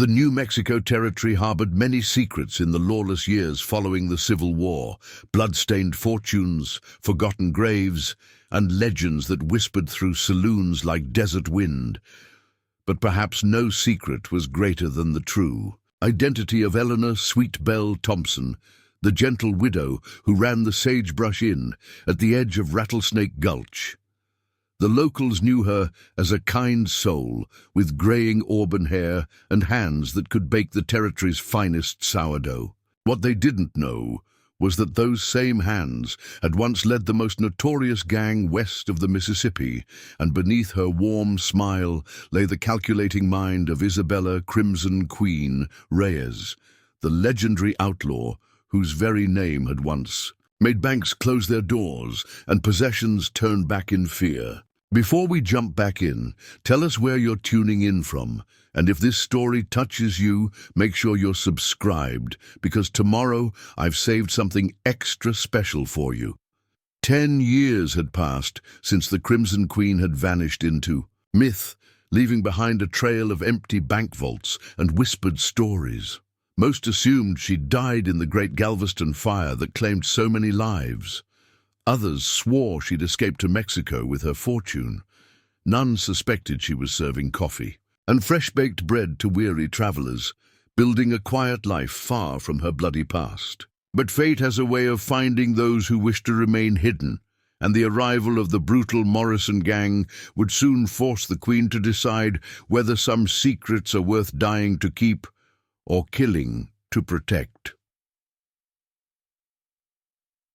The New Mexico Territory harbored many secrets in the lawless years following the Civil War, blood-stained fortunes, forgotten graves, and legends that whispered through saloons like desert wind. But perhaps no secret was greater than the true identity of Eleanor Sweet Belle Thompson, the gentle widow who ran the Sagebrush Inn at the edge of Rattlesnake Gulch. The locals knew her as a kind soul with graying auburn hair and hands that could bake the territory's finest sourdough. What they didn't know was that those same hands had once led the most notorious gang west of the Mississippi, and beneath her warm smile lay the calculating mind of Isabella Crimson Queen Reyes, the legendary outlaw whose very name had once made banks close their doors and possessions turn back in fear. Before we jump back in, tell us where you're tuning in from, and if this story touches you, make sure you're subscribed, because tomorrow I've saved something extra special for you. 10 years had passed since the Crimson Queen had vanished into myth, leaving behind a trail of empty bank vaults and whispered stories. Most assumed she'd died in the Great Galveston Fire that claimed so many lives. Others swore she'd escaped to Mexico with her fortune. None suspected she was serving coffee and fresh-baked bread to weary travelers, building a quiet life far from her bloody past. But fate has a way of finding those who wish to remain hidden, and the arrival of the brutal Morrison gang would soon force the Queen to decide whether some secrets are worth dying to keep or killing to protect.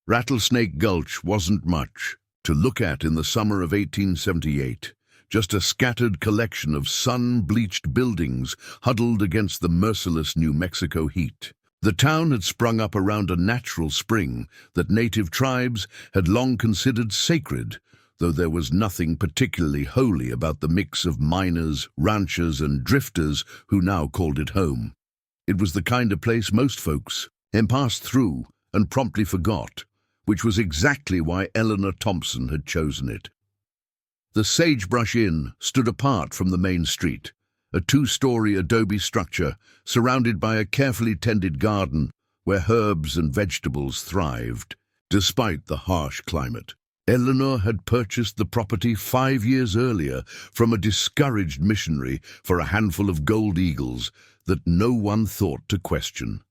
Rattlesnake Gulch wasn't much to look at in the summer of 1878, just a scattered collection of sun-bleached buildings huddled against the merciless New Mexico heat. The town had sprung up around a natural spring that native tribes had long considered sacred, though there was nothing particularly holy about the mix of miners, ranchers, and drifters who now called it home. It was the kind of place most folks passed through and promptly forgot, which was exactly why Eleanor Thompson had chosen it. The Sagebrush Inn stood apart from the main street, a 2-story adobe structure surrounded by a carefully tended garden where herbs and vegetables thrived. Despite the harsh climate, Eleanor had purchased the property 5 years earlier from a discouraged missionary for a handful of gold eagles that no one thought to question.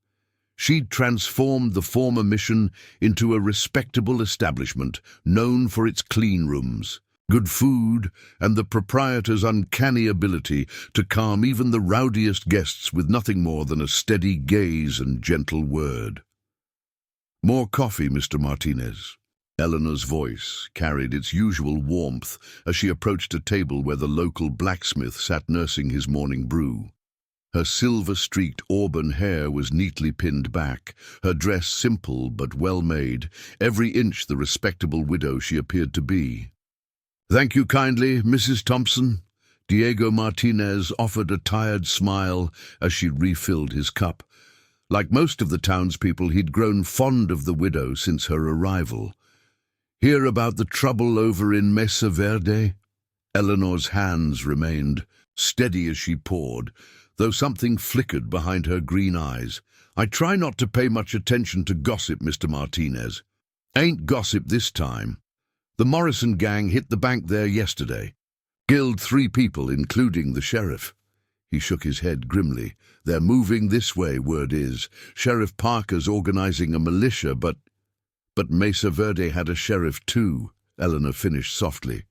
She'd transformed the former mission into a respectable establishment known for its clean rooms, good food, and the proprietor's uncanny ability to calm even the rowdiest guests with nothing more than a steady gaze and gentle word. "More coffee, Mr. Martinez." Eleanor's voice carried its usual warmth as she approached a table where the local blacksmith sat nursing his morning brew. Her silver-streaked auburn hair was neatly pinned back, her dress simple but well-made, every inch the respectable widow she appeared to be. "Thank you kindly, Mrs. Thompson." Diego Martinez offered a tired smile as she refilled his cup. Like most of the townspeople, he'd grown fond of the widow since her arrival. "Hear about the trouble over in Mesa Verde?" Eleanor's hands remained steady as she poured, though something flickered behind her green eyes. "I try not to pay much attention to gossip, Mr. Martinez." "Ain't gossip this time. The Morrison gang hit the bank there yesterday. Killed 3 people, including the sheriff." He shook his head grimly. "They're moving this way, word is. Sheriff Parker's organizing a militia, but Mesa Verde had a sheriff too," Eleanor finished softly.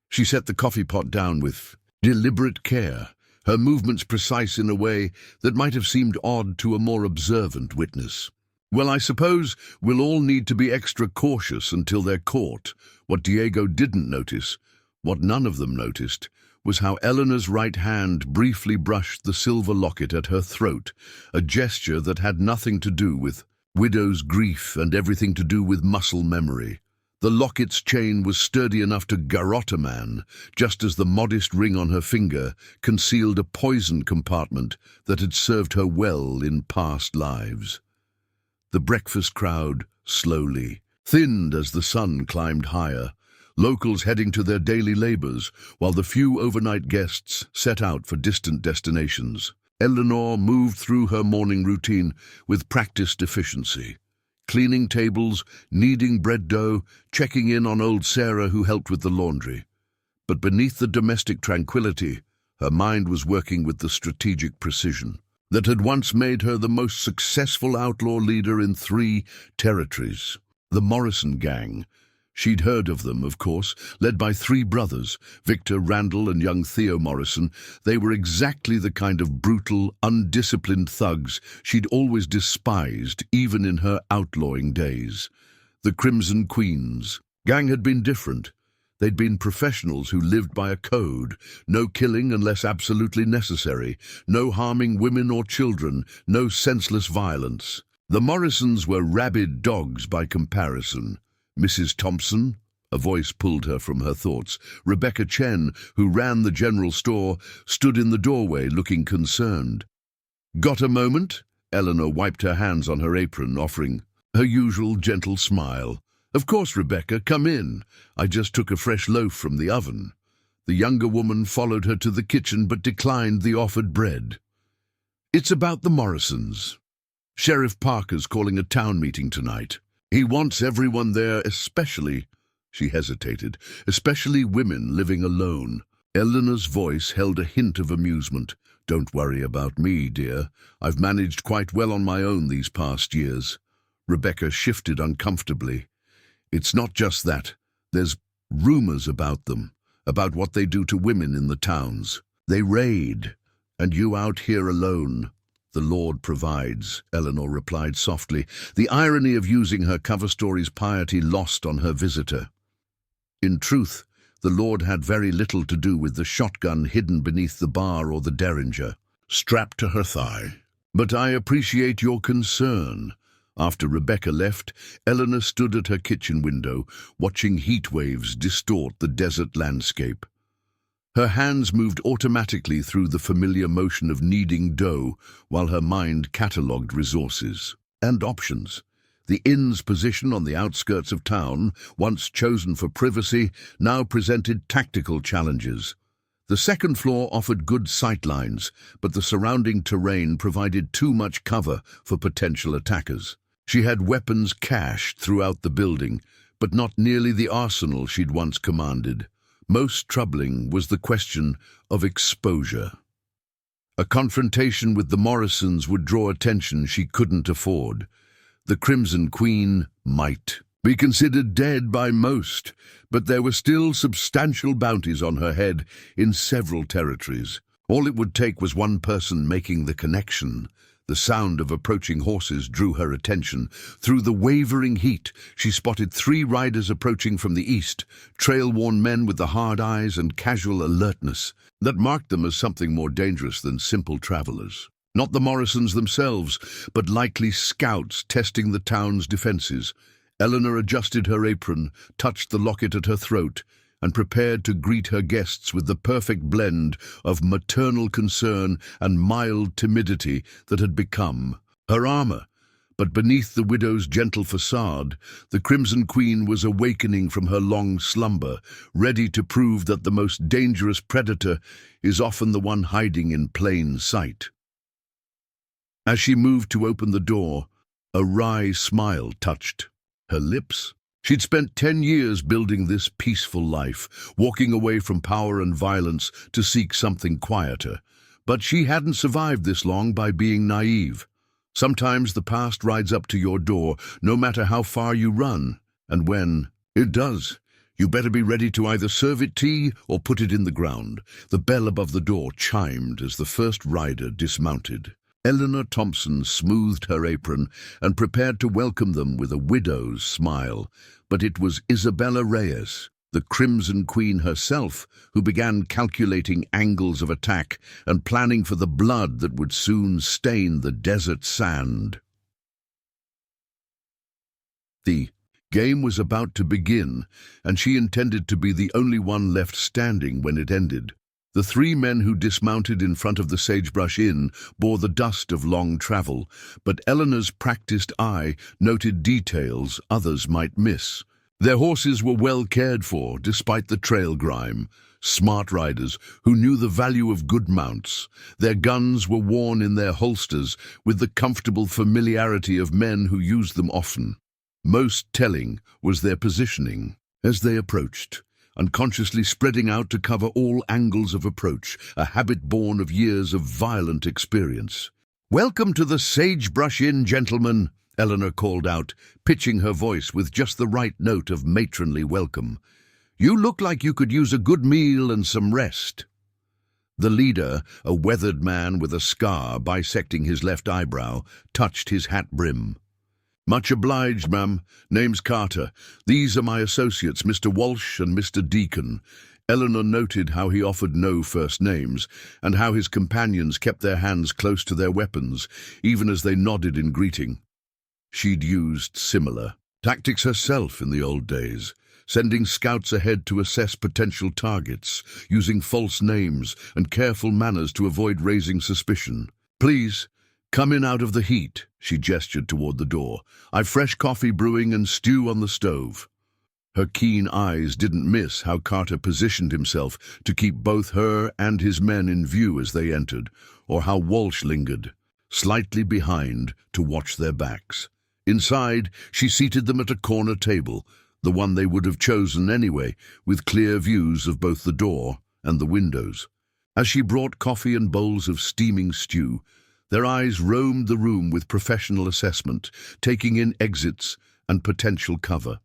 She set the coffee pot down with deliberate care, her movements precise in a way that might have seemed odd to a more observant witness. "Well, I suppose we'll all need to be extra cautious until they're caught." What Diego didn't notice, what none of them noticed, was how Eleanor's right hand briefly brushed the silver locket at her throat, a gesture that had nothing to do with widow's grief and everything to do with muscle memory. The locket's chain was sturdy enough to garrote a man, just as the modest ring on her finger concealed a poison compartment that had served her well in past lives. The breakfast crowd slowly thinned as the sun climbed higher, locals heading to their daily labors, while the few overnight guests set out for distant destinations. Eleanor moved through her morning routine with practiced efficiency, cleaning tables, kneading bread dough, checking in on old Sarah who helped with the laundry. But beneath the domestic tranquility, her mind was working with the strategic precision that had once made her the most successful outlaw leader in 3 territories. The Morrison gang. She'd heard of them, of course, led by 3 brothers, Victor, Randall, and young Theo Morrison. They were exactly the kind of brutal, undisciplined thugs she'd always despised, even in her outlawing days. The Crimson Queens. Gang had been different. They'd been professionals who lived by a code: no killing unless absolutely necessary, no harming women or children, no senseless violence. The Morrisons were rabid dogs by comparison. Mrs. Thompson, a voice pulled her from her thoughts. Rebecca Chen, who ran the general store, stood in the doorway looking concerned. "Got a moment?" Eleanor wiped her hands on her apron, offering her usual gentle smile. "Of course, Rebecca, come in. I just took a fresh loaf from the oven." The younger woman followed her to the kitchen but declined the offered bread. "It's about the Morrisons. Sheriff Parker's calling a town meeting tonight. He wants everyone there, especially," she hesitated, "especially women living alone." Eleanor's voice held a hint of amusement. "Don't worry about me, dear. I've managed quite well on my own these past years." Rebecca shifted uncomfortably. "It's not just that. There's rumors about them, about what they do to women in the towns. They raid, and you out here alone." "The Lord provides," Eleanor replied softly, the irony of using her cover story's piety lost on her visitor. In truth, the Lord had very little to do with the shotgun hidden beneath the bar or the derringer, strapped to her thigh. "But I appreciate your concern." After Rebecca left, Eleanor stood at her kitchen window, watching heat waves distort the desert landscape. Her hands moved automatically through the familiar motion of kneading dough, while her mind catalogued resources and options. The inn's position on the outskirts of town, once chosen for privacy, now presented tactical challenges. The second floor offered good sightlines, but the surrounding terrain provided too much cover for potential attackers. She had weapons cached throughout the building, but not nearly the arsenal she'd once commanded. Most troubling was the question of exposure. A confrontation with the Morrisons would draw attention she couldn't afford. The Crimson Queen might be considered dead by most, but there were still substantial bounties on her head in several territories. All it would take was one person making the connection. The sound of approaching horses drew her attention. Through the wavering heat, she spotted 3 riders approaching from the east, trail-worn men with the hard eyes and casual alertness that marked them as something more dangerous than simple travelers. Not the Morrisons themselves, but likely scouts testing the town's defenses. Eleanor adjusted her apron, touched the locket at her throat, and prepared to greet her guests with the perfect blend of maternal concern and mild timidity that had become her armor. But beneath the widow's gentle facade, the Crimson Queen was awakening from her long slumber, ready to prove that the most dangerous predator is often the one hiding in plain sight. As she moved to open the door, a wry smile touched her lips. She'd spent 10 years building this peaceful life, walking away from power and violence to seek something quieter. But she hadn't survived this long by being naive. Sometimes the past rides up to your door, no matter how far you run. And when it does, you better be ready to either serve it tea or put it in the ground. The bell above the door chimed as the first rider dismounted. Eleanor Thompson smoothed her apron and prepared to welcome them with a widow's smile. But it was Isabella Reyes, the Crimson Queen herself, who began calculating angles of attack and planning for the blood that would soon stain the desert sand. The game was about to begin, and she intended to be the only one left standing when it ended. The 3 men who dismounted in front of the Sagebrush Inn bore the dust of long travel, but Eleanor's practiced eye noted details others might miss. Their horses were well cared for, despite the trail grime. smart riders who knew the value of good mounts. Their guns were worn in their holsters with the comfortable familiarity of men who used them often. Most telling was their positioning as they approached, unconsciously spreading out to cover all angles of approach, a habit born of years of violent experience. "Welcome to the Sagebrush Inn, gentlemen," Eleanor called out, pitching her voice with just the right note of matronly welcome. "You look like you could use a good meal and some rest." The leader, a weathered man with a scar bisecting his left eyebrow, touched his hat brim. "Much obliged, ma'am. Name's Carter. These are my associates, Mr. Walsh and Mr. Deacon." Eleanor noted how he offered no first names, and how his companions kept their hands close to their weapons, even as they nodded in greeting. She'd used similar tactics herself in the old days, sending scouts ahead to assess potential targets, using false names and careful manners to avoid raising suspicion. "Please, come in out of the heat," she gestured toward the door. "I've fresh coffee brewing and stew on the stove." Her keen eyes didn't miss how Carter positioned himself to keep both her and his men in view as they entered, or how Walsh lingered, slightly behind, to watch their backs. Inside, she seated them at a corner table, the one they would have chosen anyway, with clear views of both the door and the windows. As she brought coffee and bowls of steaming stew, their eyes roamed the room with professional assessment, taking in exits and potential cover.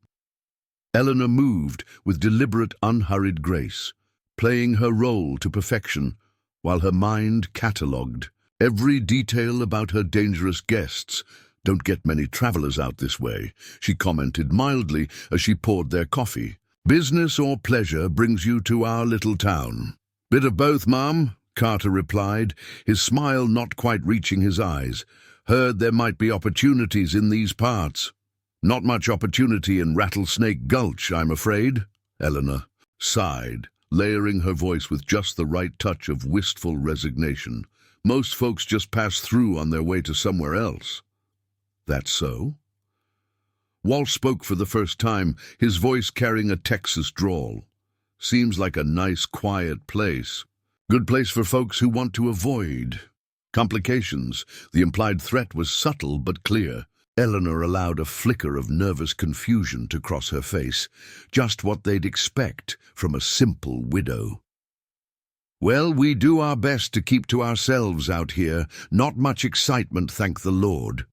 Eleanor moved with deliberate, unhurried grace, playing her role to perfection, while her mind catalogued every detail about her dangerous guests. "Don't get many travelers out this way," she commented mildly as she poured their coffee. "Business or pleasure brings you to our little town?" "Bit of both, ma'am," Carter replied, his smile not quite reaching his eyes. "Heard there might be opportunities in these parts." "Not much opportunity in Rattlesnake Gulch, I'm afraid," Eleanor sighed, layering her voice with just the right touch of wistful resignation. "Most folks just pass through on their way to somewhere else." "That's so?" Walsh spoke for the first time, his voice carrying a Texas drawl. "Seems like a nice, quiet place. Good place for folks who want to avoid complications." The implied threat was subtle but clear. Eleanor allowed a flicker of nervous confusion to cross her face, just what they'd expect from a simple widow. "Well, we do our best to keep to ourselves out here. Not much excitement, thank the Lord."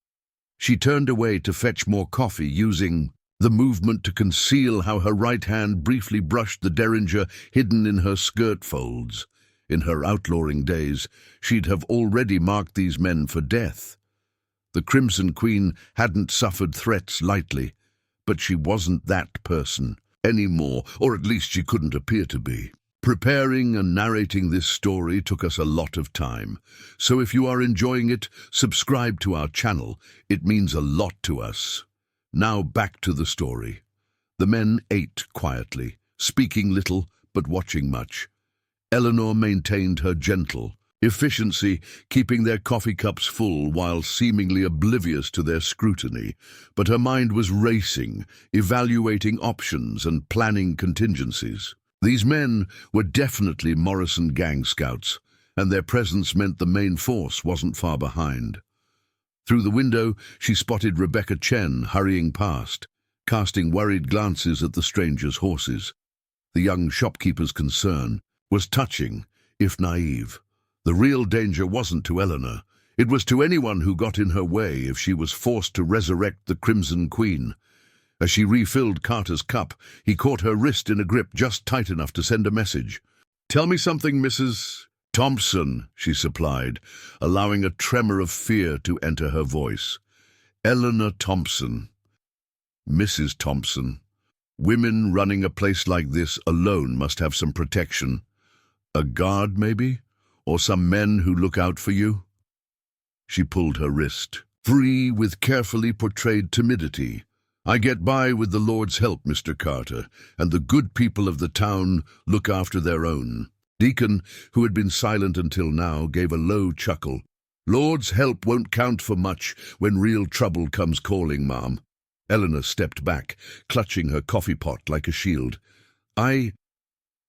She turned away to fetch more coffee, using the movement to conceal how her right hand briefly brushed the derringer hidden in her skirt folds. In her outlawing days, she'd have already marked these men for death. The Crimson Queen hadn't suffered threats lightly, but she wasn't that person anymore, or at least she couldn't appear to be. Preparing and narrating this story took us a lot of time, so if you are enjoying it, subscribe to our channel. It means a lot to us. Now back to the story. The men ate quietly, speaking little but watching much. Eleanor maintained her gentle efficiency, keeping their coffee cups full while seemingly oblivious to their scrutiny, but her mind was racing, evaluating options and planning contingencies. These men were definitely Morrison gang scouts, and their presence meant the main force wasn't far behind. Through the window, she spotted Rebecca Chen hurrying past, casting worried glances at the strangers' horses. The young shopkeeper's concern was touching, if naive. The real danger wasn't to Eleanor. It was to anyone who got in her way if she was forced to resurrect the Crimson Queen. As she refilled Carter's cup, he caught her wrist in a grip just tight enough to send a message. "Tell me something, Mrs. Thompson," she supplied, allowing a tremor of fear to enter her voice. "Eleanor Thompson. Mrs. Thompson. Women running a place like this alone must have some protection. A guard, maybe? Or some men who look out for you?" She pulled her wrist, free with carefully portrayed timidity. "I get by with the Lord's help, Mr. Carter, and the good people of the town look after their own." Deacon, who had been silent until now, gave a low chuckle. "Lord's help won't count for much when real trouble comes calling, ma'am." Eleanor stepped back, clutching her coffee pot like a shield.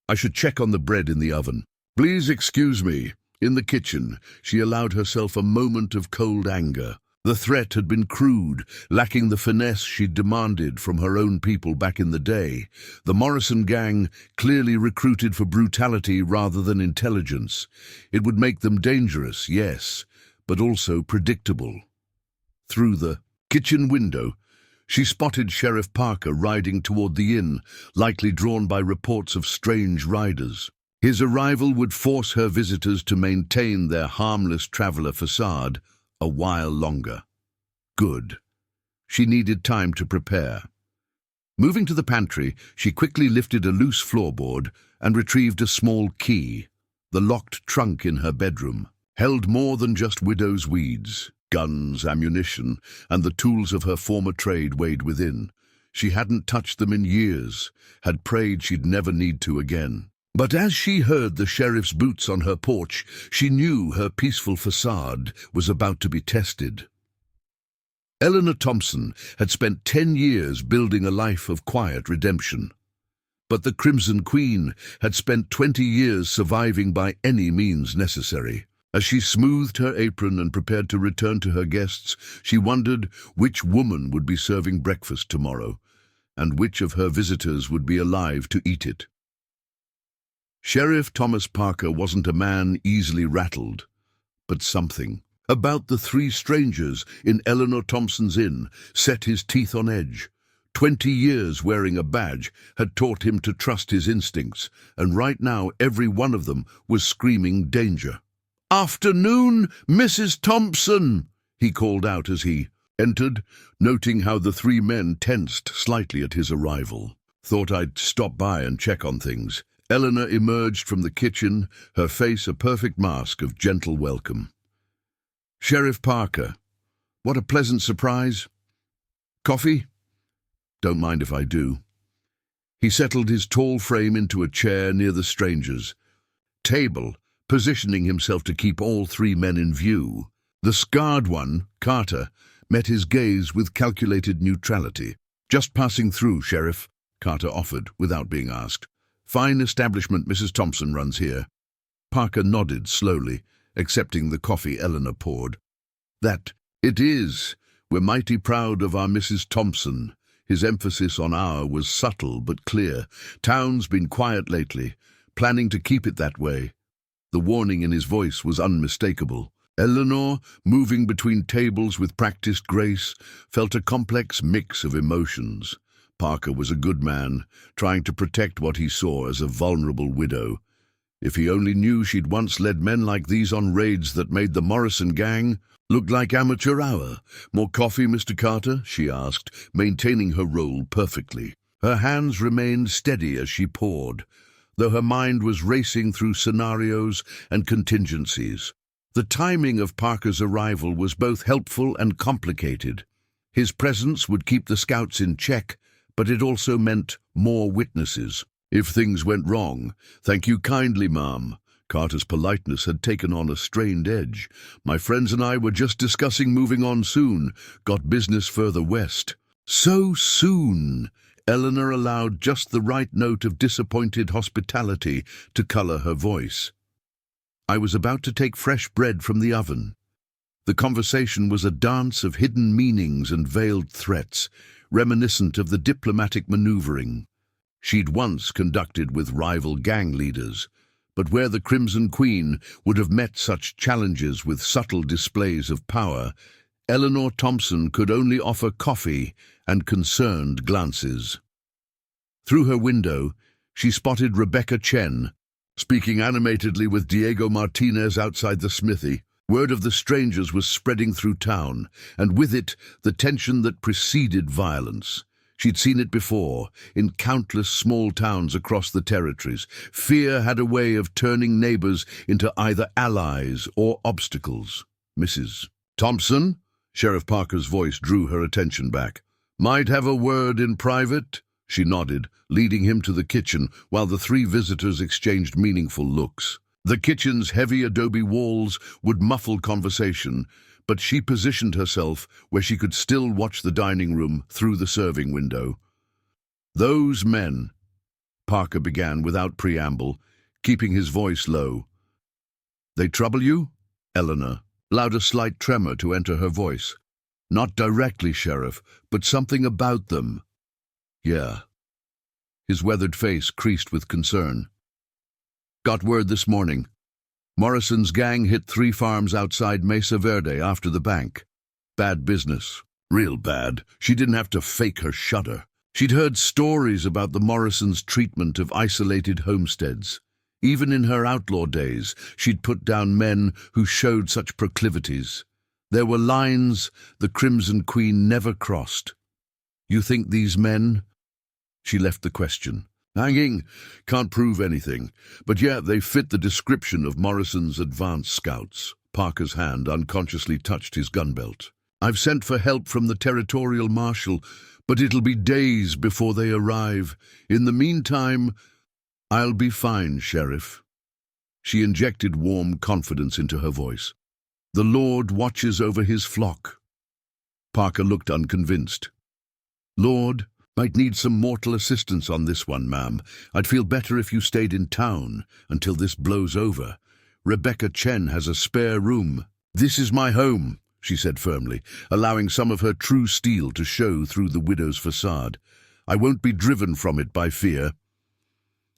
I should check on the bread in the oven. Please excuse me. In the kitchen, she allowed herself a moment of cold anger. The threat had been crude, lacking the finesse she'd demanded from her own people back in the day. The Morrison gang clearly recruited for brutality rather than intelligence. It would make them dangerous, yes, but also predictable. Through the kitchen window, she spotted Sheriff Parker riding toward the inn, likely drawn by reports of strange riders. His arrival would force her visitors to maintain their harmless traveler facade a while longer. Good. She needed time to prepare. Moving to the pantry, she quickly lifted a loose floorboard and retrieved a small key. The locked trunk in her bedroom held more than just widow's weeds. Guns, ammunition, and the tools of her former trade weighed within. She hadn't touched them in years, had prayed she'd never need to again. But as she heard the sheriff's boots on her porch, she knew her peaceful facade was about to be tested. Eleanor Thompson had spent 10 years building a life of quiet redemption. But the Crimson Queen had spent 20 years surviving by any means necessary. As she smoothed her apron and prepared to return to her guests, she wondered which woman would be serving breakfast tomorrow, and which of her visitors would be alive to eat it. Sheriff Thomas Parker wasn't a man easily rattled, but something about the three strangers in Eleanor Thompson's inn set his teeth on edge. 20 years wearing a badge had taught him to trust his instincts, and right now every one of them was screaming danger. "Afternoon, Mrs. Thompson," he called out as he entered, noting how the three men tensed slightly at his arrival. "Thought I'd stop by and check on things." Eleanor emerged from the kitchen, her face a perfect mask of gentle welcome. "Sheriff Parker, what a pleasant surprise. Coffee? Don't mind if I do." He settled his tall frame into a chair near the strangers' table, positioning himself to keep all three men in view. The scarred one, Carter, met his gaze with calculated neutrality. "Just passing through, Sheriff," Carter offered without being asked. "Fine establishment Mrs. Thompson runs here." Parker nodded slowly, accepting the coffee Eleanor poured. "That it is. We're mighty proud of our Mrs. Thompson." His emphasis on "our" was subtle but clear. "Town's been quiet lately. Planning to keep it that way." The warning in his voice was unmistakable. Eleanor, moving between tables with practiced grace, felt a complex mix of emotions. Parker was a good man, trying to protect what he saw as a vulnerable widow. If he only knew she'd once led men like these on raids that made the Morrison gang look like amateur hour. "More coffee, Mr. Carter?" she asked, maintaining her role perfectly. Her hands remained steady as she poured, though her mind was racing through scenarios and contingencies. The timing of Parker's arrival was both helpful and complicated. His presence would keep the scouts in check, but it also meant more witnesses. If things went wrong, "Thank you kindly, ma'am." Carter's politeness had taken on a strained edge. "My friends and I were just discussing moving on soon. Got business further west." "So soon." Eleanor allowed just the right note of disappointed hospitality to color her voice. "I was about to take fresh bread from the oven." The conversation was a dance of hidden meanings and veiled threats, reminiscent of the diplomatic maneuvering she'd once conducted with rival gang leaders, but where the Crimson Queen would have met such challenges with subtle displays of power, Eleanor Thompson could only offer coffee and concerned glances. Through her window, she spotted Rebecca Chen, speaking animatedly with Diego Martinez outside the smithy. Word of the strangers was spreading through town, and with it the tension that preceded violence. She'd seen it before, in countless small towns across the territories. Fear had a way of turning neighbors into either allies or obstacles. "Mrs. Thompson?" Sheriff Parker's voice drew her attention back. "Might have a word in private?" She nodded, leading him to the kitchen, while the three visitors exchanged meaningful looks. The kitchen's heavy adobe walls would muffle conversation, but she positioned herself where she could still watch the dining room through the serving window. "Those men," Parker began without preamble, keeping his voice low. "They trouble you?" Eleanor allowed a slight tremor to enter her voice. "Not directly, Sheriff, but something about them." "Yeah." His weathered face creased with concern. "Got word this morning. Morrison's gang hit 3 farms outside Mesa Verde after the bank. Bad business. Real bad. She didn't have to fake her shudder. She'd heard stories about the Morrisons' treatment of isolated homesteads. Even in her outlaw days, she'd put down men who showed such proclivities. There were lines the Crimson Queen never crossed. "You think these men—" She left the question. "Hanging. Can't prove anything. But yeah, they fit the description of Morrison's advance scouts." Parker's hand unconsciously touched his gun belt. "I've sent for help from the territorial marshal, but it'll be days before they arrive. In the meantime, I'll be fine, Sheriff." She injected warm confidence into her voice. "The Lord watches over his flock." Parker looked unconvinced. "Lord, might need some mortal assistance on this one, ma'am. I'd feel better if you stayed in town until this blows over. Rebecca Chen has a spare room." "This is my home," she said firmly, allowing some of her true steel to show through the widow's facade. "I won't be driven from it by fear."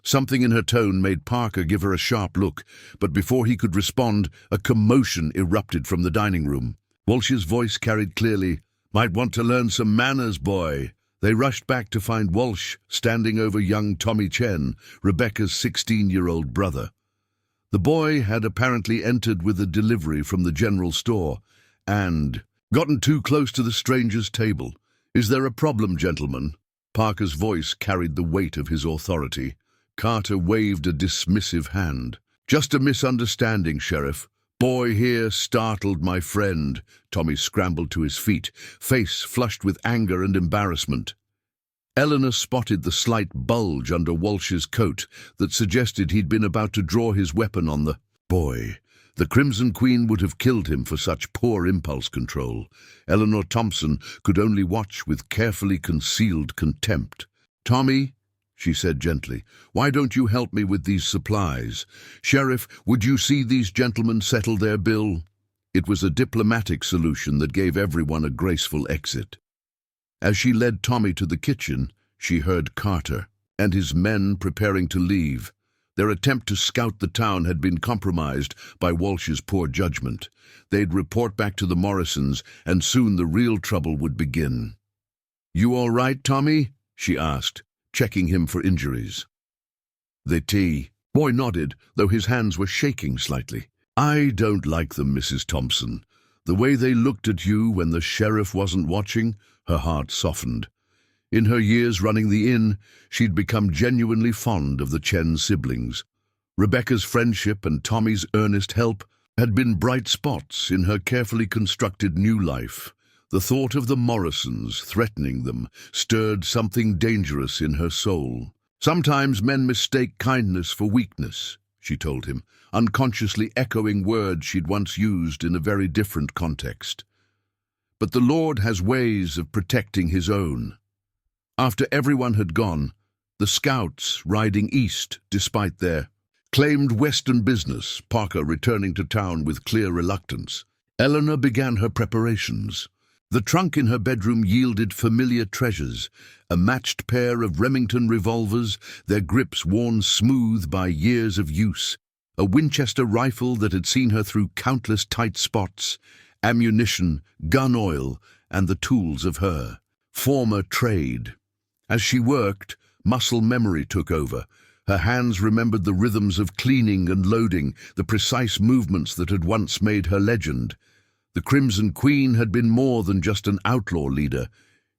Something in her tone made Parker give her a sharp look, but before he could respond, a commotion erupted from the dining room. Walsh's voice carried clearly, "Might want to learn some manners, boy." They rushed back to find Walsh standing over young Tommy Chen, Rebecca's 16-year-old brother. The boy had apparently entered with a delivery from the general store and gotten too close to the stranger's table. "Is there a problem, gentlemen?" Parker's voice carried the weight of his authority. Carter waved a dismissive hand. "Just a misunderstanding, Sheriff. Boy here startled my friend." Tommy scrambled to his feet, face flushed with anger and embarrassment. Eleanor spotted the slight bulge under Walsh's coat that suggested he'd been about to draw his weapon on the boy. The Crimson Queen would have killed him for such poor impulse control. Eleanor Thompson could only watch with carefully concealed contempt. "Tommy," she said gently, "why don't you help me with these supplies? Sheriff, would you see these gentlemen settle their bill?" It was a diplomatic solution that gave everyone a graceful exit. As she led Tommy to the kitchen, she heard Carter and his men preparing to leave. Their attempt to scout the town had been compromised by Walsh's poor judgment. They'd report back to the Morrisons, and soon the real trouble would begin. "You all right, Tommy?" she asked, checking him for injuries. "The tea." Boy nodded, though his hands were shaking slightly. "I don't like them, Mrs. Thompson. The way they looked at you when the sheriff wasn't watching," her heart softened. In her years running the inn, she'd become genuinely fond of the Chen siblings. Rebecca's friendship and Tommy's earnest help had been bright spots in her carefully constructed new life. The thought of the Morrisons threatening them stirred something dangerous in her soul. "Sometimes men mistake kindness for weakness," she told him, unconsciously echoing words she'd once used in a very different context. "But the Lord has ways of protecting his own." After everyone had gone, the scouts riding east despite their claimed western business, Parker returning to town with clear reluctance, Eleanor began her preparations. The trunk in her bedroom yielded familiar treasures, a matched pair of Remington revolvers, their grips worn smooth by years of use, a Winchester rifle that had seen her through countless tight spots, ammunition, gun oil, and the tools of her former trade. As she worked, muscle memory took over. Her hands remembered the rhythms of cleaning and loading, the precise movements that had once made her legend. The Crimson Queen had been more than just an outlaw leader.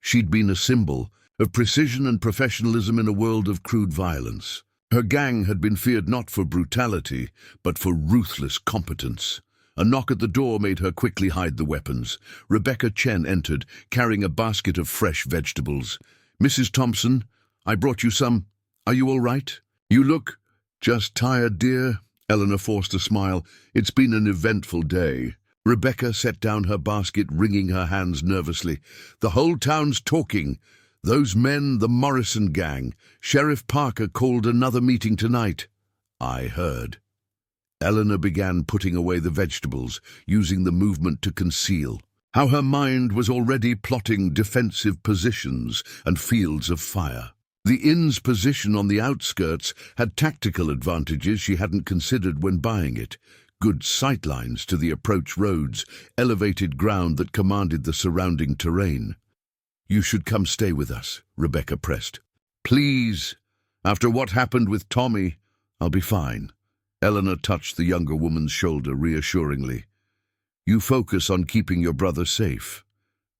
She'd been a symbol of precision and professionalism in a world of crude violence. Her gang had been feared not for brutality, but for ruthless competence. A knock at the door made her quickly hide the weapons. Rebecca Chen entered, carrying a basket of fresh vegetables. "Mrs. Thompson, I brought you some. Are you all right?" "You look just tired, dear." Eleanor forced a smile. "It's been an eventful day." Rebecca set down her basket, wringing her hands nervously. "The whole town's talking. Those men, the Morrison gang. Sheriff Parker called another meeting tonight. I heard. Eleanor began putting away the vegetables, using the movement to conceal. How her mind was already plotting defensive positions and fields of fire. The inn's position on the outskirts had tactical advantages she hadn't considered when buying it. Good sightlines to the approach roads, elevated ground that commanded the surrounding terrain. "You should come stay with us," Rebecca pressed. "Please. After what happened with Tommy, I'll be fine." Eleanor touched the younger woman's shoulder reassuringly. "You focus on keeping your brother safe.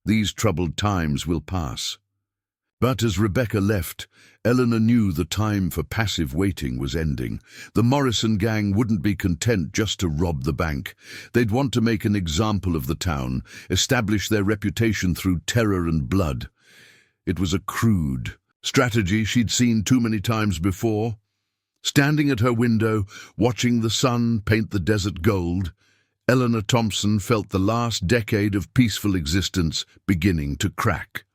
These troubled times will pass." But as Rebecca left, Eleanor knew the time for passive waiting was ending. The Morrison gang wouldn't be content just to rob the bank. They'd want to make an example of the town, establish their reputation through terror and blood. It was a crude strategy she'd seen too many times before. Standing at her window, watching the sun paint the desert gold, Eleanor Thompson felt the last decade of peaceful existence beginning to crack.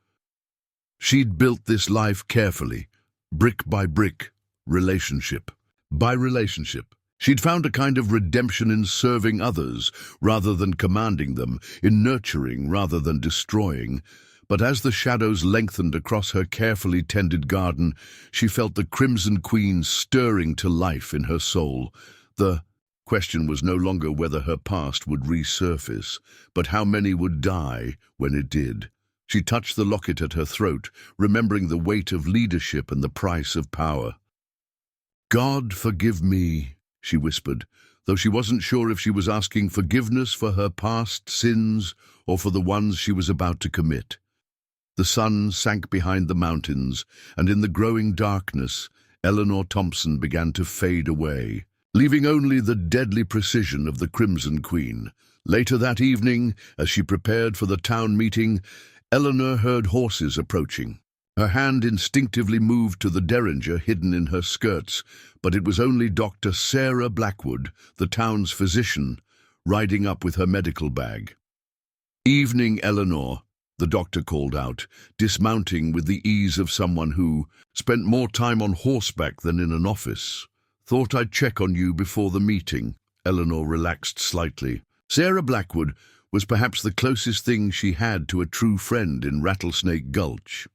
She'd built this life carefully, brick by brick, relationship by relationship. She'd found a kind of redemption in serving others rather than commanding them, in nurturing rather than destroying. But as the shadows lengthened across her carefully tended garden, she felt the Crimson Queen stirring to life in her soul. The question was no longer whether her past would resurface, but how many would die when it did. She touched the locket at her throat, remembering the weight of leadership and the price of power. "God forgive me," she whispered, though she wasn't sure if she was asking forgiveness for her past sins or for the ones she was about to commit. The sun sank behind the mountains, and in the growing darkness, Eleanor Thompson began to fade away, leaving only the deadly precision of the Crimson Queen. Later that evening, as she prepared for the town meeting, Eleanor heard horses approaching. Her hand instinctively moved to the derringer hidden in her skirts, but it was only Dr. Sarah Blackwood, the town's physician, riding up with her medical bag. "Evening, Eleanor," the doctor called out, dismounting with the ease of someone who spent more time on horseback than in an office. "Thought I'd check on you before the meeting." Eleanor relaxed slightly. Sarah Blackwood was perhaps the closest thing she had to a true friend in Rattlesnake Gulch.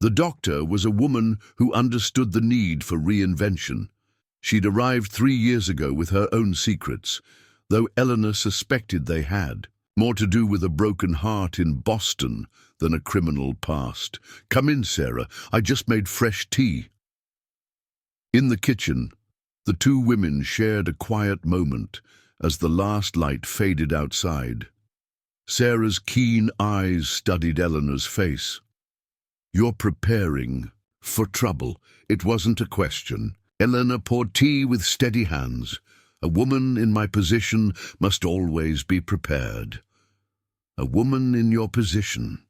The doctor was a woman who understood the need for reinvention. She'd arrived 3 years ago with her own secrets, though Eleanor suspected they had more to do with a broken heart in Boston than a criminal past. "Come in, Sarah. I just made fresh tea." In the kitchen, the two women shared a quiet moment as the last light faded outside. Sarah's keen eyes studied Eleanor's face. "You're preparing for trouble." It wasn't a question. Eleanor poured tea with steady hands. "A woman in my position must always be prepared." "A woman in your position,"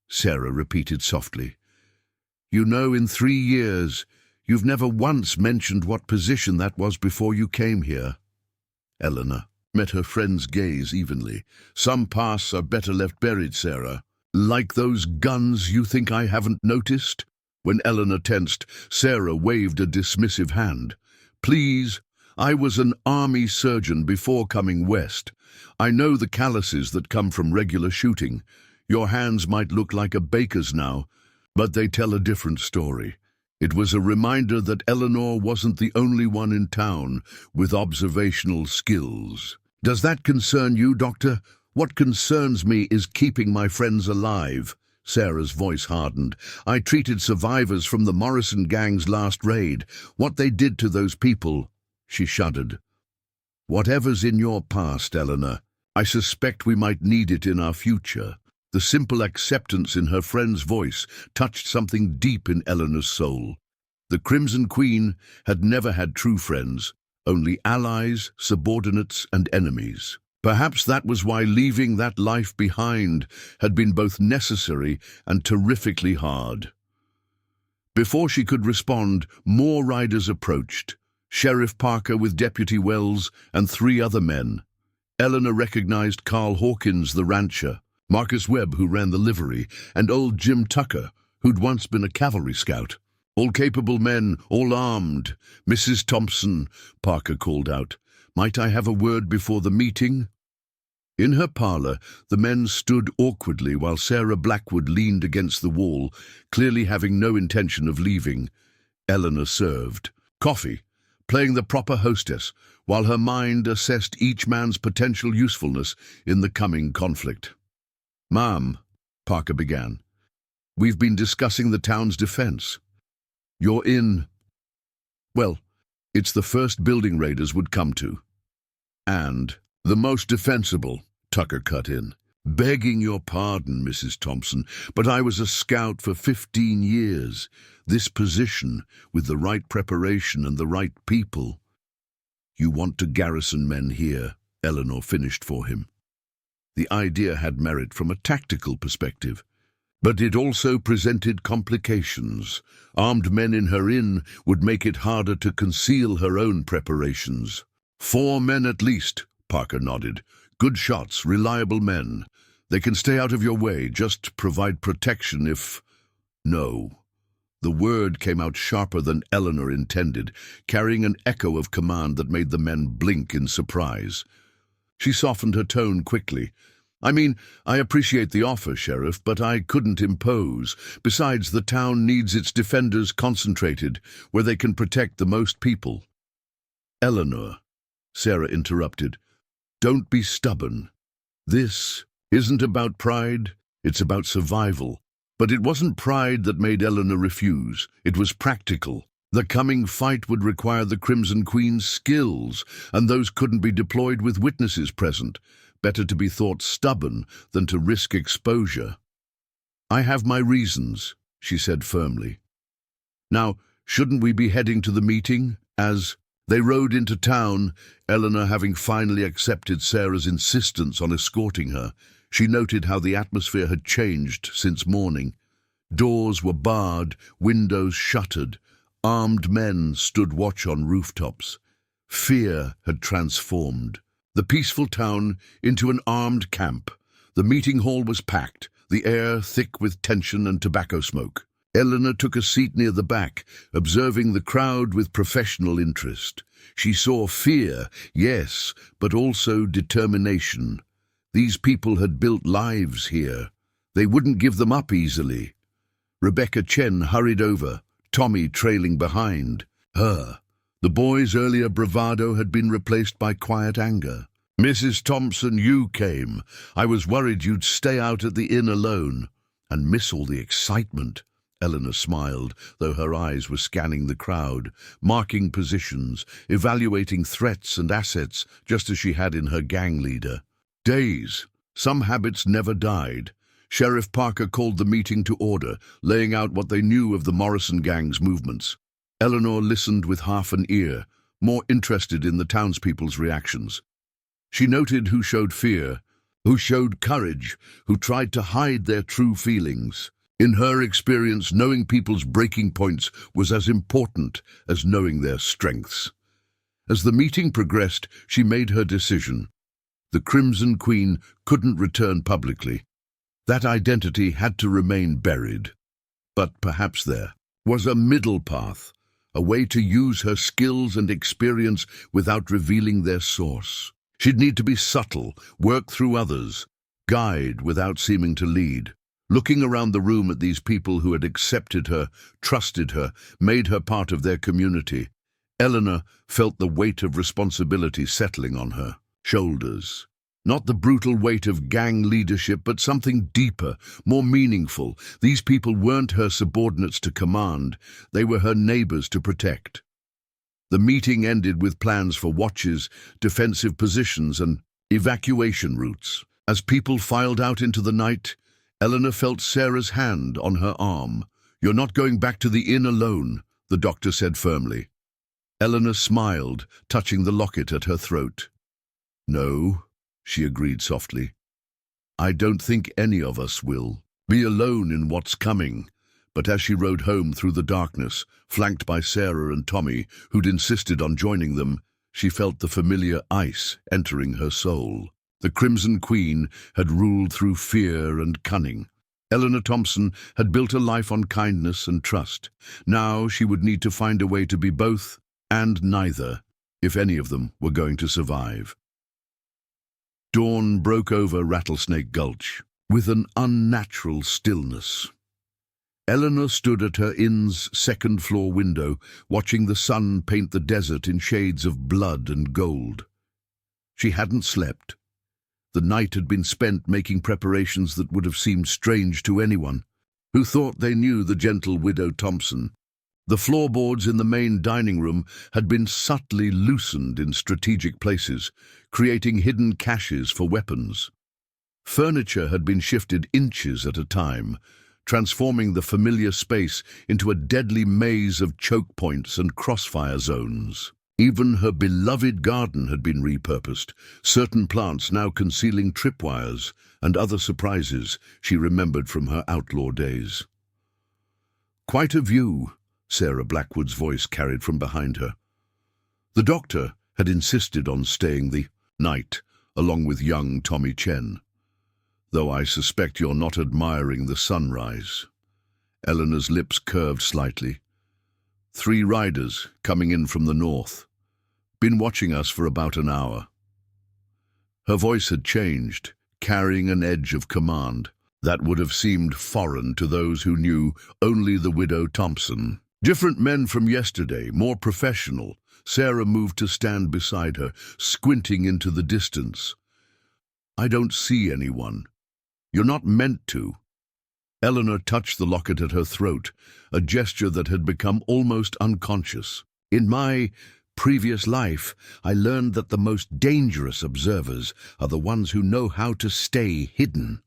Sarah repeated softly. "You know, in 3 years, you've never once mentioned what position that was before you came here." Eleanor met her friend's gaze evenly. "Some pasts are better left buried, Sarah." "Like those guns you think I haven't noticed?" When Eleanor tensed, Sarah waved a dismissive hand. "Please, I was an army surgeon before coming west. I know the calluses that come from regular shooting. Your hands might look like a baker's now, but they tell a different story." It was a reminder that Eleanor wasn't the only one in town with observational skills. "Does that concern you, Doctor?" "What concerns me is keeping my friends alive." Sarah's voice hardened. "I treated survivors from the Morrison gang's last raid. What they did to those people," she shuddered. "Whatever's in your past, Eleanor, I suspect we might need it in our future." The simple acceptance in her friend's voice touched something deep in Eleanor's soul. The Crimson Queen had never had true friends, only allies, subordinates, and enemies. Perhaps that was why leaving that life behind had been both necessary and terrifically hard. Before she could respond, more riders approached. Sheriff Parker with Deputy Wells and 3 other men. Eleanor recognized Carl Hawkins, the rancher, Marcus Webb, who ran the livery, and old Jim Tucker, who'd once been a cavalry scout. "All capable men, all armed. Mrs. Thompson," Parker called out. "Might I have a word before the meeting?" In her parlor, the men stood awkwardly while Sarah Blackwood leaned against the wall, clearly having no intention of leaving. Eleanor served coffee, playing the proper hostess, while her mind assessed each man's potential usefulness in the coming conflict. "Ma'am," Parker began, "we've been discussing the town's defense. You're in... well, it's the first building raiders would come to. And the most defensible," Tucker cut in. "Begging your pardon, Mrs. Thompson, but I was a scout for 15 years. This position, with the right preparation and the right people..." "You want to garrison men here," Eleanor finished for him. The idea had merit from a tactical perspective, but it also presented complications. Armed men in her inn would make it harder to conceal her own preparations. "4 men at least," Parker nodded. "Good shots, reliable men. They can stay out of your way, just provide protection if..." "No." The word came out sharper than Eleanor intended, carrying an echo of command that made the men blink in surprise. She softened her tone quickly. "I mean, I appreciate the offer, Sheriff, but I couldn't impose. Besides, the town needs its defenders concentrated, where they can protect the most people." "Eleanor," Sarah interrupted, "don't be stubborn. This isn't about pride, it's about survival." But it wasn't pride that made Eleanor refuse. It was practical. The coming fight would require the Crimson Queen's skills, and those couldn't be deployed with witnesses present. Better to be thought stubborn than to risk exposure. "I have my reasons," she said firmly. "Now, shouldn't we be heading to the meeting?" As they rode into town, Eleanor having finally accepted Sarah's insistence on escorting her, she noted how the atmosphere had changed since morning. Doors were barred, windows shuttered. Armed men stood watch on rooftops. Fear had transformed the peaceful town into an armed camp. The meeting hall was packed, the air thick with tension and tobacco smoke. Eleanor took a seat near the back, observing the crowd with professional interest. She saw fear, yes, but also determination. These people had built lives here. They wouldn't give them up easily. Rebecca Chen hurried over, Tommy trailing behind her. The boy's earlier bravado had been replaced by quiet anger. "Mrs. Thompson, you came. I was worried you'd stay out at the inn alone and miss all the excitement." Eleanor smiled, though her eyes were scanning the crowd, marking positions, evaluating threats and assets, just as she had in her gang leader. Days. Some habits never died. Sheriff Parker called the meeting to order, laying out what they knew of the Morrison gang's movements. Eleanor listened with half an ear, more interested in the townspeople's reactions. She noted who showed fear, who showed courage, who tried to hide their true feelings. In her experience, knowing people's breaking points was as important as knowing their strengths. As the meeting progressed, she made her decision. The Crimson Queen couldn't return publicly. That identity had to remain buried. But perhaps there was a middle path, a way to use her skills and experience without revealing their source. She'd need to be subtle, work through others, guide without seeming to lead. Looking around the room at these people who had accepted her, trusted her, made her part of their community, Eleanor felt the weight of responsibility settling on her shoulders. Not the brutal weight of gang leadership, but something deeper, more meaningful. These people weren't her subordinates to command, they were her neighbors to protect. The meeting ended with plans for watches, defensive positions, and evacuation routes. As people filed out into the night, Eleanor felt Sarah's hand on her arm. "You're not going back to the inn alone," the doctor said firmly. Eleanor smiled, touching the locket at her throat. "No," she agreed softly. "I don't think any of us will be alone in what's coming." But as she rode home through the darkness, flanked by Sarah and Tommy, who'd insisted on joining them, she felt the familiar ice entering her soul. The Crimson Queen had ruled through fear and cunning. Eleanor Thompson had built a life on kindness and trust. Now she would need to find a way to be both and neither, if any of them were going to survive. Dawn broke over Rattlesnake Gulch with an unnatural stillness. Eleanor stood at her inn's second-floor window, watching the sun paint the desert in shades of blood and gold. She hadn't slept. The night had been spent making preparations that would have seemed strange to anyone who thought they knew the gentle widow Thompson. The floorboards in the main dining room had been subtly loosened in strategic places, creating hidden caches for weapons. Furniture had been shifted inches at a time, transforming the familiar space into a deadly maze of choke points and crossfire zones. Even her beloved garden had been repurposed, certain plants now concealing tripwires and other surprises she remembered from her outlaw days. "Quite a view," Sarah Blackwood's voice carried from behind her. The doctor had insisted on staying the night along with young Tommy Chen. "Though I suspect you're not admiring the sunrise." Eleanor's lips curved slightly. "3 riders coming in from the north. Been watching us for about an hour." Her voice had changed, carrying an edge of command that would have seemed foreign to those who knew only the widow Thompson. "Different men from yesterday, more professional." Sarah moved to stand beside her, squinting into the distance. "I don't see anyone. You're not meant to." Eleanor touched the locket at her throat, a gesture that had become almost unconscious. "In my previous life, I learned that the most dangerous observers are the ones who know how to stay hidden."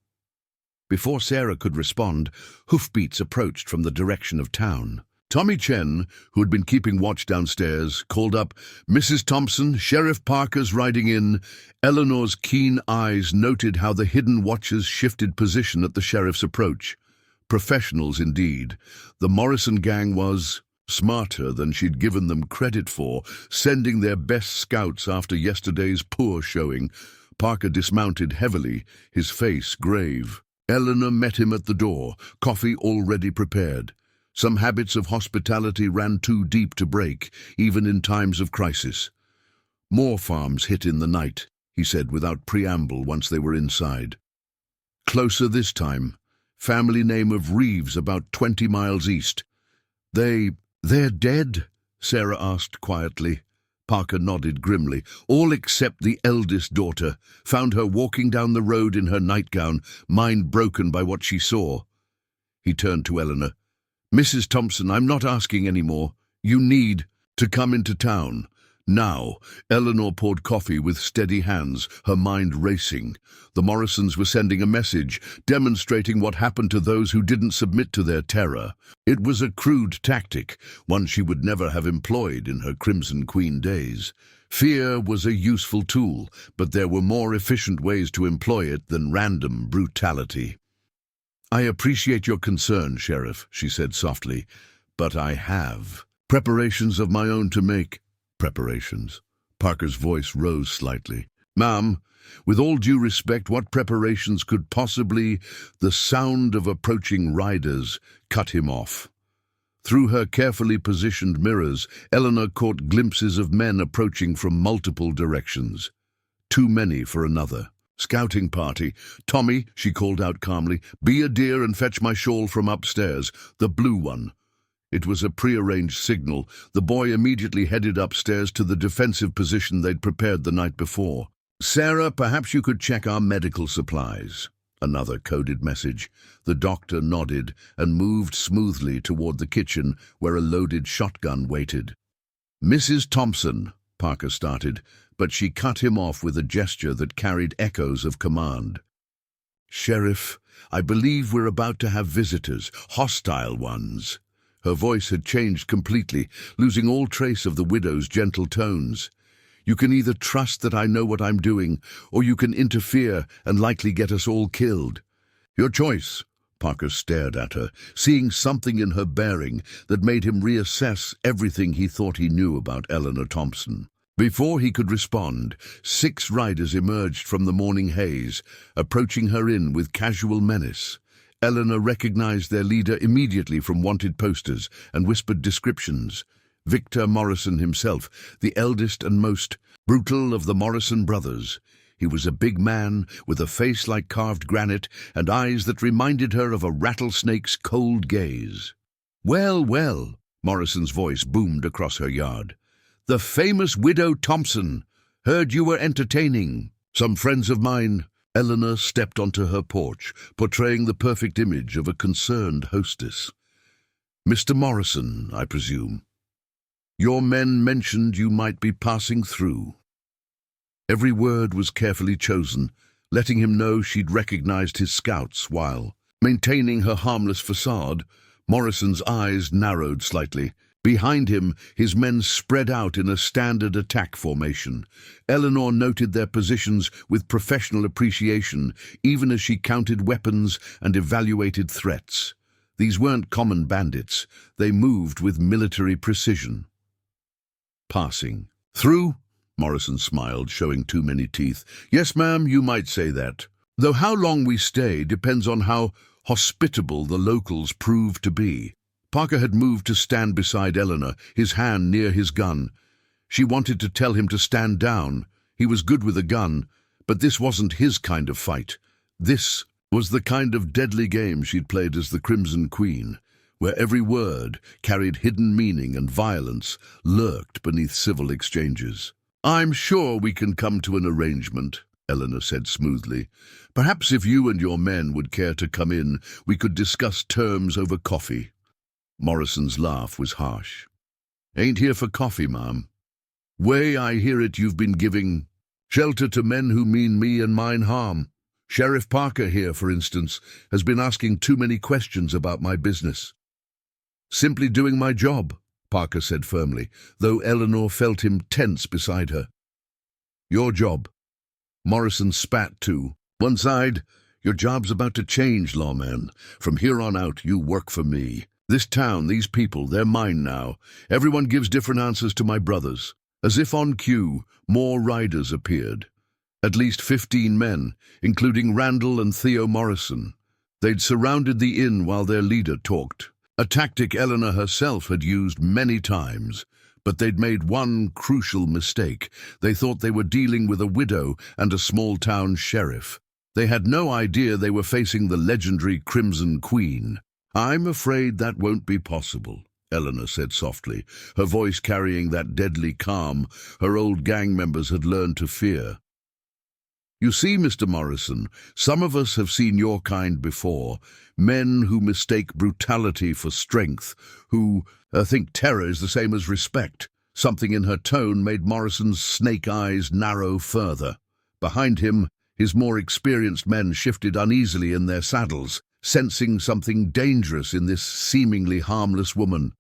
Before Sarah could respond, hoofbeats approached from the direction of town. Tommy Chen, who had been keeping watch downstairs, called up, "Mrs. Thompson, Sheriff Parker's riding in." Eleanor's keen eyes noted how the hidden watchers shifted position at the sheriff's approach. Professionals indeed. The Morrison gang was smarter than she'd given them credit for, sending their best scouts after yesterday's poor showing. Parker dismounted heavily, his face grave. Eleanor met him at the door, coffee already prepared. Some habits of hospitality ran too deep to break, even in times of crisis. "More farms hit in the night," he said without preamble once they were inside. "Closer this time. Family name of Reeves, about 20 miles east." They're dead?" Sarah asked quietly. Parker nodded grimly. "All except the eldest daughter. Found her walking down the road in her nightgown, mind broken by what she saw." He turned to Eleanor. "Mrs. Thompson, I'm not asking any more. You need to come into town. Now." Eleanor poured coffee with steady hands, her mind racing. The Morrisons were sending a message, demonstrating what happened to those who didn't submit to their terror. It was a crude tactic, one she would never have employed in her Crimson Queen days. Fear was a useful tool, but there were more efficient ways to employ it than random brutality. "I appreciate your concern, Sheriff," she said softly, "but I have preparations of my own to make." "Preparations?" Parker's voice rose slightly. "Ma'am, with all due respect, what preparations could possibly—" The sound of approaching riders cut him off. Through her carefully positioned mirrors, Eleanor caught glimpses of men approaching from multiple directions. Too many for another. "Scouting party. Tommy," she called out calmly, "be a dear and fetch my shawl from upstairs, the blue one." It was a prearranged signal. The boy immediately headed upstairs to the defensive position they'd prepared the night before. "Sarah, perhaps you could check our medical supplies." Another coded message. The doctor nodded and moved smoothly toward the kitchen where a loaded shotgun waited. "Mrs. Thompson," Parker started, but she cut him off with a gesture that carried echoes of command. "Sheriff, I believe we're about to have visitors, hostile ones." Her voice had changed completely, losing all trace of the widow's gentle tones. "You can either trust that I know what I'm doing, or you can interfere and likely get us all killed. Your choice." Parker stared at her, seeing something in her bearing that made him reassess everything he thought he knew about Eleanor Thompson. Before he could respond, 6 riders emerged from the morning haze, approaching her inn with casual menace. Eleanor recognized their leader immediately from wanted posters and whispered descriptions. Victor Morrison himself, the eldest and most brutal of the Morrison brothers. He was a big man with a face like carved granite and eyes that reminded her of a rattlesnake's cold gaze. "Well, well," Morrison's voice boomed across her yard. "The famous Widow Thompson. Heard you were entertaining. Some friends of mine." Eleanor stepped onto her porch, portraying the perfect image of a concerned hostess. "Mr. Morrison, I presume. Your men mentioned you might be passing through." Every word was carefully chosen, letting him know she'd recognized his scouts while maintaining her harmless facade. Morrison's eyes narrowed slightly. Behind him, his men spread out in a standard attack formation. Eleanor noted their positions with professional appreciation, even as she counted weapons and evaluated threats. These weren't common bandits. They moved with military precision. "Passing through?" Morrison smiled, showing too many teeth. "Yes, ma'am, you might say that. Though how long we stay depends on how hospitable the locals prove to be." Parker had moved to stand beside Eleanor, his hand near his gun. She wanted to tell him to stand down. He was good with a gun, but this wasn't his kind of fight. This was the kind of deadly game she'd played as the Crimson Queen, where every word carried hidden meaning and violence lurked beneath civil exchanges. "I'm sure we can come to an arrangement," Eleanor said smoothly. "Perhaps if you and your men would care to come in, we could discuss terms over coffee." Morrison's laugh was harsh. "Ain't here for coffee, ma'am. Way I hear it, you've been giving shelter to men who mean me and mine harm. Sheriff Parker here, for instance, has been asking too many questions about my business." "Simply doing my job," Parker said firmly, though Eleanor felt him tense beside her. "Your job." Morrison spat too. "One side, your job's about to change, lawman. From here on out, you work for me. This town, these people, they're mine now. Everyone gives different answers to my brothers." As if on cue, more riders appeared. At least 15 men, including Randall and Theo Morrison. They'd surrounded the inn while their leader talked. A tactic Eleanor herself had used many times. But they'd made one crucial mistake. They thought they were dealing with a widow and a small-town sheriff. They had no idea they were facing the legendary Crimson Queen. "I'm afraid that won't be possible," Eleanor said softly, her voice carrying that deadly calm her old gang members had learned to fear. "You see, Mr. Morrison, some of us have seen your kind before. Men who mistake brutality for strength, who think terror is the same as respect." Something in her tone made Morrison's snake eyes narrow further. Behind him, his more experienced men shifted uneasily in their saddles, sensing something dangerous in this seemingly harmless woman.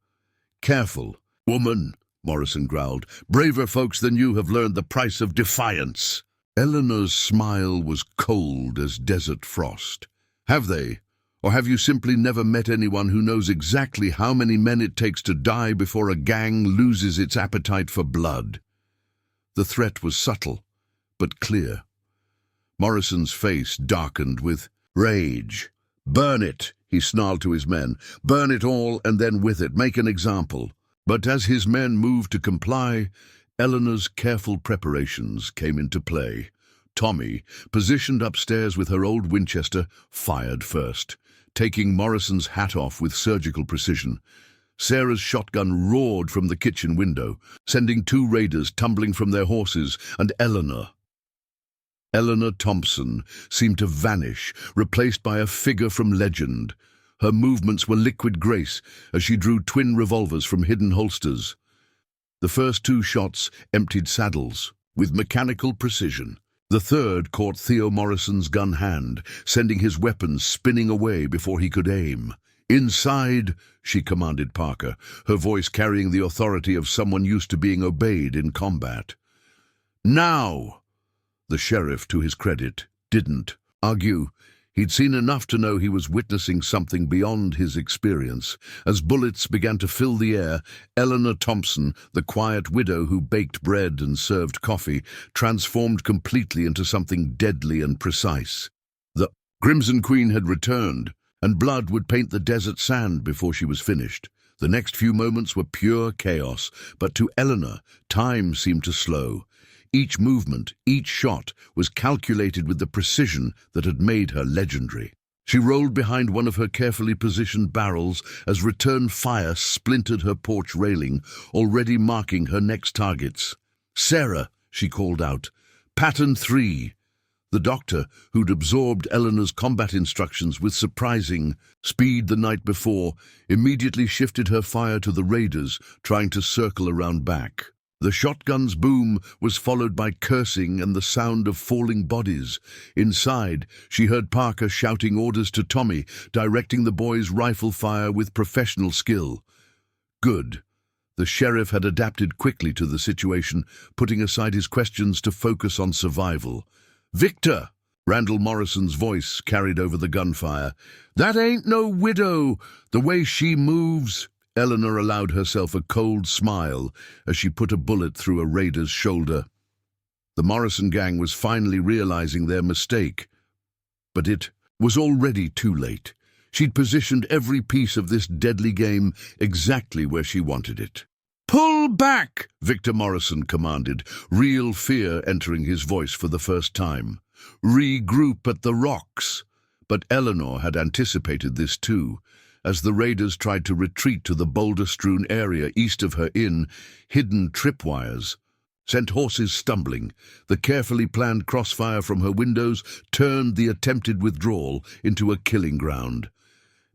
"Careful, woman," Morrison growled. "Braver folks than you have learned the price of defiance." Eleanor's smile was cold as desert frost. "Have they? Or have you simply never met anyone who knows exactly how many men it takes to die before a gang loses its appetite for blood?" The threat was subtle, but clear. Morrison's face darkened with rage. "Burn it," he snarled to his men. "Burn it all, and then with it, make an example." But as his men moved to comply, Eleanor's careful preparations came into play. Tommy, positioned upstairs with her old Winchester, fired first, taking Morrison's hat off with surgical precision. Sarah's shotgun roared from the kitchen window, sending 2 raiders tumbling from their horses, and Eleanor Thompson seemed to vanish, replaced by a figure from legend. Her movements were liquid grace as she drew twin revolvers from hidden holsters. The first 2 shots emptied saddles with mechanical precision. The third caught Theo Morrison's gun hand, sending his weapon spinning away before he could aim. "Inside," she commanded Parker, her voice carrying the authority of someone used to being obeyed in combat. "Now!" The sheriff, to his credit, didn't argue. He'd seen enough to know he was witnessing something beyond his experience. As bullets began to fill the air, Eleanor Thompson, the quiet widow who baked bread and served coffee, transformed completely into something deadly and precise. The Crimson Queen had returned, and blood would paint the desert sand before she was finished. The next few moments were pure chaos, but to Eleanor, time seemed to slow. Each movement, each shot, was calculated with the precision that had made her legendary. She rolled behind one of her carefully positioned barrels as return fire splintered her porch railing, already marking her next targets. "Sarah," she called out. "Pattern 3. The doctor, who'd absorbed Eleanor's combat instructions with surprising speed the night before, immediately shifted her fire to the raiders, trying to circle around back. The shotgun's boom was followed by cursing and the sound of falling bodies. Inside, she heard Parker shouting orders to Tommy, directing the boys' rifle fire with professional skill. Good. The sheriff had adapted quickly to the situation, putting aside his questions to focus on survival. "Victor!" Randall Morrison's voice carried over the gunfire. "That ain't no widow! The way she moves!" Eleanor allowed herself a cold smile as she put a bullet through a raider's shoulder. The Morrison gang was finally realizing their mistake. But it was already too late. She'd positioned every piece of this deadly game exactly where she wanted it. "Pull back!" Victor Morrison commanded, real fear entering his voice for the first time. "Regroup at the rocks." But Eleanor had anticipated this too. As the raiders tried to retreat to the boulder-strewn area east of her inn, hidden tripwires sent horses stumbling. The carefully planned crossfire from her windows turned the attempted withdrawal into a killing ground.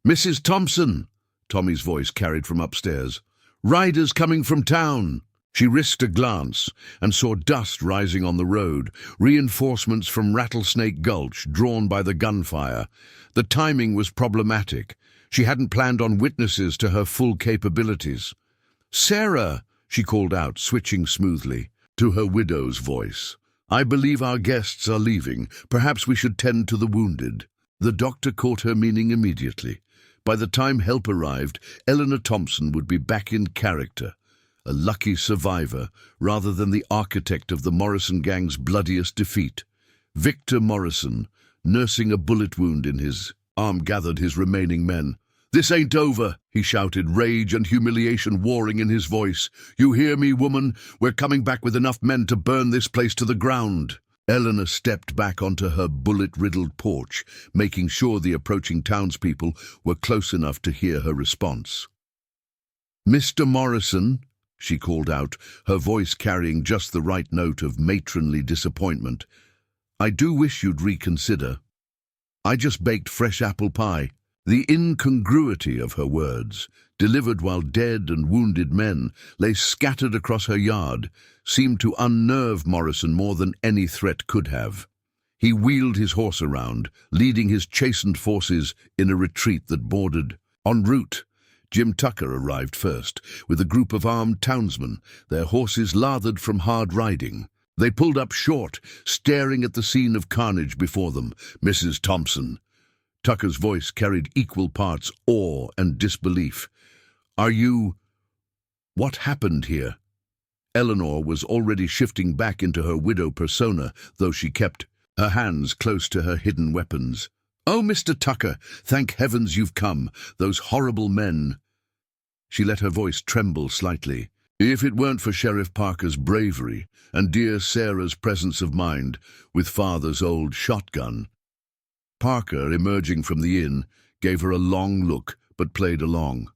"Mrs. Thompson!" Tommy's voice carried from upstairs. "Riders coming from town!" She risked a glance and saw dust rising on the road, reinforcements from Rattlesnake Gulch drawn by the gunfire. The timing was problematic. She hadn't planned on witnesses to her full capabilities. "Sarah," she called out, switching smoothly to her widow's voice. "I believe our guests are leaving. Perhaps we should tend to the wounded." The doctor caught her meaning immediately. By the time help arrived, Eleanor Thompson would be back in character, a lucky survivor rather than the architect of the Morrison gang's bloodiest defeat. Victor Morrison, nursing a bullet wound in his arm, gathered his remaining men. "This ain't over," he shouted, rage and humiliation warring in his voice. "You hear me, woman? We're coming back with enough men to burn this place to the ground." Eleanor stepped back onto her bullet-riddled porch, making sure the approaching townspeople were close enough to hear her response. "Mr. Morrison," she called out, her voice carrying just the right note of matronly disappointment, "I do wish you'd reconsider. I just baked fresh apple pie." The incongruity of her words, delivered while dead and wounded men lay scattered across her yard, seemed to unnerve Morrison more than any threat could have. He wheeled his horse around, leading his chastened forces in a retreat that bordered. En route, Jim Tucker arrived first, with a group of armed townsmen, their horses lathered from hard riding. They pulled up short, staring at the scene of carnage before them. "Mrs. Thompson." Tucker's voice carried equal parts awe and disbelief. "Are you... What happened here?" Eleanor was already shifting back into her widow persona, though she kept her hands close to her hidden weapons. "Oh, Mr. Tucker, thank heavens you've come. Those horrible men..." She let her voice tremble slightly. "If it weren't for Sheriff Parker's bravery and dear Sarah's presence of mind with Father's old shotgun..." Parker, emerging from the inn, gave her a long look, but played along.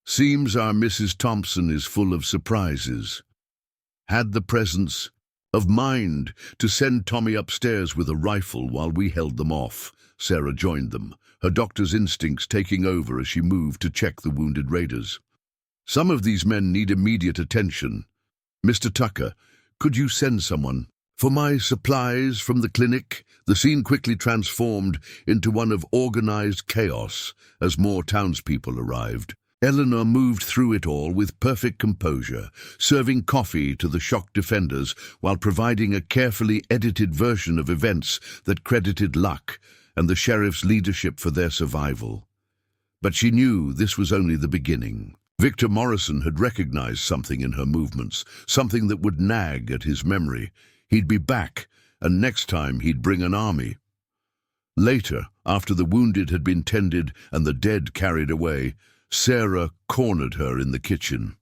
"Seems our Mrs. Thompson is full of surprises. Had the presence of mind to send Tommy upstairs with a rifle while we held them off." Sarah joined them, her doctor's instincts taking over as she moved to check the wounded raiders. "Some of these men need immediate attention. Mr. Tucker, could you send someone for my supplies from the clinic?" The scene quickly transformed into one of organized chaos as more townspeople arrived. Eleanor moved through it all with perfect composure, serving coffee to the shocked defenders while providing a carefully edited version of events that credited luck and the sheriff's leadership for their survival. But she knew this was only the beginning. Victor Morrison had recognized something in her movements, something that would nag at his memory. He'd be back, and next time he'd bring an army. Later, after the wounded had been tended and the dead carried away, Sarah cornered her in the kitchen.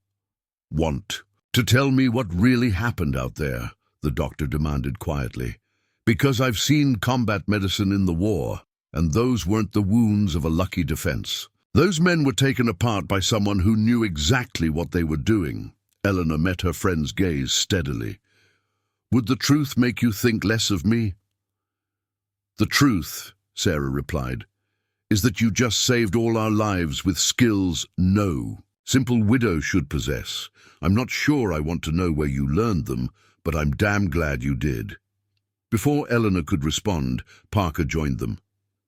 "Want to tell me what really happened out there?" the doctor demanded quietly. "Because I've seen combat medicine in the war, and those weren't the wounds of a lucky defense. Those men were taken apart by someone who knew exactly what they were doing." Eleanor met her friend's gaze steadily. "Would the truth make you think less of me?" "The truth," Sarah replied, "is that you just saved all our lives with skills no simple widow should possess. I'm not sure I want to know where you learned them, but I'm damn glad you did." Before Eleanor could respond, Parker joined them.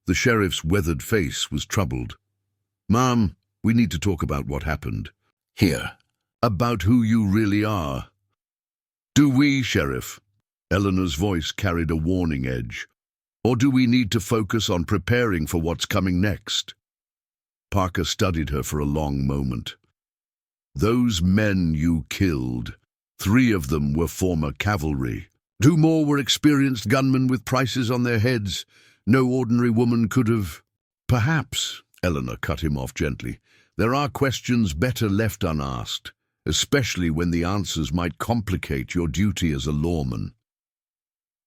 The sheriff's weathered face was troubled. "Ma'am, we need to talk about what happened." "Here." "About who you really are." "Do we, Sheriff?" Eleanor's voice carried a warning edge. "Or do we need to focus on preparing for what's coming next?" Parker studied her for a long moment. "Those men you killed, 3 of them were former cavalry. 2 more were experienced gunmen with prices on their heads. No ordinary woman could have—" "Perhaps," Eleanor cut him off gently, "there are questions better left unasked, especially when the answers might complicate your duty as a lawman."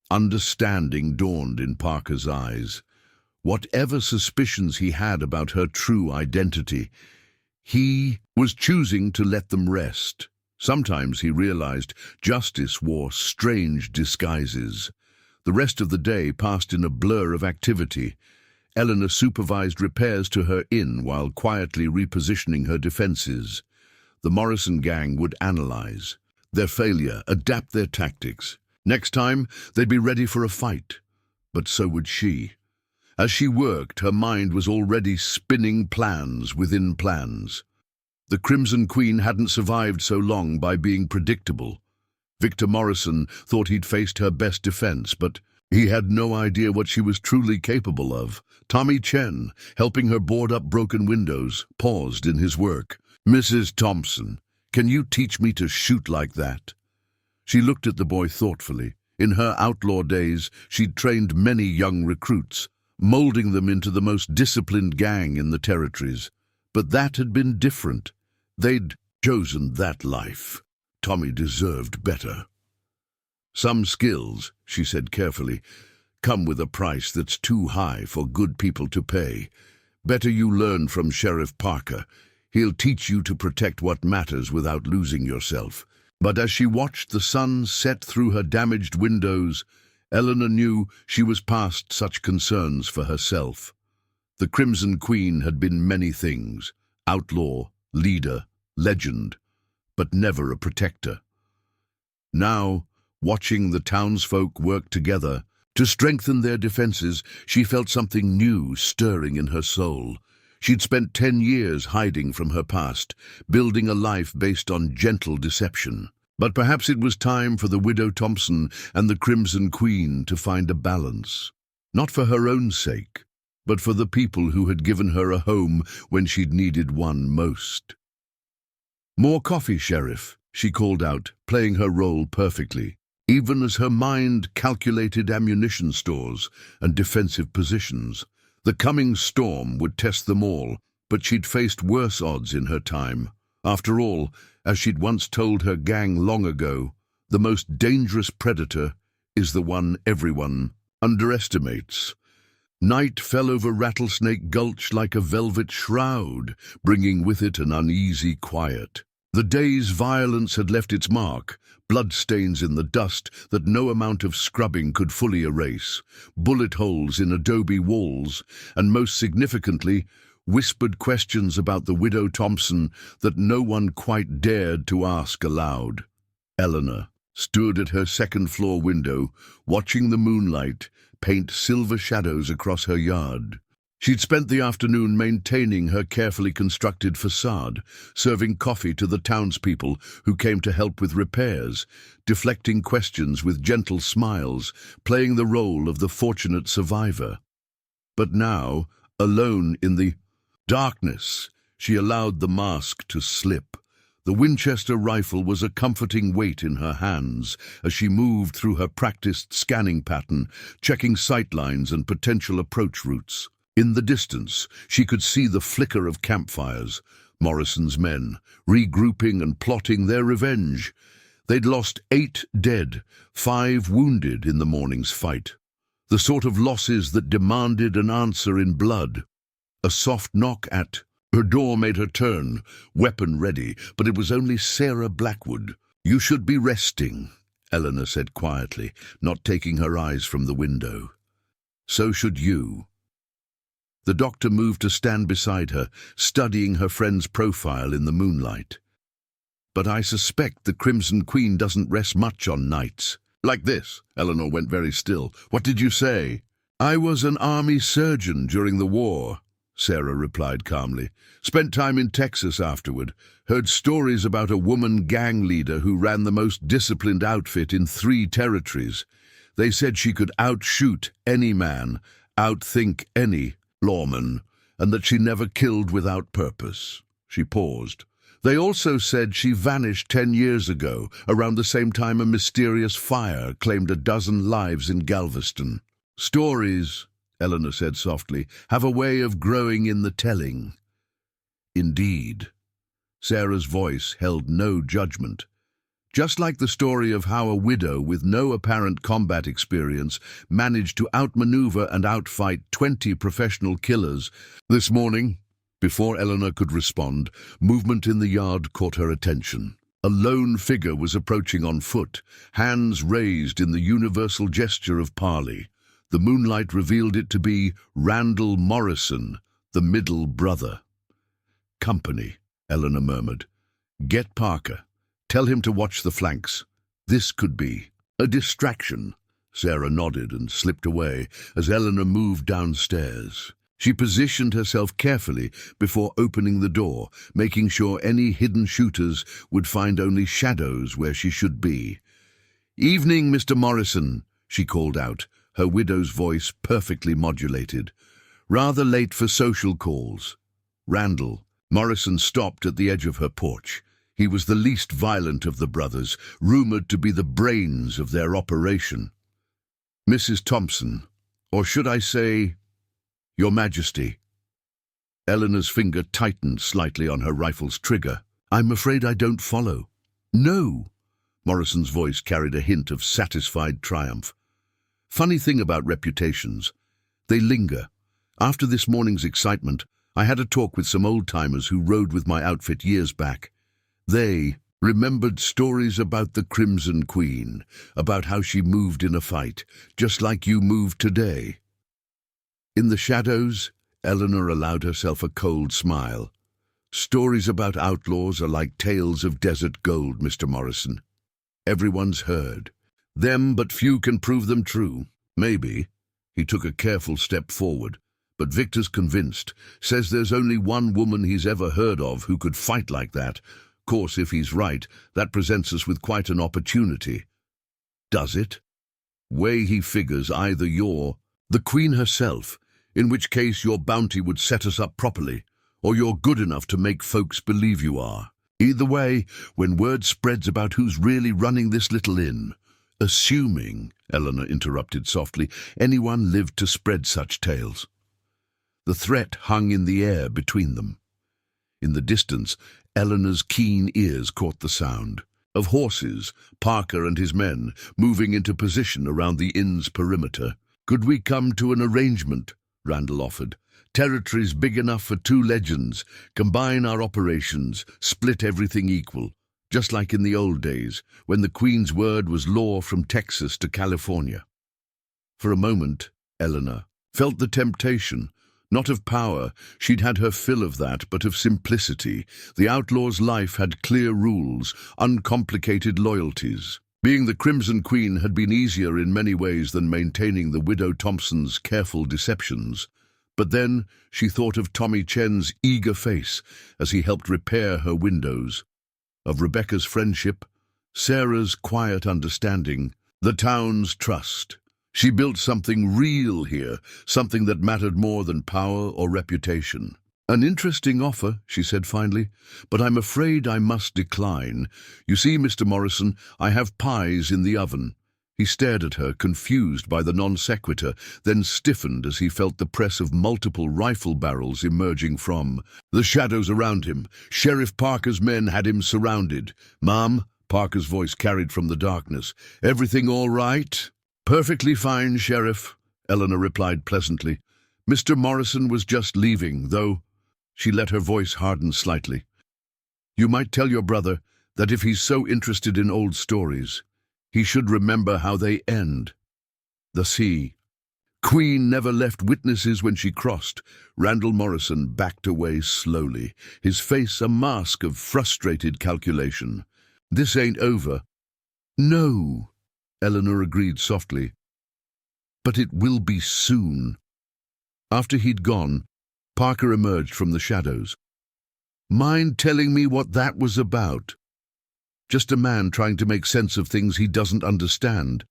Understanding dawned in Parker's eyes. Whatever suspicions he had about her true identity, he was choosing to let them rest. Sometimes, he realized, justice wore strange disguises. The rest of the day passed in a blur of activity. Eleanor supervised repairs to her inn while quietly repositioning her defenses. The Morrison gang would analyze their failure, adapt their tactics. Next time, they'd be ready for a fight. But so would she. As she worked, her mind was already spinning plans within plans. The Crimson Queen hadn't survived so long by being predictable. Victor Morrison thought he'd faced her best defense, but he had no idea what she was truly capable of. Tommy Chen, helping her board up broken windows, paused in his work. "Mrs. Thompson, can you teach me to shoot like that?" She looked at the boy thoughtfully. In her outlaw days, she'd trained many young recruits, molding them into the most disciplined gang in the territories. But that had been different. They'd chosen that life. Tommy deserved better. "Some skills," she said carefully, "come with a price that's too high for good people to pay. Better you learn from Sheriff Parker. He'll teach you to protect what matters without losing yourself." But as she watched the sun set through her damaged windows, Eleanor knew she was past such concerns for herself. The Crimson Queen had been many things: outlaw, leader, legend, but never a protector. Now, watching the townsfolk work together to strengthen their defenses, she felt something new stirring in her soul. She'd spent 10 years hiding from her past, building a life based on gentle deception. But perhaps it was time for the Widow Thompson and the Crimson Queen to find a balance. Not for her own sake, but for the people who had given her a home when she'd needed one most. "More coffee, Sheriff," she called out, playing her role perfectly, even as her mind calculated ammunition stores and defensive positions. The coming storm would test them all, but she'd faced worse odds in her time. After all, as she'd once told her gang long ago, the most dangerous predator is the one everyone underestimates. Night fell over Rattlesnake Gulch like a velvet shroud, bringing with it an uneasy quiet. The day's violence had left its mark, bloodstains in the dust that no amount of scrubbing could fully erase, bullet holes in adobe walls, and most significantly, whispered questions about the Widow Thompson that no one quite dared to ask aloud. Eleanor stood at her second-floor window, watching the moonlight paint silver shadows across her yard. She'd spent the afternoon maintaining her carefully constructed facade, serving coffee to the townspeople who came to help with repairs, deflecting questions with gentle smiles, playing the role of the fortunate survivor. But now, alone in the darkness, she allowed the mask to slip. The Winchester rifle was a comforting weight in her hands as she moved through her practiced scanning pattern, checking sightlines and potential approach routes. In the distance, she could see the flicker of campfires, Morrison's men, regrouping and plotting their revenge. They'd lost 8 dead, 5 wounded in the morning's fight. The sort of losses that demanded an answer in blood. A soft knock at her door made her turn, weapon ready, but it was only Sarah Blackwood. "You should be resting," Eleanor said quietly, not taking her eyes from the window. "So should you." The doctor moved to stand beside her, studying her friend's profile in the moonlight. "But I suspect the Crimson Queen doesn't rest much on nights." "Like this?" Eleanor went very still. "What did you say?" "I was an army surgeon during the war," Sarah replied calmly. "Spent time in Texas afterward. Heard stories about a woman gang leader who ran the most disciplined outfit in 3 territories. They said she could outshoot any man, outthink any lawman, and that she never killed without purpose." She paused. "They also said she vanished 10 years ago, around the same time a mysterious fire claimed a dozen lives in Galveston." "Stories," Eleanor said softly, "have a way of growing in the telling." "Indeed." Sarah's voice held no judgment. Just like the story of how a widow with no apparent combat experience managed to outmaneuver and outfight 20 professional killers. This morning, before Eleanor could respond, movement in the yard caught her attention. A lone figure was approaching on foot, hands raised in the universal gesture of parley. The moonlight revealed it to be Randall Morrison, the middle brother. "Company," Eleanor murmured. "Get Parker. Tell him to watch the flanks. This could be a distraction." Sarah nodded and slipped away as Eleanor moved downstairs. She positioned herself carefully before opening the door, making sure any hidden shooters would find only shadows where she should be. "Evening, Mr. Morrison," she called out, her widow's voice perfectly modulated. "Rather late for social calls." "Randall." Morrison stopped at the edge of her porch. He was the least violent of the brothers, rumored to be the brains of their operation. "Mrs. Thompson, or should I say, Your Majesty." Eleanor's finger tightened slightly on her rifle's trigger. "I'm afraid I don't follow." "No." Morrison's voice carried a hint of satisfied triumph. "Funny thing about reputations. They linger. After this morning's excitement, I had a talk with some old-timers who rode with my outfit years back. They remembered stories about the Crimson Queen, about how she moved in a fight, just like you moved today." In the shadows, Eleanor allowed herself a cold smile. "Stories about outlaws are like tales of desert gold, Mr. Morrison. Everyone's heard them, but few can prove them true. Maybe." He took a careful step forward. "But Victor's convinced, says there's only one woman he's ever heard of who could fight like that. Course, if he's right, that presents us with quite an opportunity." "Does it?" "Way he figures either you're the Queen herself, in which case your bounty would set us up properly, or you're good enough to make folks believe you are. Either way, when word spreads about who's really running this little inn—" "Assuming," Eleanor interrupted softly, "anyone lived to spread such tales." The threat hung in the air between them. In the distance, Eleanor's keen ears caught the sound of horses, Parker and his men, moving into position around the inn's perimeter. "Could we come to an arrangement?" Randall offered. "Territories big enough for 2 legends. Combine our operations, split everything equal. Just like in the old days, when the Queen's word was law from Texas to California." For a moment, Eleanor felt the temptation. Not of power, she'd had her fill of that, but of simplicity. The outlaw's life had clear rules, uncomplicated loyalties. Being the Crimson Queen had been easier in many ways than maintaining the widow Thompson's careful deceptions. But then she thought of Tommy Chen's eager face as he helped repair her windows, of Rebecca's friendship, Sarah's quiet understanding, the town's trust. She built something real here, something that mattered more than power or reputation. "An interesting offer," she said finally, "but I'm afraid I must decline. You see, Mr. Morrison, I have pies in the oven." He stared at her, confused by the non sequitur, then stiffened as he felt the press of multiple rifle barrels emerging from the shadows around him. Sheriff Parker's men had him surrounded. "Ma'am," Parker's voice carried from the darkness, "everything all right?" "Perfectly fine, Sheriff," Eleanor replied pleasantly. "Mr. Morrison was just leaving, though." She let her voice harden slightly. "You might tell your brother that if he's so interested in old stories, he should remember how they end. The sea. Queen never left witnesses when she crossed." Randall Morrison backed away slowly, his face a mask of frustrated calculation. "This ain't over." "No," Eleanor agreed softly. "But it will be soon." After he'd gone, Parker emerged from the shadows. "Mind telling me what that was about?" "Just a man trying to make sense of things he doesn't understand."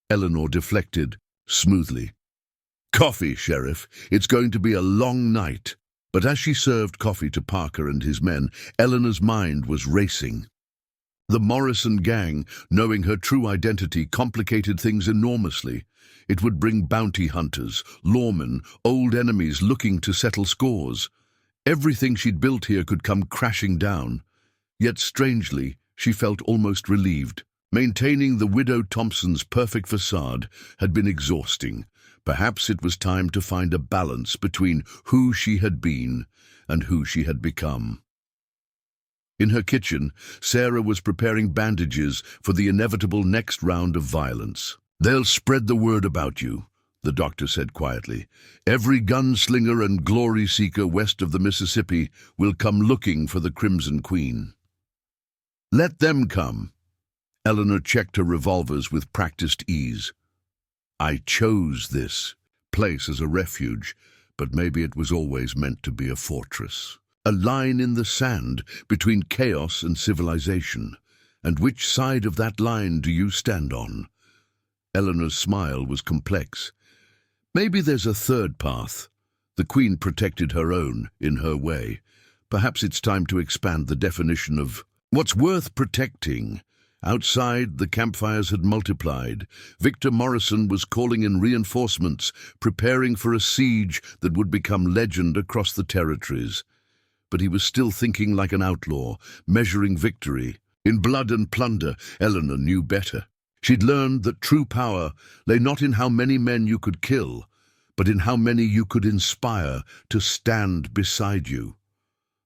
Eleanor deflected smoothly. "Coffee, Sheriff. It's going to be a long night." But as she served coffee to Parker and his men, Eleanor's mind was racing. The Morrison gang, knowing her true identity, complicated things enormously. It would bring bounty hunters, lawmen, old enemies looking to settle scores. Everything she'd built here could come crashing down. Yet strangely, she felt almost relieved. Maintaining the widow Thompson's perfect facade had been exhausting. Perhaps it was time to find a balance between who she had been and who she had become. In her kitchen, Sarah was preparing bandages for the inevitable next round of violence. "They'll spread the word about you," the doctor said quietly. "Every gunslinger and glory seeker west of the Mississippi will come looking for the Crimson Queen." "Let them come." Eleanor checked her revolvers with practiced ease. "I chose this place as a refuge, but maybe it was always meant to be a fortress. A line in the sand between chaos and civilization. And which side of that line do you stand on?" Eleanor's smile was complex. "Maybe there's a third path." The Queen protected her own, in her way. Perhaps it's time to expand the definition of what's worth protecting. Outside, the campfires had multiplied. Victor Morrison was calling in reinforcements, preparing for a siege that would become legend across the territories. But he was still thinking like an outlaw, measuring victory. In blood and plunder, Eleanor knew better. She'd learned that true power lay not in how many men you could kill, but in how many you could inspire to stand beside you.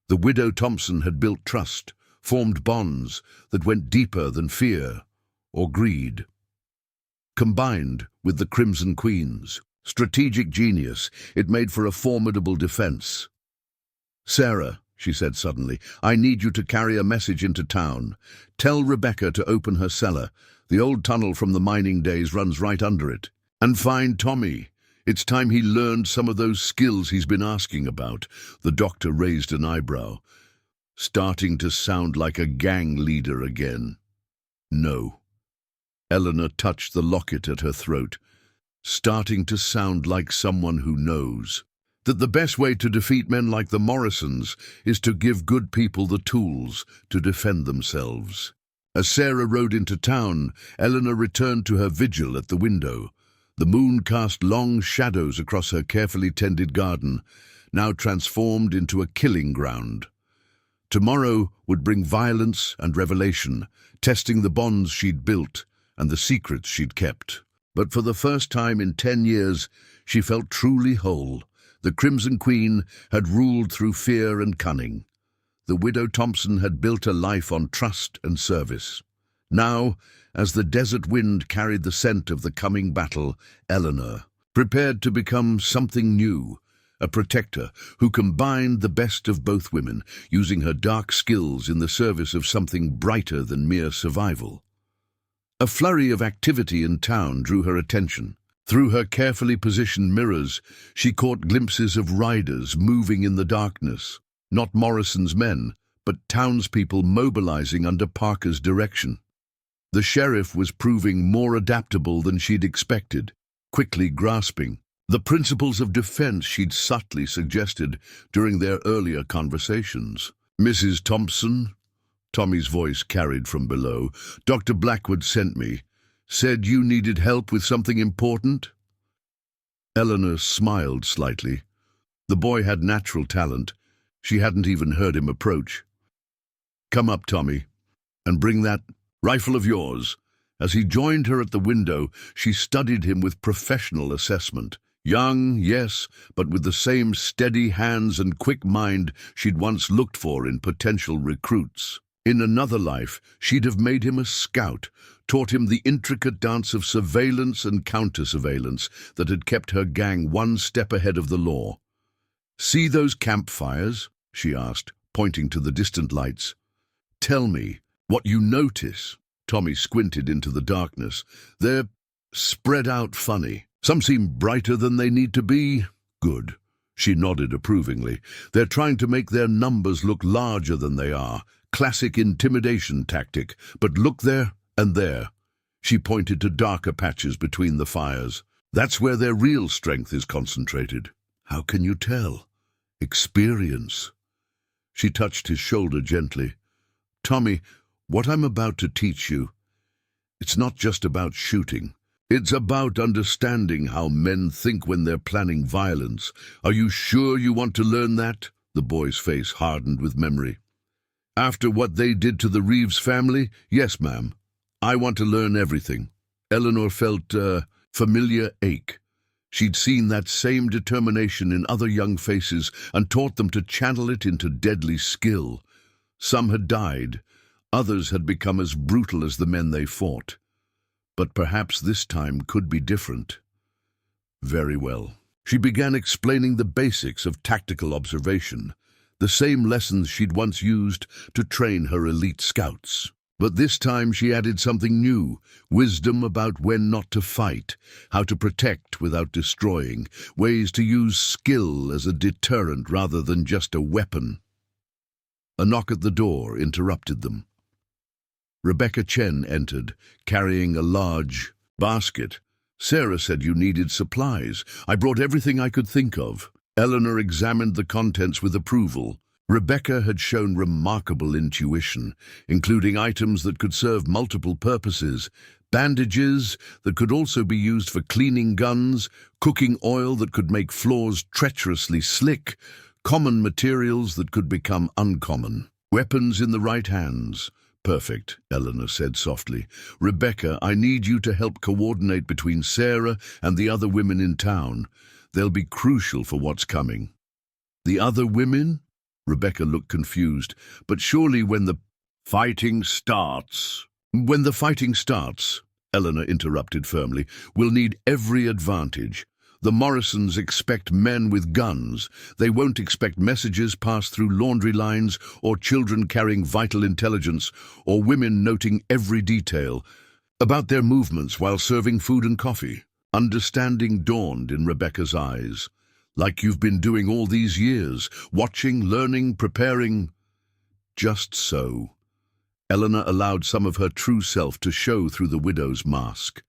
The widow Thompson had built trust, formed bonds that went deeper than fear or greed. Combined with the Crimson Queen's strategic genius, it made for a formidable defense. "Sarah," she said suddenly, "I need you to carry a message into town. Tell Rebecca to open her cellar. The old tunnel from the mining days runs right under it. And find Tommy. It's time he learned some of those skills he's been asking about." The doctor raised an eyebrow. "Starting to sound like a gang leader again." "No." Eleanor touched the locket at her throat. "Starting to sound like someone who knows that the best way to defeat men like the Morrisons is to give good people the tools to defend themselves." As Sarah rode into town, Eleanor returned to her vigil at the window. The moon cast long shadows across her carefully tended garden, now transformed into a killing ground. Tomorrow would bring violence and revelation, testing the bonds she'd built and the secrets she'd kept. But for the first time in 10 years, she felt truly whole. The Crimson Queen had ruled through fear and cunning. The widow Thompson had built a life on trust and service. Now, as the desert wind carried the scent of the coming battle, Eleanor prepared to become something new, a protector who combined the best of both women, using her dark skills in the service of something brighter than mere survival. A flurry of activity in town drew her attention. Through her carefully positioned mirrors, she caught glimpses of riders moving in the darkness. Not Morrison's men, but townspeople mobilizing under Parker's direction. The sheriff was proving more adaptable than she'd expected, quickly grasping The principles of defense she'd subtly suggested during their earlier conversations. "Mrs. Thompson," Tommy's voice carried from below, "Dr. Blackwood sent me. Said you needed help with something important?" Eleanor smiled slightly. The boy had natural talent. She hadn't even heard him approach. "Come up, Tommy, and bring that rifle of yours." As he joined her at the window, she studied him with professional assessment. Young, yes, but with the same steady hands and quick mind she'd once looked for in potential recruits. In another life, she'd have made him a scout, taught him the intricate dance of surveillance and counter-surveillance that had kept her gang one step ahead of the law. "See those campfires?" she asked, pointing to the distant lights. "Tell me what you notice." Tommy squinted into the darkness. "They're spread out funny. Some seem brighter than they need to be." "Good." She nodded approvingly. "They're trying to make their numbers look larger than they are. Classic intimidation tactic. But look there and there." She pointed to darker patches between the fires. "That's where their real strength is concentrated." "How can you tell?" "Experience." She touched his shoulder gently. "Tommy, what I'm about to teach you, it's not just about shooting. It's about understanding how men think when they're planning violence. Are you sure you want to learn that?" The boy's face hardened with memory. "After what they did to the Reeves family? Yes, ma'am. I want to learn everything." Eleanor felt a familiar ache. She'd seen that same determination in other young faces and taught them to channel it into deadly skill. Some had died. Others had become as brutal as the men they fought. But perhaps this time could be different. Very well. She began explaining the basics of tactical observation, the same lessons she'd once used to train her elite scouts. But this time she added something new, wisdom about when not to fight, how to protect without destroying, ways to use skill as a deterrent rather than just a weapon. A knock at the door interrupted them. Rebecca Chen entered, carrying a large basket. "Sarah said you needed supplies. I brought everything I could think of." Eleanor examined the contents with approval. Rebecca had shown remarkable intuition, including items that could serve multiple purposes, bandages that could also be used for cleaning guns, cooking oil that could make floors treacherously slick, common materials that could become uncommon. Weapons in the right hands. "Perfect," Eleanor said softly. "Rebecca, I need you to help coordinate between Sarah and the other women in town. They'll be crucial for what's coming." "The other women?" Rebecca looked confused. "But surely when the fighting starts..." "When the fighting starts," Eleanor interrupted firmly, "we'll need every advantage. The Morrisons expect men with guns. They won't expect messages passed through laundry lines or children carrying vital intelligence or women noting every detail about their movements while serving food and coffee." Understanding dawned in Rebecca's eyes. "Like you've been doing all these years, watching, learning, preparing." "Just so." Eleanor allowed some of her true self to show through the widow's mask.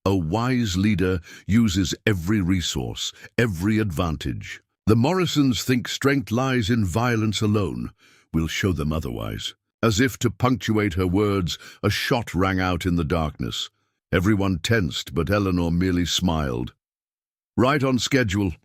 "A wise leader uses every resource, every advantage. The Morrisons think strength lies in violence alone. We'll show them otherwise." As if to punctuate her words, a shot rang out in the darkness. Everyone tensed, but Eleanor merely smiled. "Right on schedule.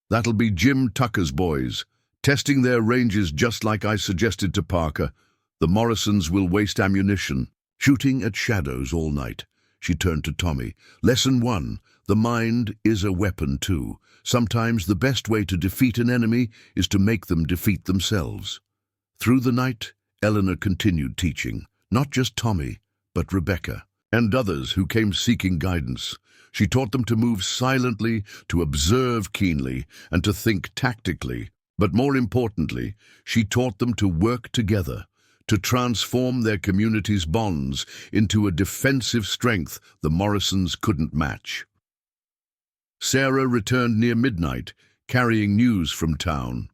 That'll be Jim Tucker's boys, testing their ranges just like I suggested to Parker. The Morrisons will waste ammunition, shooting at shadows all night." She turned to Tommy. "Lesson 1. The mind is a weapon too. Sometimes the best way to defeat an enemy is to make them defeat themselves." Through the night, Eleanor continued teaching, not just Tommy, but Rebecca, and others who came seeking guidance. She taught them to move silently, to observe keenly, and to think tactically. But more importantly, she taught them to work together, to transform their community's bonds into a defensive strength the Morrisons couldn't match. Sarah returned near midnight, carrying news from town.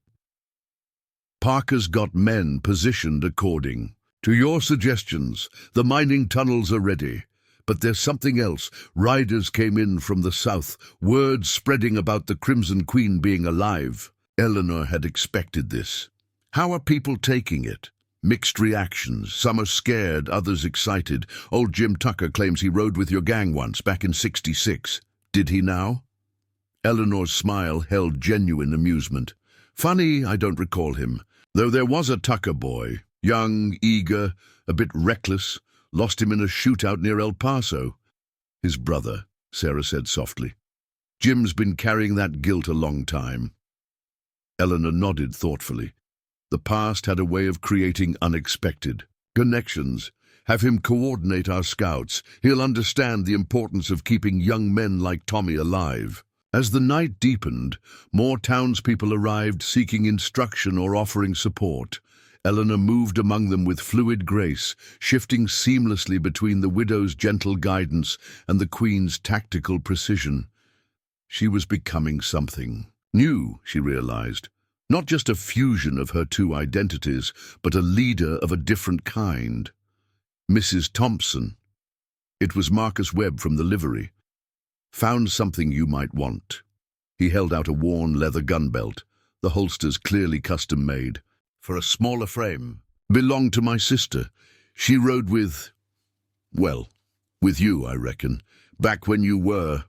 "Parker's got men positioned according to your suggestions. The mining tunnels are ready. But there's something else. Riders came in from the south, word spreading about the Crimson Queen being alive. Eleanor had expected this. How are people taking it? Mixed reactions. Some are scared, others excited. Old Jim Tucker claims he rode with your gang once, back in '66. Did he now? Eleanor's smile held genuine amusement. Funny, I don't recall him. Though there was a Tucker boy, young, eager, a bit reckless. Lost him in a shootout near El Paso. His brother, Sarah said softly. Jim's been carrying that guilt a long time. Eleanor nodded thoughtfully. The past had a way of creating unexpected connections. Have him coordinate our scouts. He'll understand the importance of keeping young men like Tommy alive. As the night deepened, more townspeople arrived seeking instruction or offering support. Eleanor moved among them with fluid grace, shifting seamlessly between the widow's gentle guidance and the Queen's tactical precision. She was becoming something new, she realized. Not just a fusion of her two identities, but a leader of a different kind. Mrs. Thompson. It was Marcus Webb from the livery. Found something you might want. He held out a worn leather gun belt, the holsters clearly custom-made. For a smaller frame. Belonged to my sister. She rode with you, I reckon, back when you were.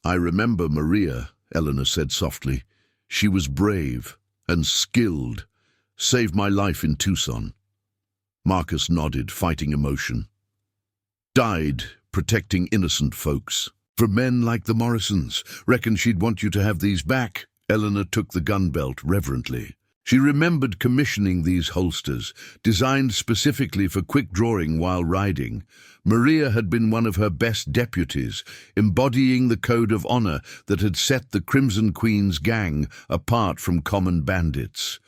I remember Maria, Eleanor said softly. She was brave and skilled. Saved my life in Tucson. Marcus nodded, fighting emotion. Died protecting innocent folks. For men like the Morrisons. Reckon she'd want you to have these back. Eleanor took the gun belt reverently. She remembered commissioning these holsters, designed specifically for quick drawing while riding. Maria had been one of her best deputies, embodying the code of honor that had set the Crimson Queen's gang apart from common bandits.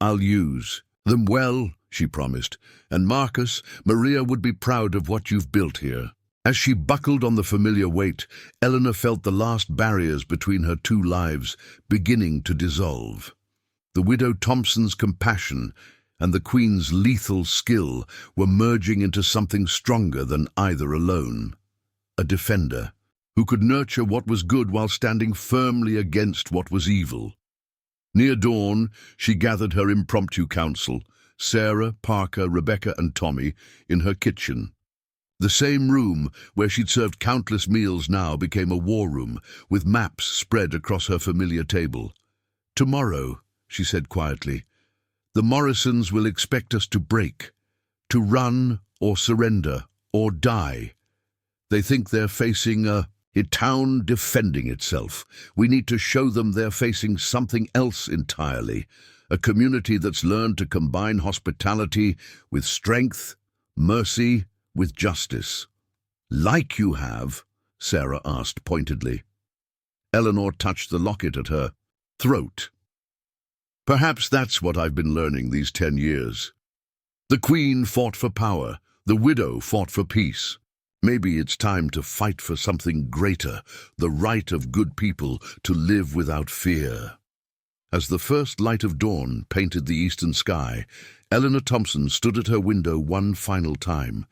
I'll use them well, she promised, and Marcus, Maria would be proud of what you've built here. As she buckled on the familiar weight, Eleanor felt the last barriers between her two lives beginning to dissolve. The widow Thompson's compassion and the Queen's lethal skill were merging into something stronger than either alone. A defender who could nurture what was good while standing firmly against what was evil. Near dawn, she gathered her impromptu council, Sarah, Parker, Rebecca, and Tommy, in her kitchen. The same room where she'd served countless meals now became a war room, with maps spread across her familiar table. Tomorrow, she said quietly, the Morrisons will expect us to break, to run or surrender or die. They think they're facing a town defending itself. We need to show them they're facing something else entirely, a community that's learned to combine hospitality with strength, mercy with justice. Like you have? Sarah asked pointedly. Eleanor touched the locket at her throat. Perhaps that's what I've been learning these 10 years. The Queen fought for power, the widow fought for peace. Maybe it's time to fight for something greater, the right of good people to live without fear. As the first light of dawn painted the eastern sky, Eleanor Thompson stood at her window one final time.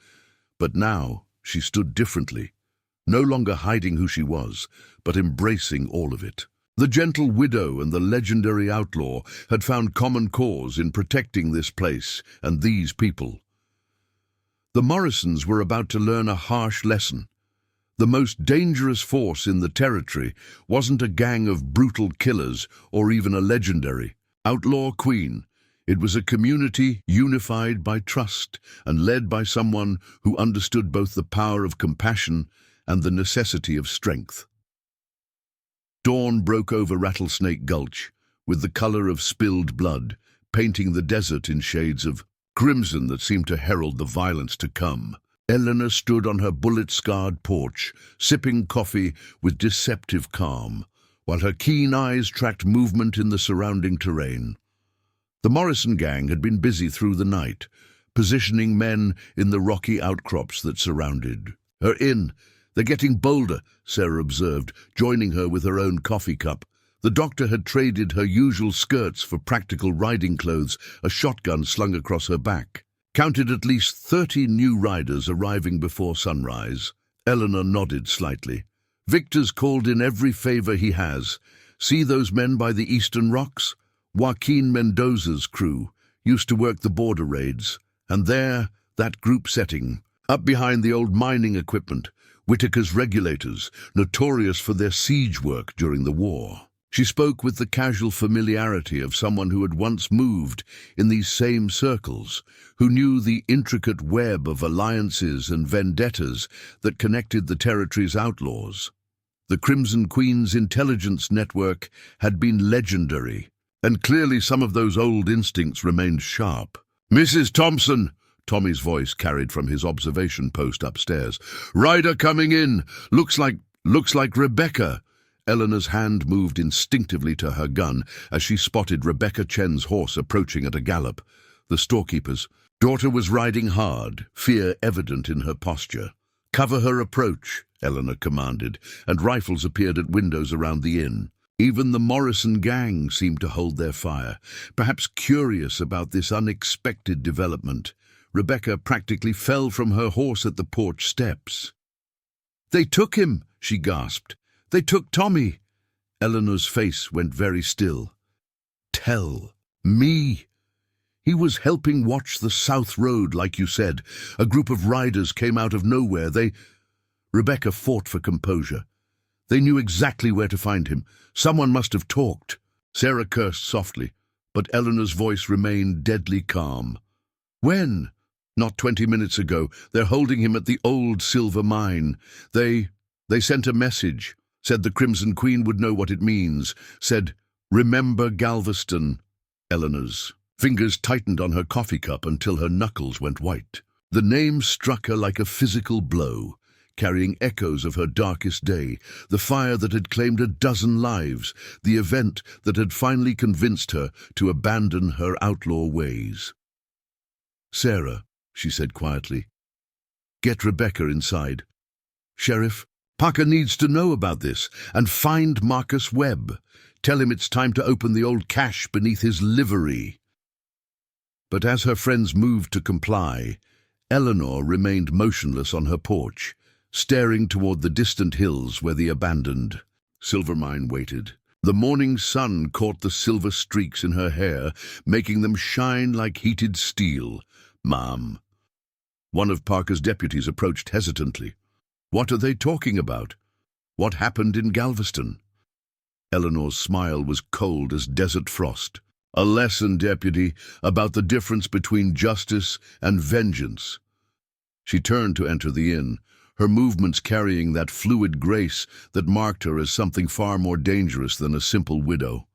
But now she stood differently, no longer hiding who she was, but embracing all of it. The gentle widow and the legendary outlaw had found common cause in protecting this place and these people. The Morrisons were about to learn a harsh lesson. The most dangerous force in the territory wasn't a gang of brutal killers or even a legendary outlaw queen. It was a community unified by trust and led by someone who understood both the power of compassion and the necessity of strength. Dawn broke over Rattlesnake Gulch, with the color of spilled blood, painting the desert in shades of crimson that seemed to herald the violence to come. Eleanor stood on her bullet-scarred porch, sipping coffee with deceptive calm, while her keen eyes tracked movement in the surrounding terrain. The Morrison gang had been busy through the night, positioning men in the rocky outcrops that surrounded her inn. They're getting bolder, Sarah observed, joining her with her own coffee cup. The doctor had traded her usual skirts for practical riding clothes, a shotgun slung across her back. counted at least 30 new riders arriving before sunrise. Eleanor nodded slightly. Victor's called in every favor he has. See those men by the eastern rocks? Joaquin Mendoza's crew used to work the border raids. And there, that group setting, up behind the old mining equipment, Whitaker's regulators, notorious for their siege work during the war. She spoke with the casual familiarity of someone who had once moved in these same circles, who knew the intricate web of alliances and vendettas that connected the territory's outlaws. The Crimson Queen's intelligence network had been legendary, and clearly some of those old instincts remained sharp. "Mrs. Thompson," Tommy's voice carried from his observation post upstairs. "Rider coming in. Looks like Rebecca." Eleanor's hand moved instinctively to her gun as she spotted Rebecca Chen's horse approaching at a gallop. The storekeeper's daughter was riding hard, fear evident in her posture. "Cover her approach," Eleanor commanded, and rifles appeared at windows around the inn. Even the Morrison gang seemed to hold their fire, perhaps curious about this unexpected development. Rebecca practically fell from her horse at the porch steps. "They took him," she gasped. "They took Tommy." Eleanor's face went very still. "Tell me." "He was helping watch the South Road, like you said. A group of riders came out of nowhere. Rebecca fought for composure. "They knew exactly where to find him. Someone must have talked." Sarah cursed softly, but Eleanor's voice remained deadly calm. "When?" "Not 20 minutes ago. They're holding him at the old silver mine. They sent a message. Said the Crimson Queen would know what it means. Said, 'Remember Galveston.'" Eleanor's fingers tightened on her coffee cup until her knuckles went white. The name struck her like a physical blow, carrying echoes of her darkest day, the fire that had claimed a dozen lives, the event that had finally convinced her to abandon her outlaw ways. "Sarah," she said quietly, "get Rebecca inside. Sheriff, Parker needs to know about this, and find Marcus Webb. Tell him it's time to open the old cache beneath his livery." But as her friends moved to comply, Eleanor remained motionless on her porch, staring toward the distant hills where the abandoned silver mine waited. The morning sun caught the silver streaks in her hair, making them shine like heated steel. "Ma'am." One of Parker's deputies approached hesitantly. "What are they talking about? What happened in Galveston?" Eleanor's smile was cold as desert frost. "A lesson, deputy, about the difference between justice and vengeance." She turned to enter the inn, her movements carrying that fluid grace that marked her as something far more dangerous than a simple widow.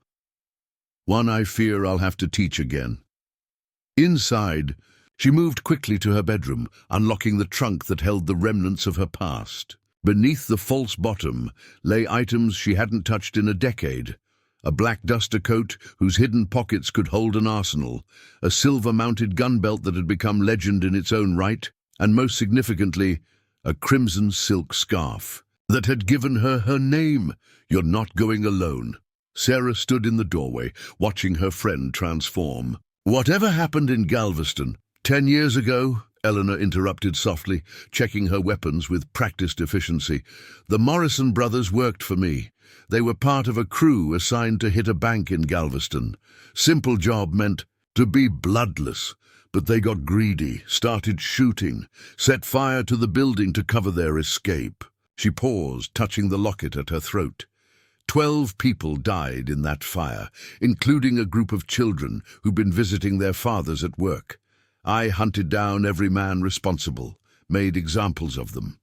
"One I fear I'll have to teach again." Inside, she moved quickly to her bedroom, unlocking the trunk that held the remnants of her past. Beneath the false bottom lay items she hadn't touched in a decade. A black duster coat whose hidden pockets could hold an arsenal, a silver-mounted gun belt that had become legend in its own right, and most significantly, a crimson silk scarf that had given her her name. "You're not going alone." Sarah stood in the doorway, watching her friend transform. "Whatever happened in Galveston?" 10 years ago, Eleanor interrupted softly, checking her weapons with practiced efficiency. "The Morrison brothers worked for me. They were part of a crew assigned to hit a bank in Galveston. Simple job meant to be bloodless, but they got greedy, started shooting, set fire to the building to cover their escape." She paused, touching the locket at her throat. 12 people died in that fire, including a group of children who'd been visiting their fathers at work. I hunted down every man responsible, made examples of them.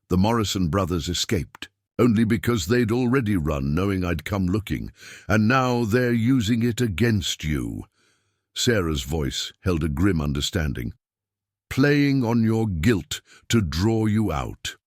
The Morrison brothers escaped, only because they'd already run, knowing I'd come looking, and now they're using it against you. Sarah's voice held a grim understanding. "Playing on your guilt to draw you out.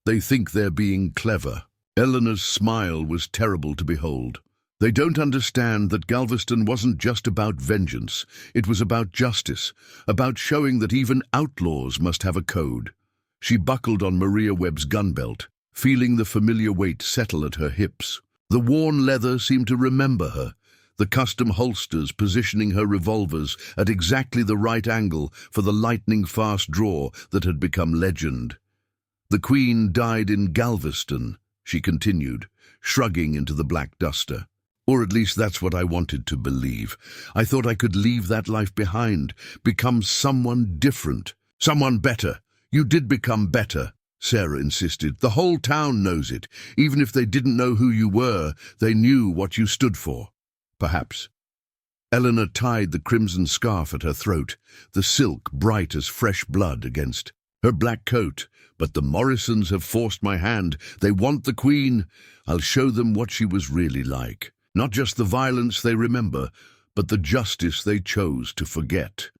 They think they're being clever." Eleanor's smile was terrible to behold. "They don't understand that Galveston wasn't just about vengeance. It was about justice, about showing that even outlaws must have a code." She buckled on Maria Webb's gun belt, feeling the familiar weight settle at her hips. The worn leather seemed to remember her, the custom holsters positioning her revolvers at exactly the right angle for the lightning-fast draw that had become legend. "The Queen died in Galveston," she continued, shrugging into the black duster. "Or at least that's what I wanted to believe. I thought I could leave that life behind, become someone different, someone better." "You did become better," Sarah insisted. "The whole town knows it. Even if they didn't know who you were, they knew what you stood for." "Perhaps." Eleanor tied the crimson scarf at her throat, the silk bright as fresh blood against her black coat. "But the Morrisons have forced my hand. They want the Queen. I'll show them what she was really like. Not just the violence they remember, but the justice they chose to forget."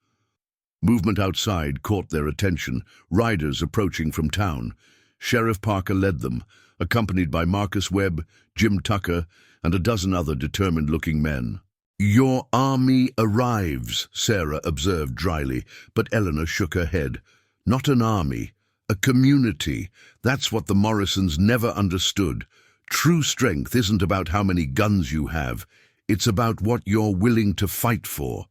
Movement outside caught their attention, riders approaching from town. Sheriff Parker led them, accompanied by Marcus Webb, Jim Tucker, and a dozen other determined-looking men. "Your army arrives," Sarah observed dryly, but Eleanor shook her head. "Not an army, a community. That's what the Morrisons never understood. True strength isn't about how many guns you have. It's about what you're willing to fight for."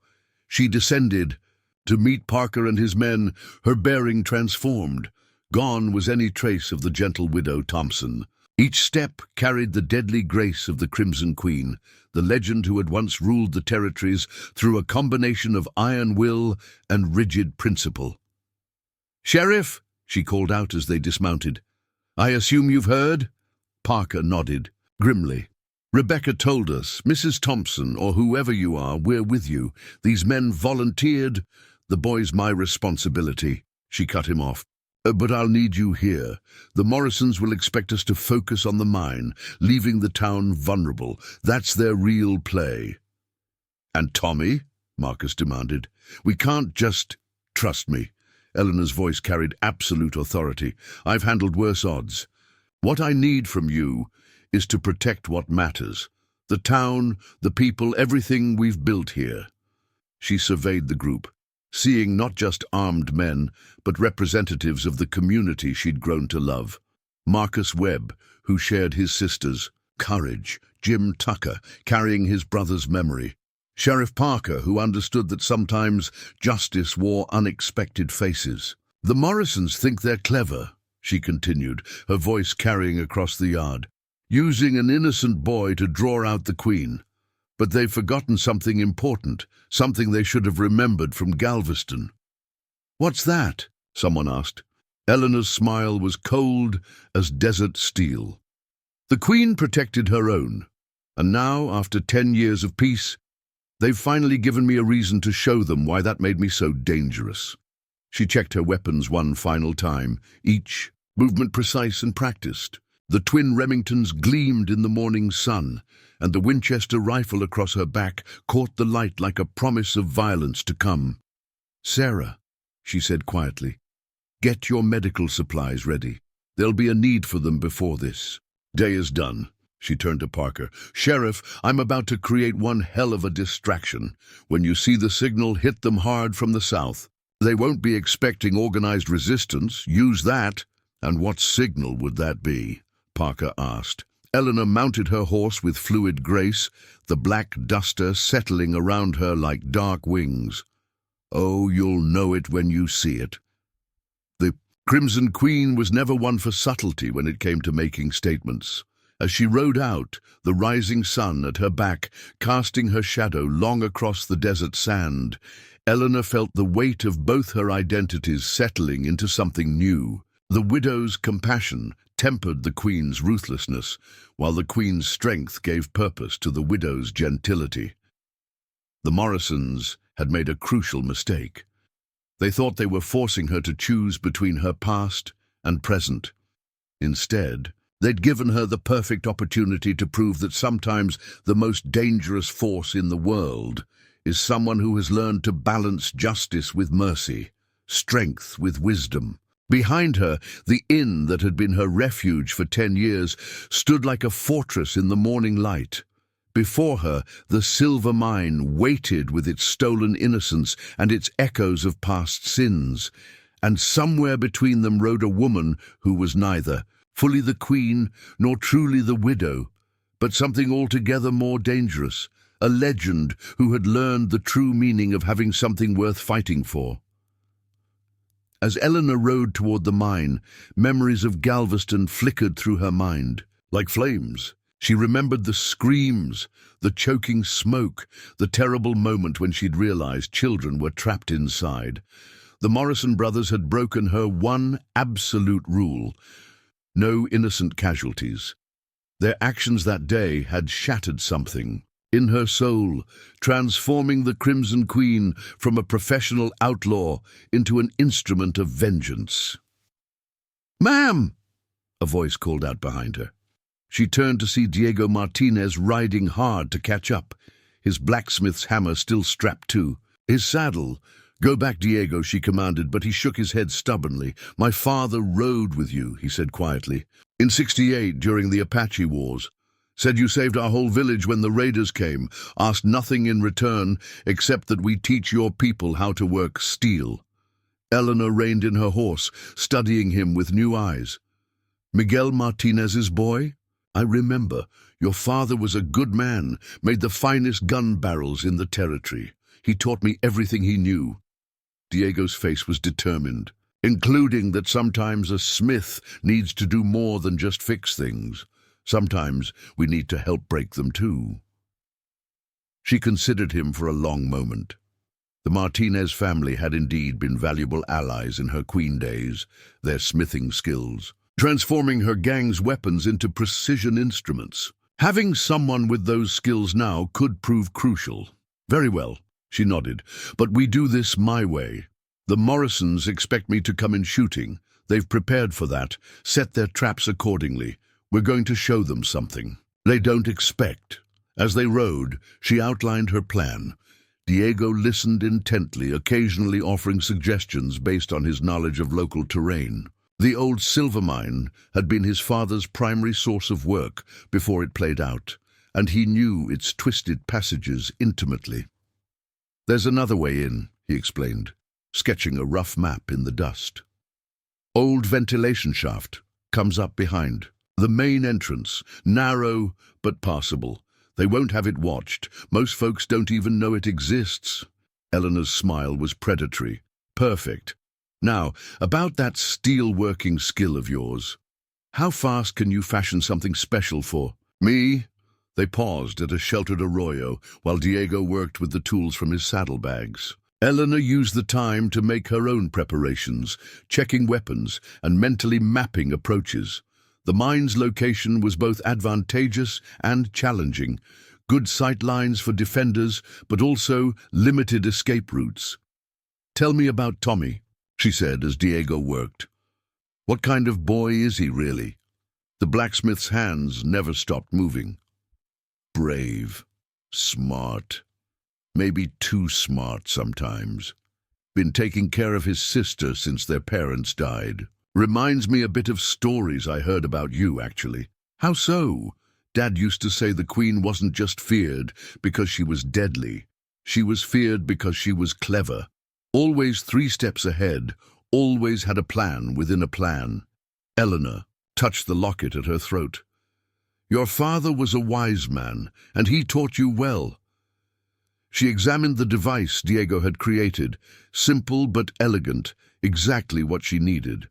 She descended to meet Parker and his men, her bearing transformed. Gone was any trace of the gentle widow Thompson. Each step carried the deadly grace of the Crimson Queen, the legend who had once ruled the territories through a combination of iron will and rigid principle. "Sheriff," she called out as they dismounted. "I assume you've heard?" Parker nodded, grimly. "Rebecca told us, Mrs. Thompson, or whoever you are, we're with you. These men volunteered." "The boy's my responsibility," she cut him off. "But I'll need you here. The Morrisons will expect us to focus on the mine, leaving the town vulnerable. That's their real play." "And Tommy?" Marcus demanded. "We can't just—" "Trust me." Eleanor's voice carried absolute authority. "I've handled worse odds. What I need from you is to protect what matters. The town, the people, everything we've built here." She surveyed the group, seeing not just armed men, but representatives of the community she'd grown to love. Marcus Webb, who shared his sister's courage. Jim Tucker, carrying his brother's memory. Sheriff Parker, who understood that sometimes justice wore unexpected faces. "The Morrisons think they're clever," she continued, her voice carrying across the yard, "using an innocent boy to draw out the Queen. But they've forgotten something important, something they should have remembered from Galveston." "What's that?" someone asked. Eleanor's smile was cold as desert steel. "The Queen protected her own, and now, after 10 years of peace, they've finally given me a reason to show them why that made me so dangerous." She checked her weapons one final time, each movement precise and practiced. The twin Remingtons gleamed in the morning sun, and the Winchester rifle across her back caught the light like a promise of violence to come. "Sarah," she said quietly, "get your medical supplies ready. There'll be a need for them before this day is done." She turned to Parker. "Sheriff, I'm about to create one hell of a distraction. When you see the signal, hit them hard from the south. They won't be expecting organized resistance. Use that." "And what signal would that be?" Parker asked. Eleanor mounted her horse with fluid grace, the black duster settling around her like dark wings. "Oh, you'll know it when you see it." The Crimson Queen was never one for subtlety when it came to making statements. As she rode out, the rising sun at her back, casting her shadow long across the desert sand, Eleanor felt the weight of both her identities settling into something new. The widow's compassion tempered the Queen's ruthlessness, while the Queen's strength gave purpose to the widow's gentility. The Morrisons had made a crucial mistake. They thought they were forcing her to choose between her past and present. Instead, they'd given her the perfect opportunity to prove that sometimes the most dangerous force in the world is someone who has learned to balance justice with mercy, strength with wisdom. Behind her, the inn that had been her refuge for 10 years stood like a fortress in the morning light. Before her, the silver mine waited with its stolen innocence and its echoes of past sins. And somewhere between them rode a woman who was neither fully the Queen nor truly the widow, but something altogether more dangerous, a legend who had learned the true meaning of having something worth fighting for. As Eleanor rode toward the mine, memories of Galveston flickered through her mind. Like flames, she remembered the screams, the choking smoke, the terrible moment when she'd realized children were trapped inside. The Morrison brothers had broken her one absolute rule: no innocent casualties. Their actions that day had shattered something in her soul, transforming the Crimson Queen from a professional outlaw into an instrument of vengeance. "Ma'am!" a voice called out behind her. She turned to see Diego Martinez riding hard to catch up, his blacksmith's hammer still strapped to his saddle. "Go back, Diego," she commanded, but he shook his head stubbornly. "My father rode with you," he said quietly. "In '68, during the Apache Wars. Said you saved our whole village when the raiders came, asked nothing in return except that we teach your people how to work steel." Eleanor reined in her horse, studying him with new eyes. "Miguel Martinez's boy? I remember. Your father was a good man, made the finest gun barrels in the territory. He taught me everything he knew." Diego's face was determined, including that sometimes a smith needs to do more than just fix things. Sometimes we need to help break them too. She considered him for a long moment. The Martinez family had indeed been valuable allies in her queen days, their smithing skills, transforming her gang's weapons into precision instruments. Having someone with those skills now could prove crucial. "Very well," she nodded, "but we do this my way. The Morrisons expect me to come in shooting. They've prepared for that, set their traps accordingly. We're going to show them something they don't expect." As they rode, she outlined her plan. Diego listened intently, occasionally offering suggestions based on his knowledge of local terrain. The old silver mine had been his father's primary source of work before it played out, and he knew its twisted passages intimately. "There's another way in," he explained, sketching a rough map in the dust. "Old ventilation shaft comes up behind. The main entrance, narrow but passable. They won't have it watched. Most folks don't even know it exists." Eleanor's smile was predatory. "Perfect. Now, about that steel-working skill of yours. How fast can you fashion something special for me?" They paused at a sheltered arroyo while Diego worked with the tools from his saddlebags. Eleanor used the time to make her own preparations, checking weapons and mentally mapping approaches. The mine's location was both advantageous and challenging. Good sight lines for defenders, but also limited escape routes. "Tell me about Tommy," she said as Diego worked. "What kind of boy is he, really?" The blacksmith's hands never stopped moving. "Brave, smart, maybe too smart sometimes. Been taking care of his sister since their parents died. Reminds me a bit of stories I heard about you, actually." "How so?" "Dad used to say the Queen wasn't just feared because she was deadly. She was feared because she was clever. Always 3 steps ahead, always had a plan within a plan." Eleanor touched the locket at her throat. "Your father was a wise man, and he taught you well." She examined the device Diego had created, simple but elegant, exactly what she needed.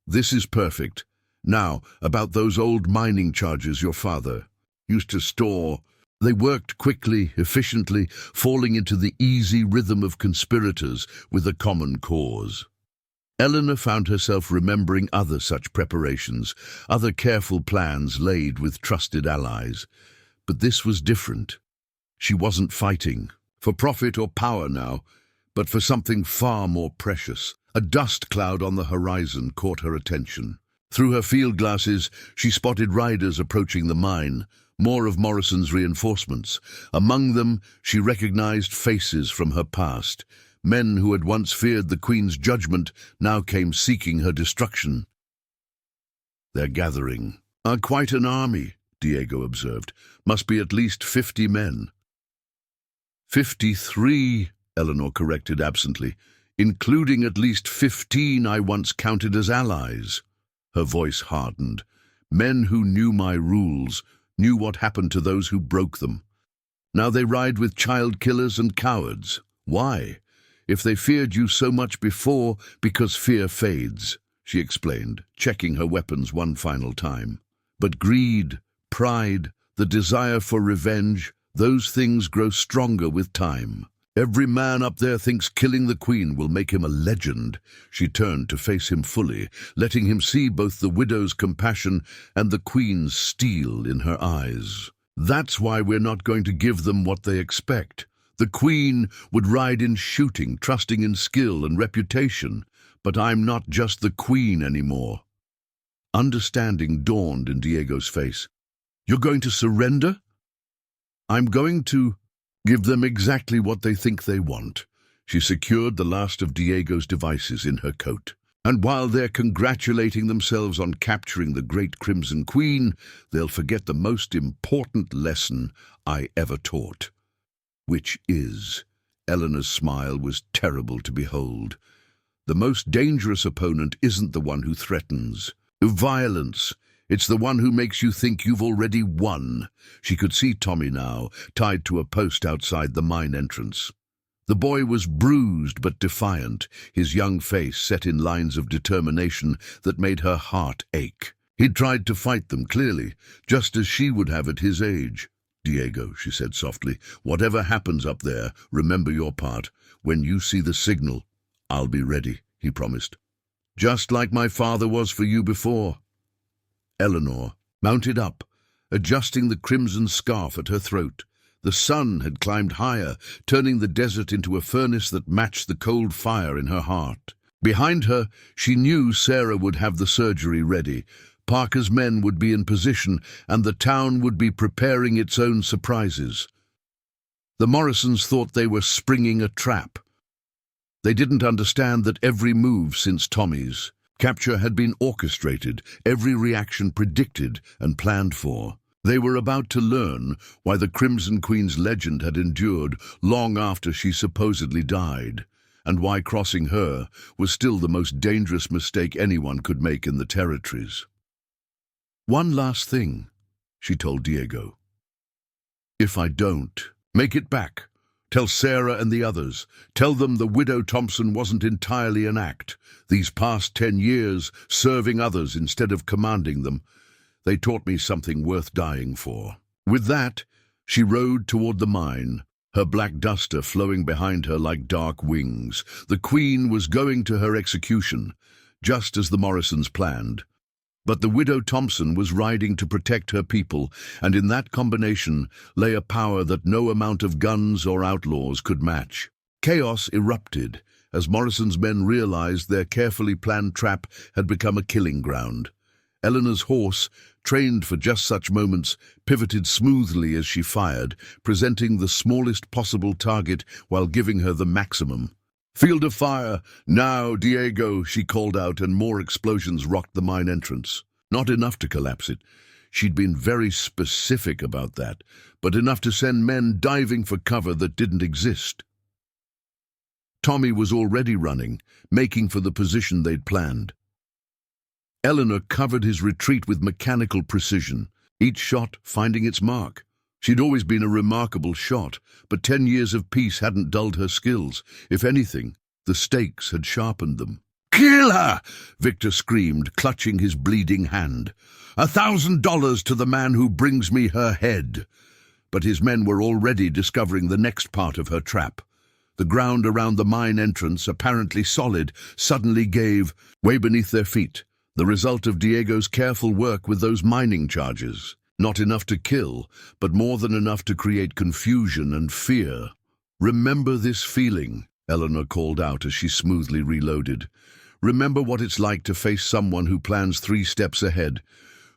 "This is perfect. Now, about those old mining charges your father used to store." They worked quickly, efficiently, falling into the easy rhythm of conspirators with a common cause. Eleanor found herself remembering other such preparations, other careful plans laid with trusted allies. But this was different. She wasn't fighting for profit or power now, but for something far more precious. A dust cloud on the horizon caught her attention. Through her field glasses, she spotted riders approaching the mine, more of Morrison's reinforcements. Among them, she recognized faces from her past. Men who had once feared the Queen's judgment now came seeking her destruction. "They're gathering. Quite an army," Diego observed. "Must be at least 50 men." 53, Eleanor corrected absently, "including at least 15 I once counted as allies." Her voice hardened. "Men who knew my rules, knew what happened to those who broke them." Now they ride with child killers and cowards. Why? If they feared you so much before, because fear fades, she explained, checking her weapons one final time. But greed, pride, the desire for revenge, those things grow stronger with time. Every man up there thinks killing the Queen will make him a legend. She turned to face him fully, letting him see both the widow's compassion and the Queen's steel in her eyes. That's why we're not going to give them what they expect. The Queen would ride in shooting, trusting in skill and reputation. But I'm not just the Queen anymore. Understanding dawned in Diego's face. You're going to surrender? I'm going to give them exactly what they think they want. She secured the last of Diego's devices in her coat. And while they're congratulating themselves on capturing the great Crimson Queen, they'll forget the most important lesson I ever taught. Which is, Eleanor's smile was terrible to behold. The most dangerous opponent isn't the one who threatens violence. It's the one who makes you think you've already won. She could see Tommy now, tied to a post outside the mine entrance. The boy was bruised but defiant, his young face set in lines of determination that made her heart ache. He'd tried to fight them, clearly, just as she would have at his age. Diego, she said softly, whatever happens up there, remember your part. When you see the signal, I'll be ready, he promised. Just like my father was for you before. Eleanor mounted up, adjusting the crimson scarf at her throat. The sun had climbed higher, turning the desert into a furnace that matched the cold fire in her heart. Behind her, she knew Sarah would have the surgery ready. Parker's men would be in position, and the town would be preparing its own surprises. The Morrisons thought they were springing a trap. They didn't understand that every move since Tommy's capture had been orchestrated, every reaction predicted and planned for. They were about to learn why the Crimson Queen's legend had endured long after she supposedly died, and why crossing her was still the most dangerous mistake anyone could make in the territories. One last thing, she told Diego. If I don't make it back, tell Sarah and the others. Tell them the widow Thompson wasn't entirely an act. These past 10 years, serving others instead of commanding them, they taught me something worth dying for. With that, she rode toward the mine, her black duster flowing behind her like dark wings. The Queen was going to her execution, just as the Morrisons planned. But the widow Thompson was riding to protect her people, and in that combination lay a power that no amount of guns or outlaws could match. Chaos erupted as Morrison's men realized their carefully planned trap had become a killing ground. Eleanor's horse, trained for just such moments, pivoted smoothly as she fired, presenting the smallest possible target while giving her the maximum. Field of fire! Now, Diego, she called out, and more explosions rocked the mine entrance. Not enough to collapse it. She'd been very specific about that, but enough to send men diving for cover that didn't exist. Tommy was already running, making for the position they'd planned. Eleanor covered his retreat with mechanical precision, each shot finding its mark. She'd always been a remarkable shot, but 10 years of peace hadn't dulled her skills. If anything, the stakes had sharpened them. "Kill her!" Victor screamed, clutching his bleeding hand. $1,000 to the man who brings me her head. But his men were already discovering the next part of her trap. The ground around the mine entrance, apparently solid, suddenly gave way beneath their feet, the result of Diego's careful work with those mining charges. Not enough to kill, but more than enough to create confusion and fear. "Remember this feeling," Eleanor called out as she smoothly reloaded. "Remember what it's like to face someone who plans 3 steps ahead,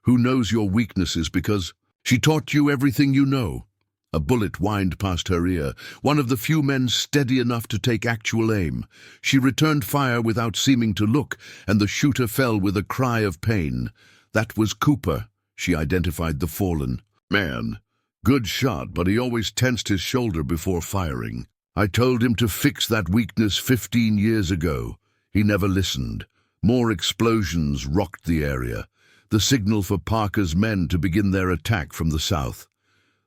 who knows your weaknesses because she taught you everything you know." A bullet whined past her ear, one of the few men steady enough to take actual aim. She returned fire without seeming to look, and the shooter fell with a cry of pain. That was Cooper. She identified the fallen man. Good shot, but he always tensed his shoulder before firing. I told him to fix that weakness 15 years ago. He never listened. More explosions rocked the area, the signal for Parker's men to begin their attack from the south.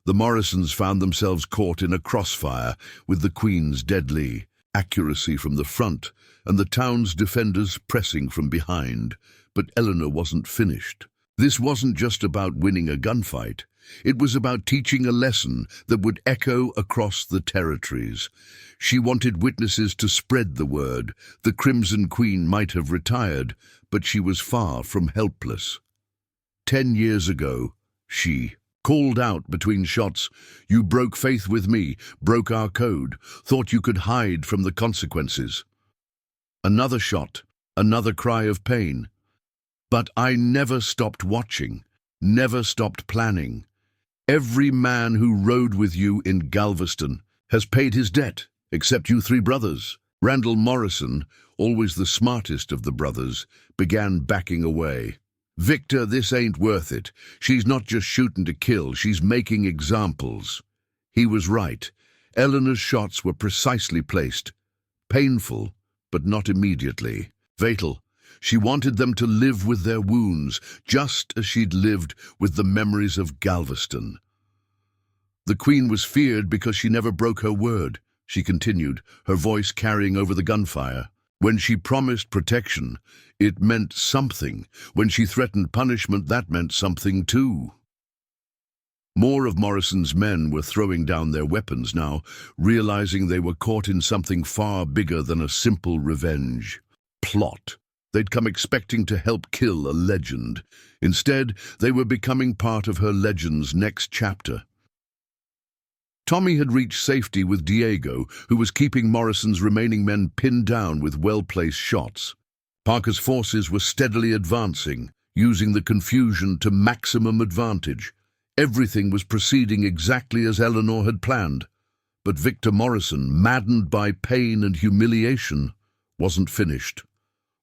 The Morrisons found themselves caught in a crossfire with the Queen's deadly accuracy from the front and the town's defenders pressing from behind. But Eleanor wasn't finished. This wasn't just about winning a gunfight. It was about teaching a lesson that would echo across the territories. She wanted witnesses to spread the word. The Crimson Queen might have retired, but she was far from helpless. 10 years ago, she called out between shots, "You broke faith with me, broke our code, thought you could hide from the consequences." Another shot, another cry of pain. But I never stopped watching, never stopped planning. Every man who rode with you in Galveston has paid his debt, except you three brothers. Randall Morrison, always the smartest of the brothers, began backing away. "Victor, this ain't worth it. She's not just shooting to kill, she's making examples." He was right. Eleanor's shots were precisely placed. Painful, but not immediately. Fatal. She wanted them to live with their wounds, just as she'd lived with the memories of Galveston. "The Queen was feared because she never broke her word," she continued, her voice carrying over the gunfire. "When she promised protection, it meant something. When she threatened punishment, that meant something too." More of Morrison's men were throwing down their weapons now, realizing they were caught in something far bigger than a simple revenge plot. They'd come expecting to help kill a legend. Instead, they were becoming part of her legend's next chapter. Tommy had reached safety with Diego, who was keeping Morrison's remaining men pinned down with well-placed shots. Parker's forces were steadily advancing, using the confusion to maximum advantage. Everything was proceeding exactly as Eleanor had planned. But Victor Morrison, maddened by pain and humiliation, wasn't finished.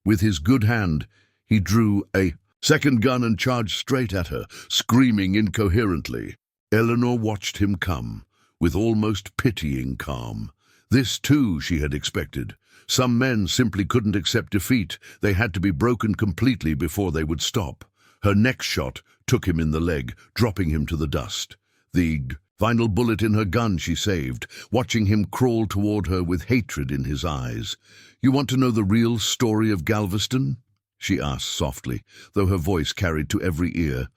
With his good hand, he drew a second gun and charged straight at her, screaming incoherently. Eleanor watched him come, with almost pitying calm. This, too, she had expected. Some men simply couldn't accept defeat. They had to be broken completely before they would stop. Her next shot took him in the leg, dropping him to the dust. The final bullet in her gun she saved, watching him crawl toward her with hatred in his eyes. "You want to know the real story of Galveston?" she asked softly, though her voice carried to every ear.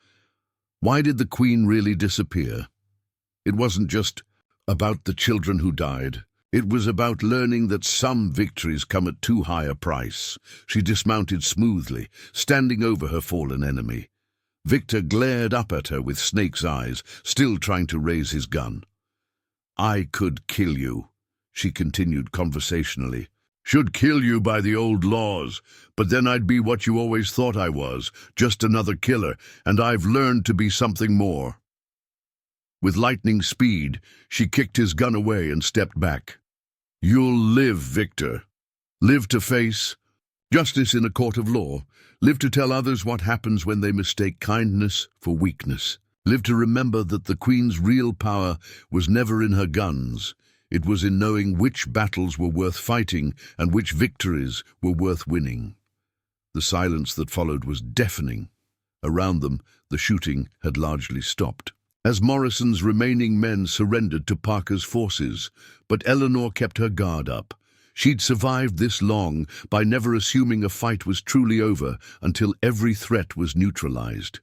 "Why did the Queen really disappear? It wasn't just about the children who died. It was about learning that some victories come at too high a price." She dismounted smoothly, standing over her fallen enemy. Victor glared up at her with snake's eyes, still trying to raise his gun. "I could kill you," she continued conversationally. "Should kill you by the old laws, but then I'd be what you always thought I was, just another killer, and I've learned to be something more." With lightning speed, she kicked his gun away and stepped back. "You'll live, Victor. Live to face justice in a court of law. Live to tell others what happens when they mistake kindness for weakness. Live to remember that the Queen's real power was never in her guns. It was in knowing which battles were worth fighting and which victories were worth winning." The silence that followed was deafening. Around them, the shooting had largely stopped, as Morrison's remaining men surrendered to Parker's forces. But Eleanor kept her guard up. She'd survived this long by never assuming a fight was truly over until every threat was neutralized.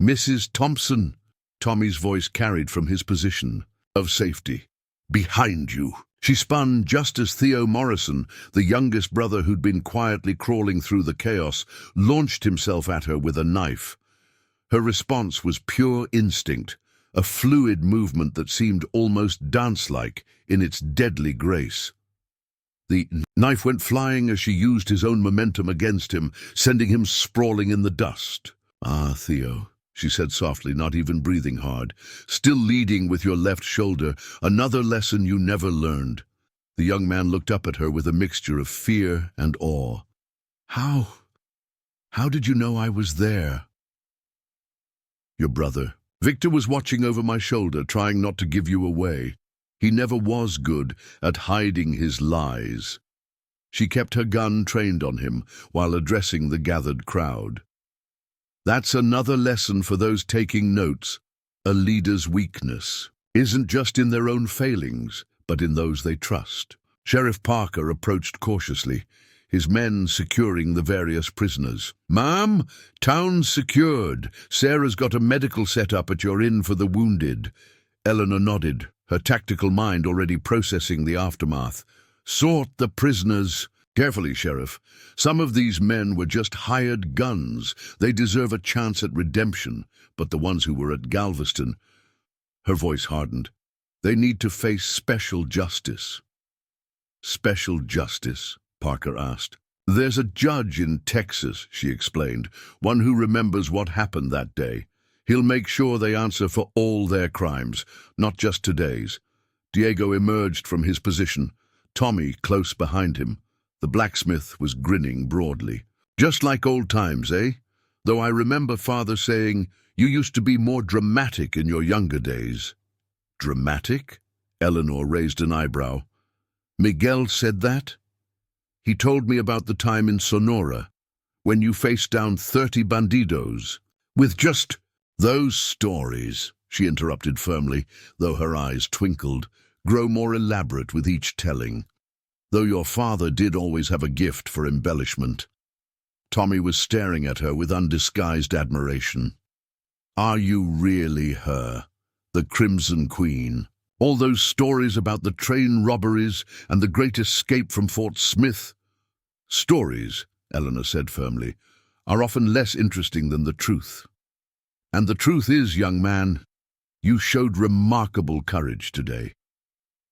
"Mrs. Thompson," Tommy's voice carried from his position of safety. "Behind you." She spun just as Theo Morrison, the youngest brother who'd been quietly crawling through the chaos, launched himself at her with a knife. Her response was pure instinct, a fluid movement that seemed almost dance-like in its deadly grace. The knife went flying as she used his own momentum against him, sending him sprawling in the dust. "Ah, Theo," she said softly, not even breathing hard, "still leading with your left shoulder, another lesson you never learned." The young man looked up at her with a mixture of fear and awe. How did you know I was there?" "Your brother. Victor was watching over my shoulder, trying not to give you away. He never was good at hiding his lies." She kept her gun trained on him while addressing the gathered crowd. "That's another lesson for those taking notes. A leader's weakness isn't just in their own failings, but in those they trust. Sheriff Parker approached cautiously, his men securing the various prisoners. "Ma'am, town's secured. Sarah's got a medical set-up at your inn for the wounded." Eleanor nodded, her tactical mind already processing the aftermath. "Sort the prisoners." "Carefully, Sheriff. Some of these men were just hired guns. They deserve a chance at redemption, but the ones who were at Galveston—" Her voice hardened. "They need to face special justice." "Special justice?" Parker asked. "There's a judge in Texas," she explained, "one who remembers what happened that day. He'll make sure they answer for all their crimes, not just today's." Diego emerged from his position, Tommy close behind him. The blacksmith was grinning broadly. "Just like old times, eh? Though I remember Father saying, you used to be more dramatic in your younger days." "Dramatic?" Eleanor raised an eyebrow. "Miguel said that? He told me about the time in Sonora, when you faced down 30 bandidos, with just—" "Those stories," she interrupted firmly, though her eyes twinkled, "grow more elaborate with each telling. Though your father did always have a gift for embellishment." Tommy was staring at her with undisguised admiration. "Are you really her, the Crimson Queen? All those stories about the train robberies and the great escape from Fort Smith?" "Stories," Eleanor said firmly, "are often less interesting than the truth. And the truth is, young man, you showed remarkable courage today.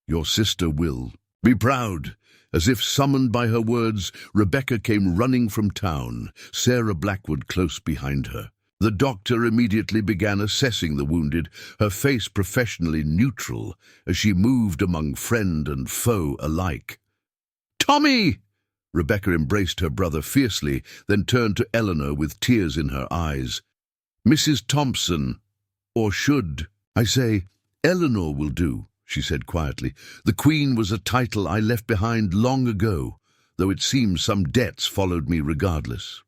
Your sister will be proud." As if summoned by her words, Rebecca came running from town, Sarah Blackwood close behind her. The doctor immediately began assessing the wounded, her face professionally neutral, as she moved among friend and foe alike. "Tommy!" Rebecca embraced her brother fiercely, then turned to Eleanor with tears in her eyes. "Mrs. Thompson, or should I say, Eleanor will do," she said quietly. "The Queen was a title I left behind long ago, though it seems some debts followed me regardless."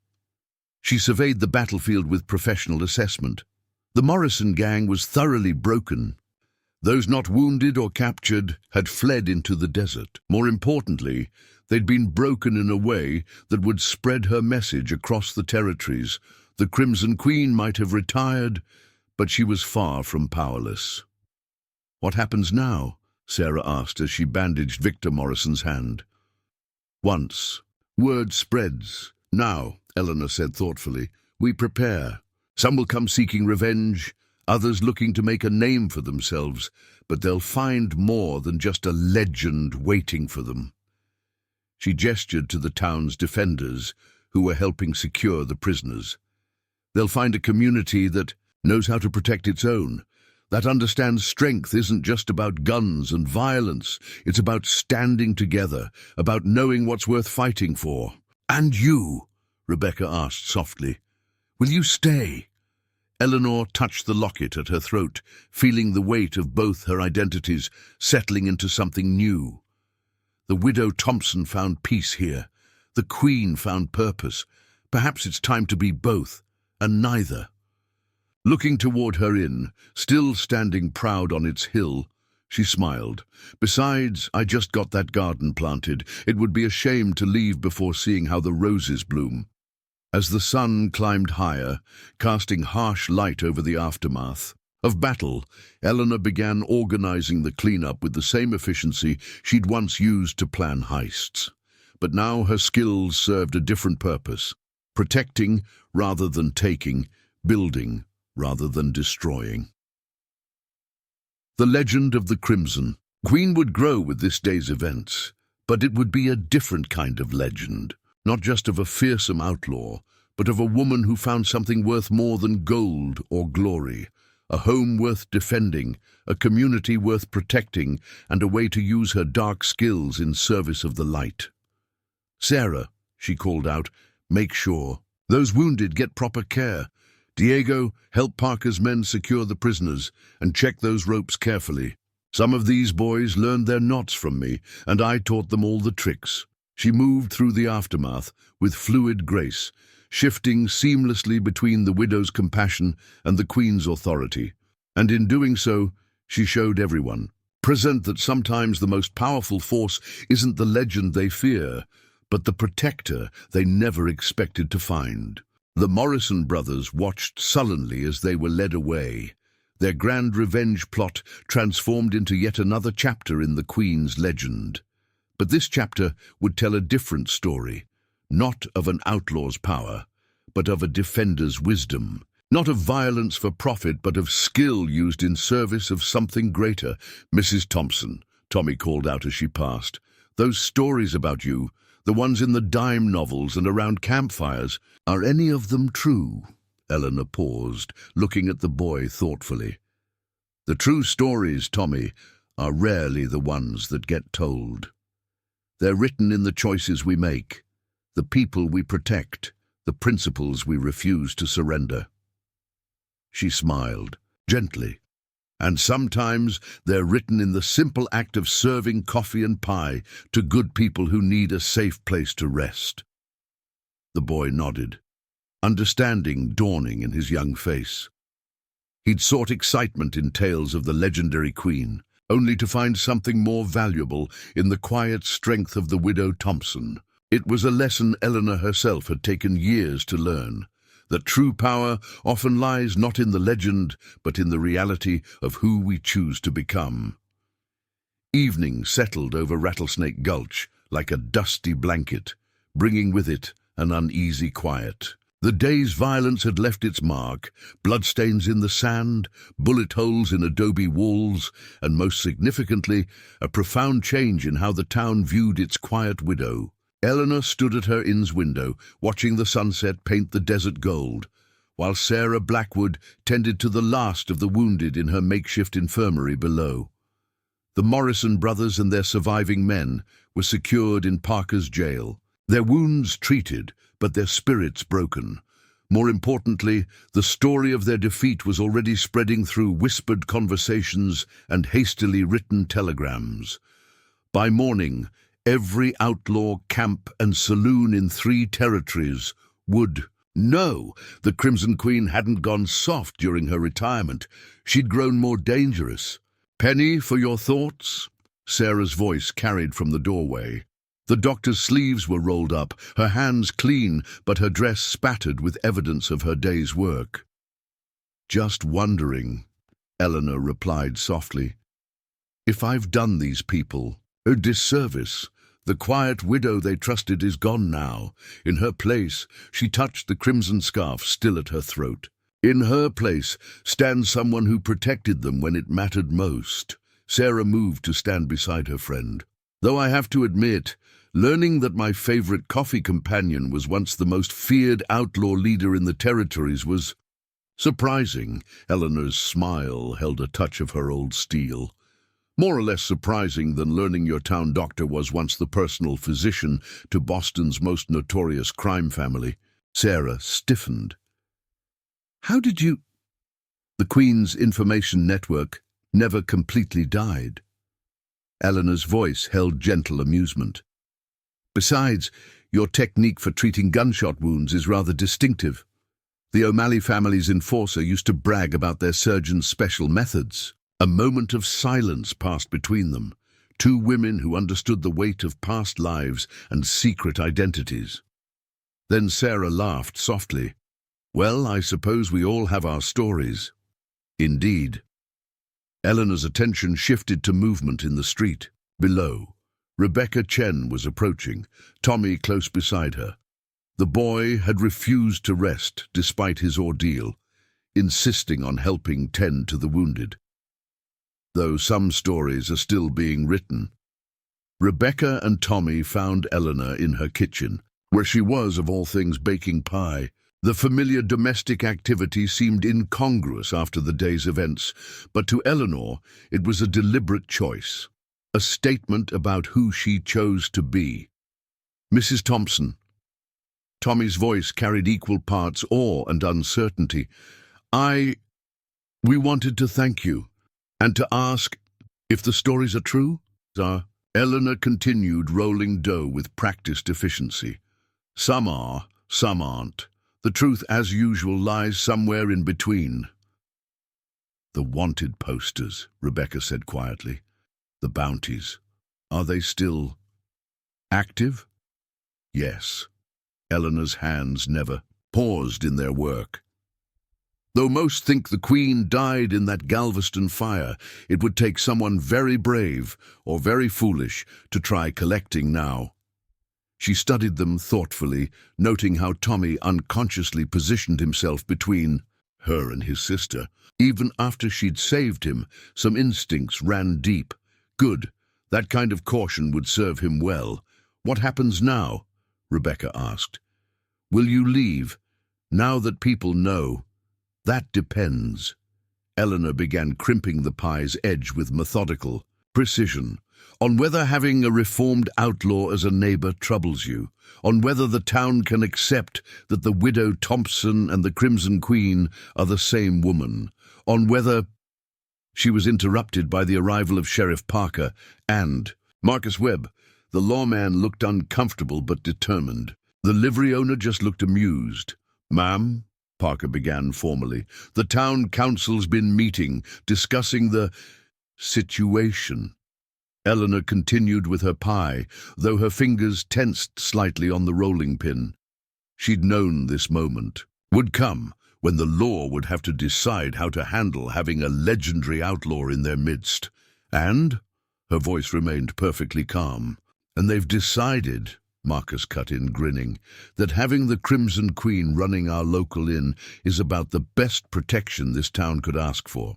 She surveyed the battlefield with professional assessment. The Morrison gang was thoroughly broken. Those not wounded or captured had fled into the desert. More importantly, they'd been broken in a way that would spread her message across the territories. The Crimson Queen might have retired, but she was far from powerless. "What happens now?" Sarah asked as she bandaged Victor Morrison's hand. "Once word spreads. Now," Eleanor said thoughtfully, "we prepare. Some will come seeking revenge, others looking to make a name for themselves, but they'll find more than just a legend waiting for them." She gestured to the town's defenders, who were helping secure the prisoners. "They'll find a community that knows how to protect its own, that understands strength isn't just about guns and violence. It's about standing together, about knowing what's worth fighting for." "And you?" Rebecca asked softly. "Will you stay?" Eleanor touched the locket at her throat, feeling the weight of both her identities settling into something new. The widow Thompson found peace here. The Queen found purpose. Perhaps it's time to be both, and neither. Looking toward her inn, still standing proud on its hill, she smiled. "Besides, I just got that garden planted. It would be a shame to leave before seeing how the roses bloom." As the sun climbed higher, casting harsh light over the aftermath of battle, Eleanor began organizing the cleanup with the same efficiency she'd once used to plan heists. But now her skills served a different purpose: protecting rather than taking, building rather than destroying. The legend of the Crimson Queen would grow with this day's events, but it would be a different kind of legend, not just of a fearsome outlaw, but of a woman who found something worth more than gold or glory, a home worth defending, a community worth protecting, and a way to use her dark skills in service of the light. "Sarah," she called out, "make sure those wounded get proper care. Diego, help Parker's men secure the prisoners, and check those ropes carefully. Some of these boys learned their knots from me, and I taught them all the tricks." She moved through the aftermath with fluid grace, shifting seamlessly between the widow's compassion and the Queen's authority. And in doing so, she showed everyone present that sometimes the most powerful force isn't the legend they fear, but the protector they never expected to find. The Morrison brothers watched sullenly as they were led away, their grand revenge plot transformed into yet another chapter in the Queen's legend. But this chapter would tell a different story, not of an outlaw's power, but of a defender's wisdom. Not of violence for profit, but of skill used in service of something greater. "Mrs. Thompson," Tommy called out as she passed, "those stories about you, the ones in the dime novels and around campfires, are any of them true?" Eleanor paused, looking at the boy thoughtfully. "The true stories, Tommy, are rarely the ones that get told. They're written in the choices we make, the people we protect, the principles we refuse to surrender." She smiled, gently. "And sometimes they're written in the simple act of serving coffee and pie to good people who need a safe place to rest." The boy nodded, understanding dawning in his young face. He'd sought excitement in tales of the legendary Queen, only to find something more valuable in the quiet strength of the widow Thompson. It was a lesson Eleanor herself had taken years to learn, that true power often lies not in the legend, but in the reality of who we choose to become. Evening settled over Rattlesnake Gulch like a dusty blanket, bringing with it an uneasy quiet. The day's violence had left its mark, bloodstains in the sand, bullet holes in adobe walls, and most significantly, a profound change in how the town viewed its quiet widow. Eleanor stood at her inn's window, watching the sunset paint the desert gold, while Sarah Blackwood tended to the last of the wounded in her makeshift infirmary below. The Morrison brothers and their surviving men were secured in Parker's jail, their wounds treated, but their spirits broken. More importantly, the story of their defeat was already spreading through whispered conversations and hastily written telegrams. By morning, every outlaw camp and saloon in 3 territories would know the Crimson Queen hadn't gone soft during her retirement. She'd grown more dangerous. "Penny, for your thoughts?" Sarah's voice carried from the doorway. The doctor's sleeves were rolled up, her hands clean, but her dress spattered with evidence of her day's work. "Just wondering," Eleanor replied softly, "if I've done these people a disservice. The quiet widow they trusted is gone now. In her place," she touched the crimson scarf still at her throat, "in her place stands someone who protected them when it mattered most." Sarah moved to stand beside her friend. "Though I have to admit, learning that my favorite coffee companion was once the most feared outlaw leader in the territories was surprising." Eleanor's smile held a touch of her old steel. "More or less surprising than learning your town doctor was once the personal physician to Boston's most notorious crime family." Sarah stiffened. "How did you—" "The Queen's information network never completely died." Eleanor's voice held gentle amusement. "Besides, your technique for treating gunshot wounds is rather distinctive. The O'Malley family's enforcer used to brag about their surgeon's special methods." A moment of silence passed between them, 2 women who understood the weight of past lives and secret identities. Then Sarah laughed softly. "Well, I suppose we all have our stories." "Indeed." Eleanor's attention shifted to movement in the street. Below, Rebecca Chen was approaching, Tommy close beside her. The boy had refused to rest despite his ordeal, insisting on helping tend to the wounded. Though some stories are still being written. Rebecca and Tommy found Eleanor in her kitchen, where she was, of all things, baking pie. The familiar domestic activity seemed incongruous after the day's events, but to Eleanor it was a deliberate choice, a statement about who she chose to be. "Mrs. Thompson." Tommy's voice carried equal parts awe and uncertainty. We wanted to thank you, and to ask if the stories are true." Eleanor continued rolling dough with practiced efficiency. "Some are, some aren't. The truth, as usual, lies somewhere in between." The wanted posters, Rebecca said quietly. The bounties. Are they still active? Yes. Eleanor's hands never paused in their work. Though most think the Queen died in that Galveston fire, it would take someone very brave or very foolish to try collecting now. She studied them thoughtfully, noting how Tommy unconsciously positioned himself between her and his sister. Even after she'd saved him, some instincts ran deep. Good. That kind of caution would serve him well. What happens now? Rebecca asked. Will you leave, now that people know? That depends. Eleanor began crimping the pie's edge with methodical precision. On whether having a reformed outlaw as a neighbor troubles you, on whether the town can accept that the widow Thompson and the Crimson Queen are the same woman, on whether... She was interrupted by the arrival of Sheriff Parker and Marcus Webb. The lawman looked uncomfortable but determined. The livery owner just looked amused. Ma'am, Parker began formally, the town council's been meeting, discussing the situation. Eleanor continued with her pie, though her fingers tensed slightly on the rolling pin. She'd known this moment would come, when the law would have to decide how to handle having a legendary outlaw in their midst. And, her voice remained perfectly calm, and they've decided, Marcus cut in, grinning, that having the Crimson Queen running our local inn is about the best protection this town could ask for.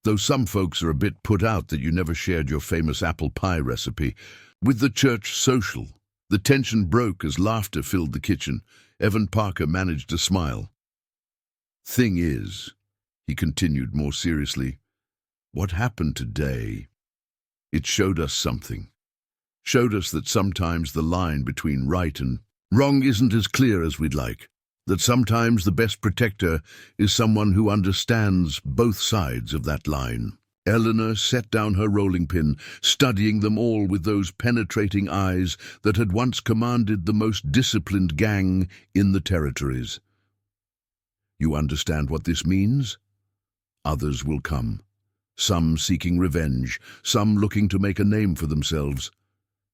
Though some folks are a bit put out that you never shared your famous apple pie recipe. With the church social, the tension broke as laughter filled the kitchen. Evan Parker managed a smile. Thing is, he continued more seriously, what happened today? It showed us something. Showed us that sometimes the line between right and wrong isn't as clear as we'd like. That sometimes the best protector is someone who understands both sides of that line. Eleanor set down her rolling pin, studying them all with those penetrating eyes that had once commanded the most disciplined gang in the territories. You understand what this means? Others will come. Some seeking revenge, some looking to make a name for themselves.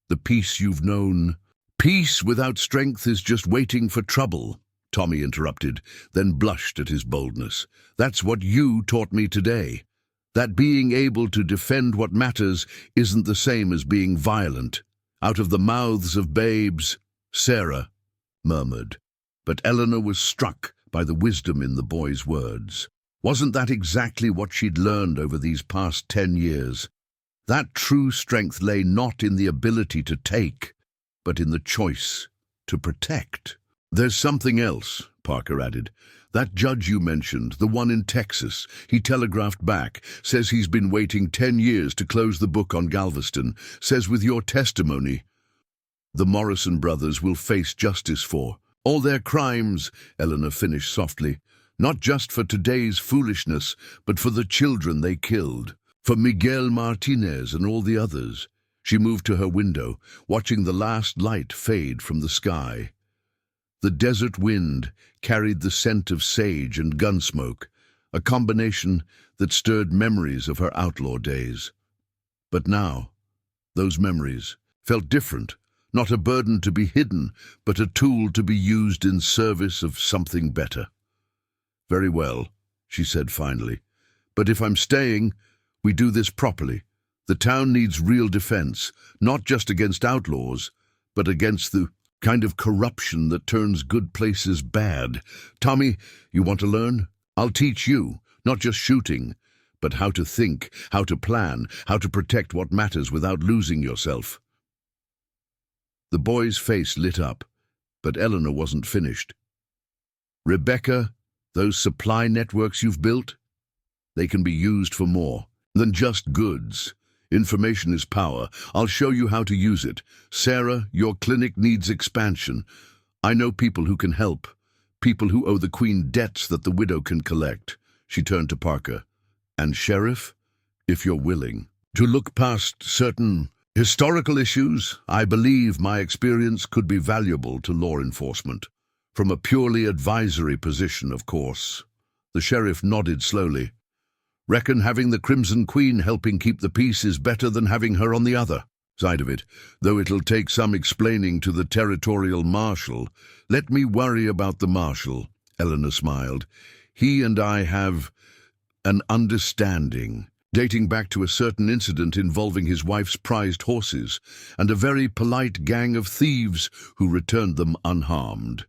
The peace you've known. Peace without strength is just waiting for trouble, Tommy interrupted, then blushed at his boldness. That's what you taught me today. That being able to defend what matters isn't the same as being violent. Out of the mouths of babes, Sarah murmured. But Eleanor was struck by the wisdom in the boy's words. Wasn't that exactly what she'd learned over these past 10 years? That true strength lay not in the ability to take, but in the choice to protect. There's something else, Parker added. That judge you mentioned, the one in Texas, he telegraphed back, says he's been waiting 10 years to close the book on Galveston, says with your testimony, the Morrison brothers will face justice for all their crimes, Eleanor finished softly, not just for today's foolishness, but for the children they killed, for Miguel Martinez and all the others. She moved to her window, watching the last light fade from the sky. The desert wind carried the scent of sage and gun smoke, a combination that stirred memories of her outlaw days. But now, those memories felt different, not a burden to be hidden, but a tool to be used in service of something better. Very well, she said finally. But if I'm staying, we do this properly. The town needs real defense, not just against outlaws, but against the kind of corruption that turns good places bad. Tommy, you want to learn? I'll teach you, not just shooting, but how to think, how to plan, how to protect what matters without losing yourself. The boy's face lit up, but Eleanor wasn't finished. Rebecca, those supply networks you've built, they can be used for more than just goods. Information is power. I'll show you how to use it. Sarah, your clinic needs expansion. I know people who can help. People who owe the Queen debts that the widow can collect. She turned to Parker. And Sheriff, if you're willing to look past certain historical issues, I believe my experience could be valuable to law enforcement. From a purely advisory position, of course. The sheriff nodded slowly. Reckon having the Crimson Queen helping keep the peace is better than having her on the other side of it, though it'll take some explaining to the territorial marshal. Let me worry about the marshal, Eleanor smiled. He and I have an understanding, dating back to a certain incident involving his wife's prized horses and a very polite gang of thieves who returned them unharmed.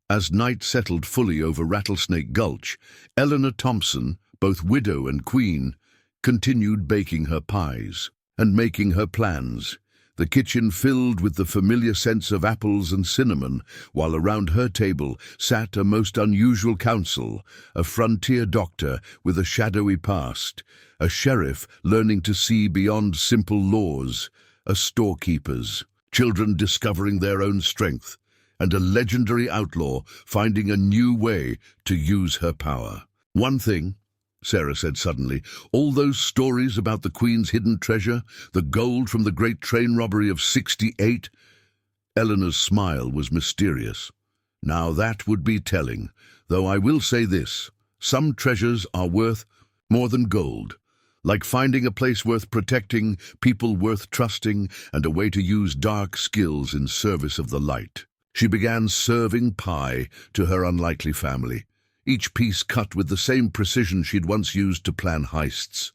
As night settled fully over Rattlesnake Gulch, Eleanor Thompson, both widow and queen, continued baking her pies and making her plans, the kitchen filled with the familiar scents of apples and cinnamon, while around her table sat a most unusual council, a frontier doctor with a shadowy past, a sheriff learning to see beyond simple laws, a storekeeper's children discovering their own strength, and a legendary outlaw finding a new way to use her power. One thing, Sarah said suddenly, all those stories about the Queen's hidden treasure, the gold from the great train robbery of '68? Eleanor's smile was mysterious. Now that would be telling, though I will say this, some treasures are worth more than gold, like finding a place worth protecting, people worth trusting, and a way to use dark skills in service of the light. She began serving pie to her unlikely family, each piece cut with the same precision she'd once used to plan heists.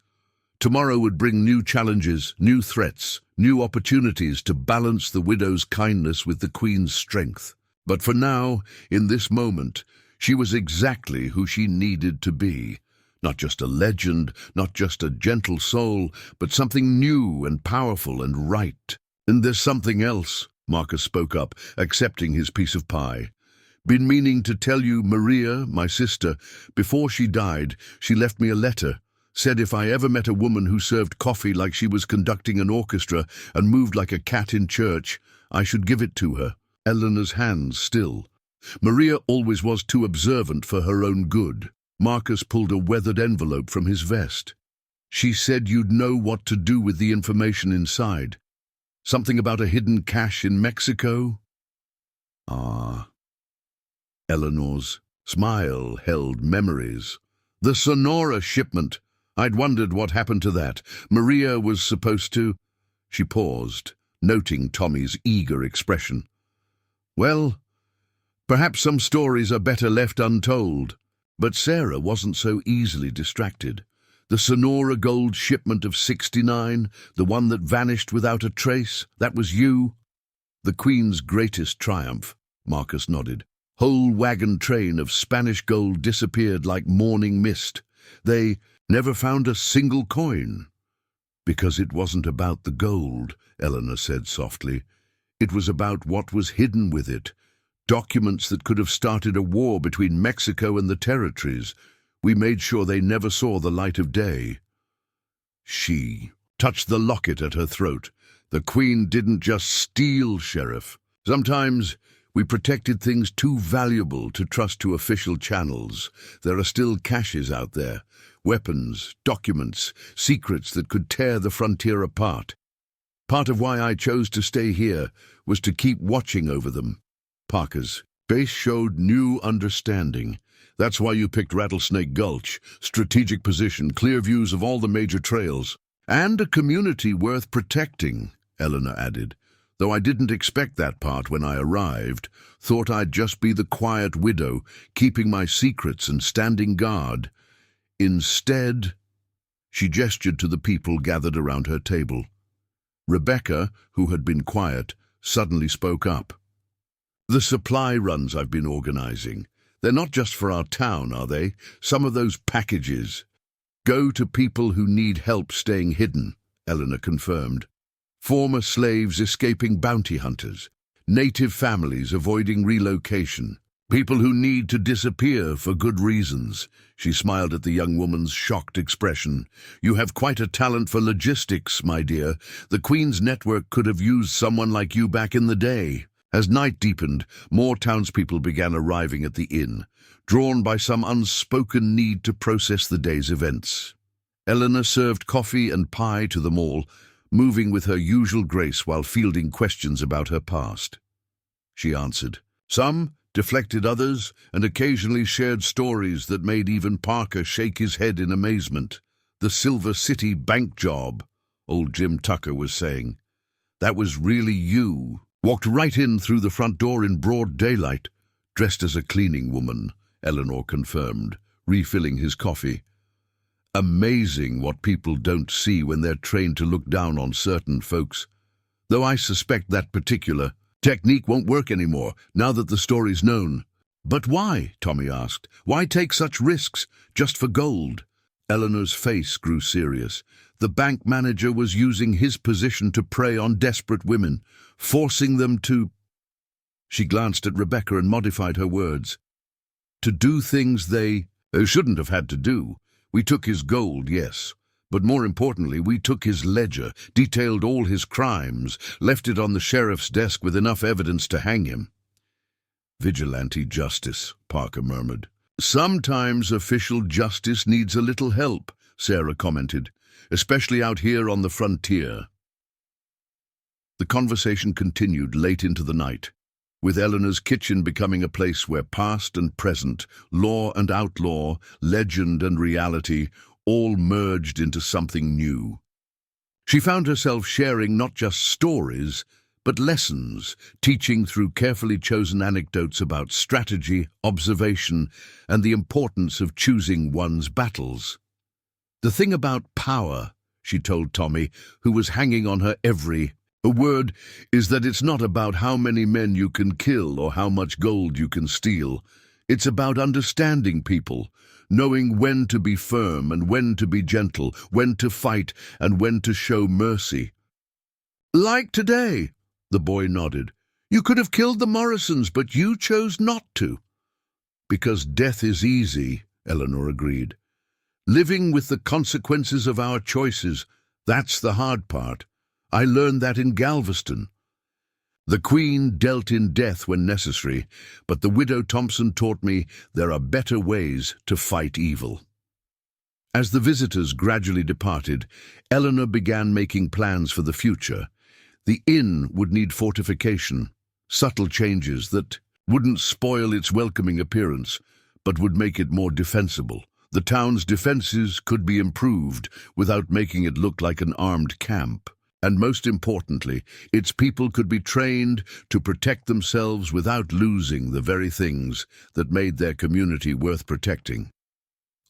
Tomorrow would bring new challenges, new threats, new opportunities to balance the widow's kindness with the Queen's strength. But for now, in this moment, she was exactly who she needed to be. Not just a legend, not just a gentle soul, but something new and powerful and right. And there's something else, Marcus spoke up, accepting his piece of pie. Been meaning to tell you, Maria, my sister, before she died, she left me a letter. Said if I ever met a woman who served coffee like she was conducting an orchestra and moved like a cat in church, I should give it to her. Eleanor's hands still. Maria always was too observant for her own good. Marcus pulled a weathered envelope from his vest. She said you'd know what to do with the information inside. Something about a hidden cache in Mexico? Ah. Eleanor's smile held memories. The Sonora shipment. I'd wondered what happened to that. Maria was supposed to... She paused, noting Tommy's eager expression. Well, perhaps some stories are better left untold. But Sarah wasn't so easily distracted. The Sonora gold shipment of '69, the one that vanished without a trace, that was you? The Queen's greatest triumph, Marcus nodded. Whole wagon train of Spanish gold disappeared like morning mist. They never found a single coin. Because it wasn't about the gold, Eleanor said softly. It was about what was hidden with it. Documents that could have started a war between Mexico and the territories. We made sure they never saw the light of day. She touched the locket at her throat. The Queen didn't just steal, Sheriff. Sometimes we protected things too valuable to trust to official channels. There are still caches out there. Weapons, documents, secrets that could tear the frontier apart. Part of why I chose to stay here was to keep watching over them. Parker's face showed new understanding. That's why you picked Rattlesnake Gulch. Strategic position, clear views of all the major trails. And a community worth protecting, Eleanor added. Though I didn't expect that part when I arrived. Thought I'd just be the quiet widow, keeping my secrets and standing guard. Instead, she gestured to the people gathered around her table. Rebecca, who had been quiet, suddenly spoke up. The supply runs I've been organizing. They're not just for our town, are they? Some of those packages go to people who need help staying hidden, Eleanor confirmed. Former slaves escaping bounty hunters, native families avoiding relocation, people who need to disappear for good reasons. She smiled at the young woman's shocked expression. You have quite a talent for logistics, my dear. The Queen's network could have used someone like you back in the day. As night deepened, more townspeople began arriving at the inn, drawn by some unspoken need to process the day's events. Eleanor served coffee and pie to them all, moving with her usual grace while fielding questions about her past. She answered. Some deflected others, and occasionally shared stories that made even Parker shake his head in amazement. The Silver City bank job, old Jim Tucker was saying. That was really you. Walked right in through the front door in broad daylight, dressed as a cleaning woman, Eleanor confirmed, refilling his coffee. Amazing what people don't see when they're trained to look down on certain folks. Though I suspect that particular technique won't work anymore, now that the story's known. But why? Tommy asked. Why take such risks, just for gold? Eleanor's face grew serious. The bank manager was using his position to prey on desperate women, forcing them to... She glanced at Rebecca and modified her words. To do things they shouldn't have had to do. We took his gold, yes. But more importantly, we took his ledger, detailed all his crimes, left it on the sheriff's desk with enough evidence to hang him. Vigilante justice, Parker murmured. Sometimes official justice needs a little help, Sarah commented, especially out here on the frontier. The conversation continued late into the night, with Eleanor's kitchen becoming a place where past and present, law and outlaw, legend and reality, all merged into something new. She found herself sharing not just stories, but lessons, teaching through carefully chosen anecdotes about strategy, observation, and the importance of choosing one's battles. The thing about power, she told Tommy, who was hanging on her every word, is that it's not about how many men you can kill or how much gold you can steal. It's about understanding people, knowing when to be firm and when to be gentle, when to fight and when to show mercy. Like today, the boy nodded. You could have killed the Morrisons, but you chose not to. Because death is easy, Eleanor agreed. Living with the consequences of our choices, that's the hard part. I learned that in Galveston. The Queen dealt in death when necessary, but the widow Thompson taught me there are better ways to fight evil. As the visitors gradually departed, Eleanor began making plans for the future. The inn would need fortification, subtle changes that wouldn't spoil its welcoming appearance, but would make it more defensible. The town's defenses could be improved without making it look like an armed camp. And most importantly, its people could be trained to protect themselves without losing the very things that made their community worth protecting.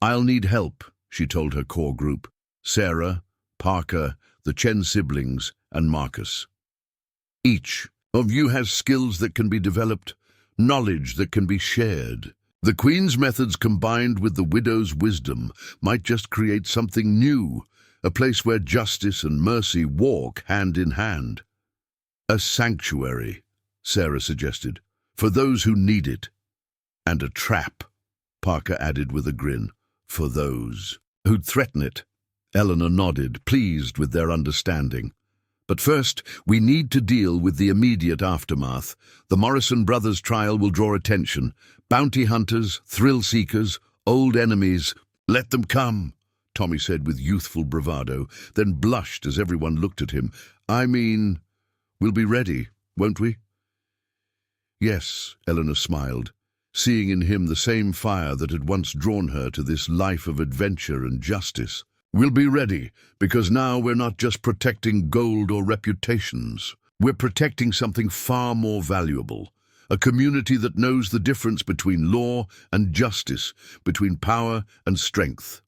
I'll need help, she told her core group, Sarah, Parker, the Chen siblings, and Marcus. Each of you has skills that can be developed, knowledge that can be shared. The Queen's methods combined with the widow's wisdom might just create something new, a place where justice and mercy walk hand in hand. A sanctuary, Sarah suggested, for those who need it. And a trap, Parker added with a grin, for those who'd threaten it. Eleanor nodded, pleased with their understanding. But first, we need to deal with the immediate aftermath. The Morrison brothers' trial will draw attention. Bounty hunters, thrill-seekers, old enemies. Let them come, Tommy said with youthful bravado, then blushed as everyone looked at him. I mean, we'll be ready, won't we? Yes, Eleanor smiled, seeing in him the same fire that had once drawn her to this life of adventure and justice. We'll be ready, because now we're not just protecting gold or reputations. We're protecting something far more valuable. A community that knows the difference between law and justice, between power and strength.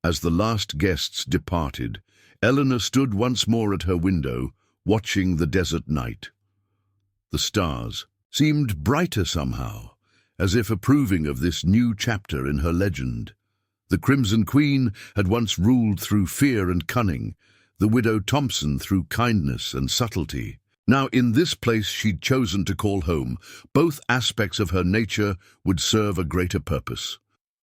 As the last guests departed, Eleanor stood once more at her window, watching the desert night. The stars seemed brighter somehow, as if approving of this new chapter in her legend. The Crimson Queen had once ruled through fear and cunning, the widow Thompson through kindness and subtlety. Now in this place she'd chosen to call home, both aspects of her nature would serve a greater purpose.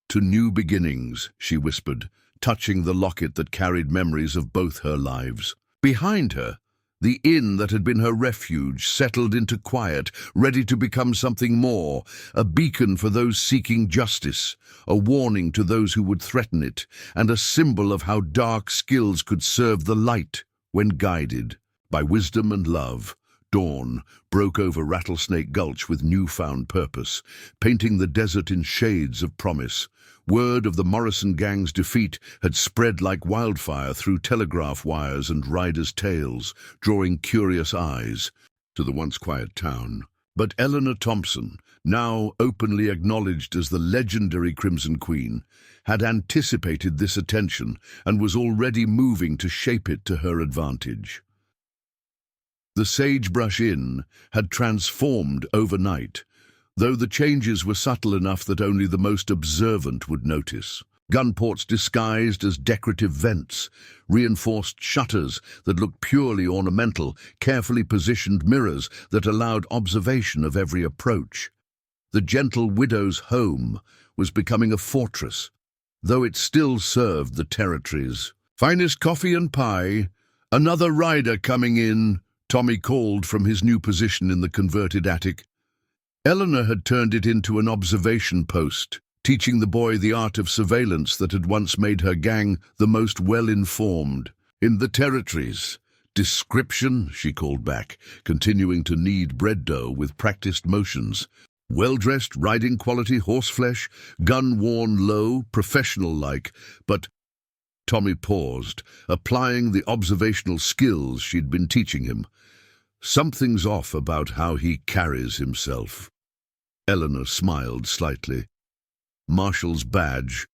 To new beginnings, she whispered, touching the locket that carried memories of both her lives. Behind her, the inn that had been her refuge settled into quiet, ready to become something more, a beacon for those seeking justice, a warning to those who would threaten it, and a symbol of how dark skills could serve the light when guided by wisdom and love. dawn broke over Rattlesnake Gulch with newfound purpose, painting the desert in shades of promise. Word of the Morrison gang's defeat had spread like wildfire through telegraph wires and riders' tales, drawing curious eyes to the once quiet town. But Eleanor Thompson, now openly acknowledged as the legendary Crimson Queen, had anticipated this attention and was already moving to shape it to her advantage. The Sagebrush Inn had transformed overnight, though the changes were subtle enough that only the most observant would notice. Gunports disguised as decorative vents, reinforced shutters that looked purely ornamental, carefully positioned mirrors that allowed observation of every approach. The gentle widow's home was becoming a fortress, though it still served the territories. "Finest coffee and pie. Another rider coming in," Tommy called from his new position in the converted attic. Eleanor had turned it into an observation post, teaching the boy the art of surveillance that had once made her gang the most well-informed. "In the territories. Description," she called back, continuing to knead bread dough with practiced motions. "Well-dressed, riding-quality horseflesh, gun worn low, professional-like, but—" Tommy paused, applying the observational skills she'd been teaching him. "Something's off about how he carries himself." Eleanor smiled slightly. "Marshal's badge.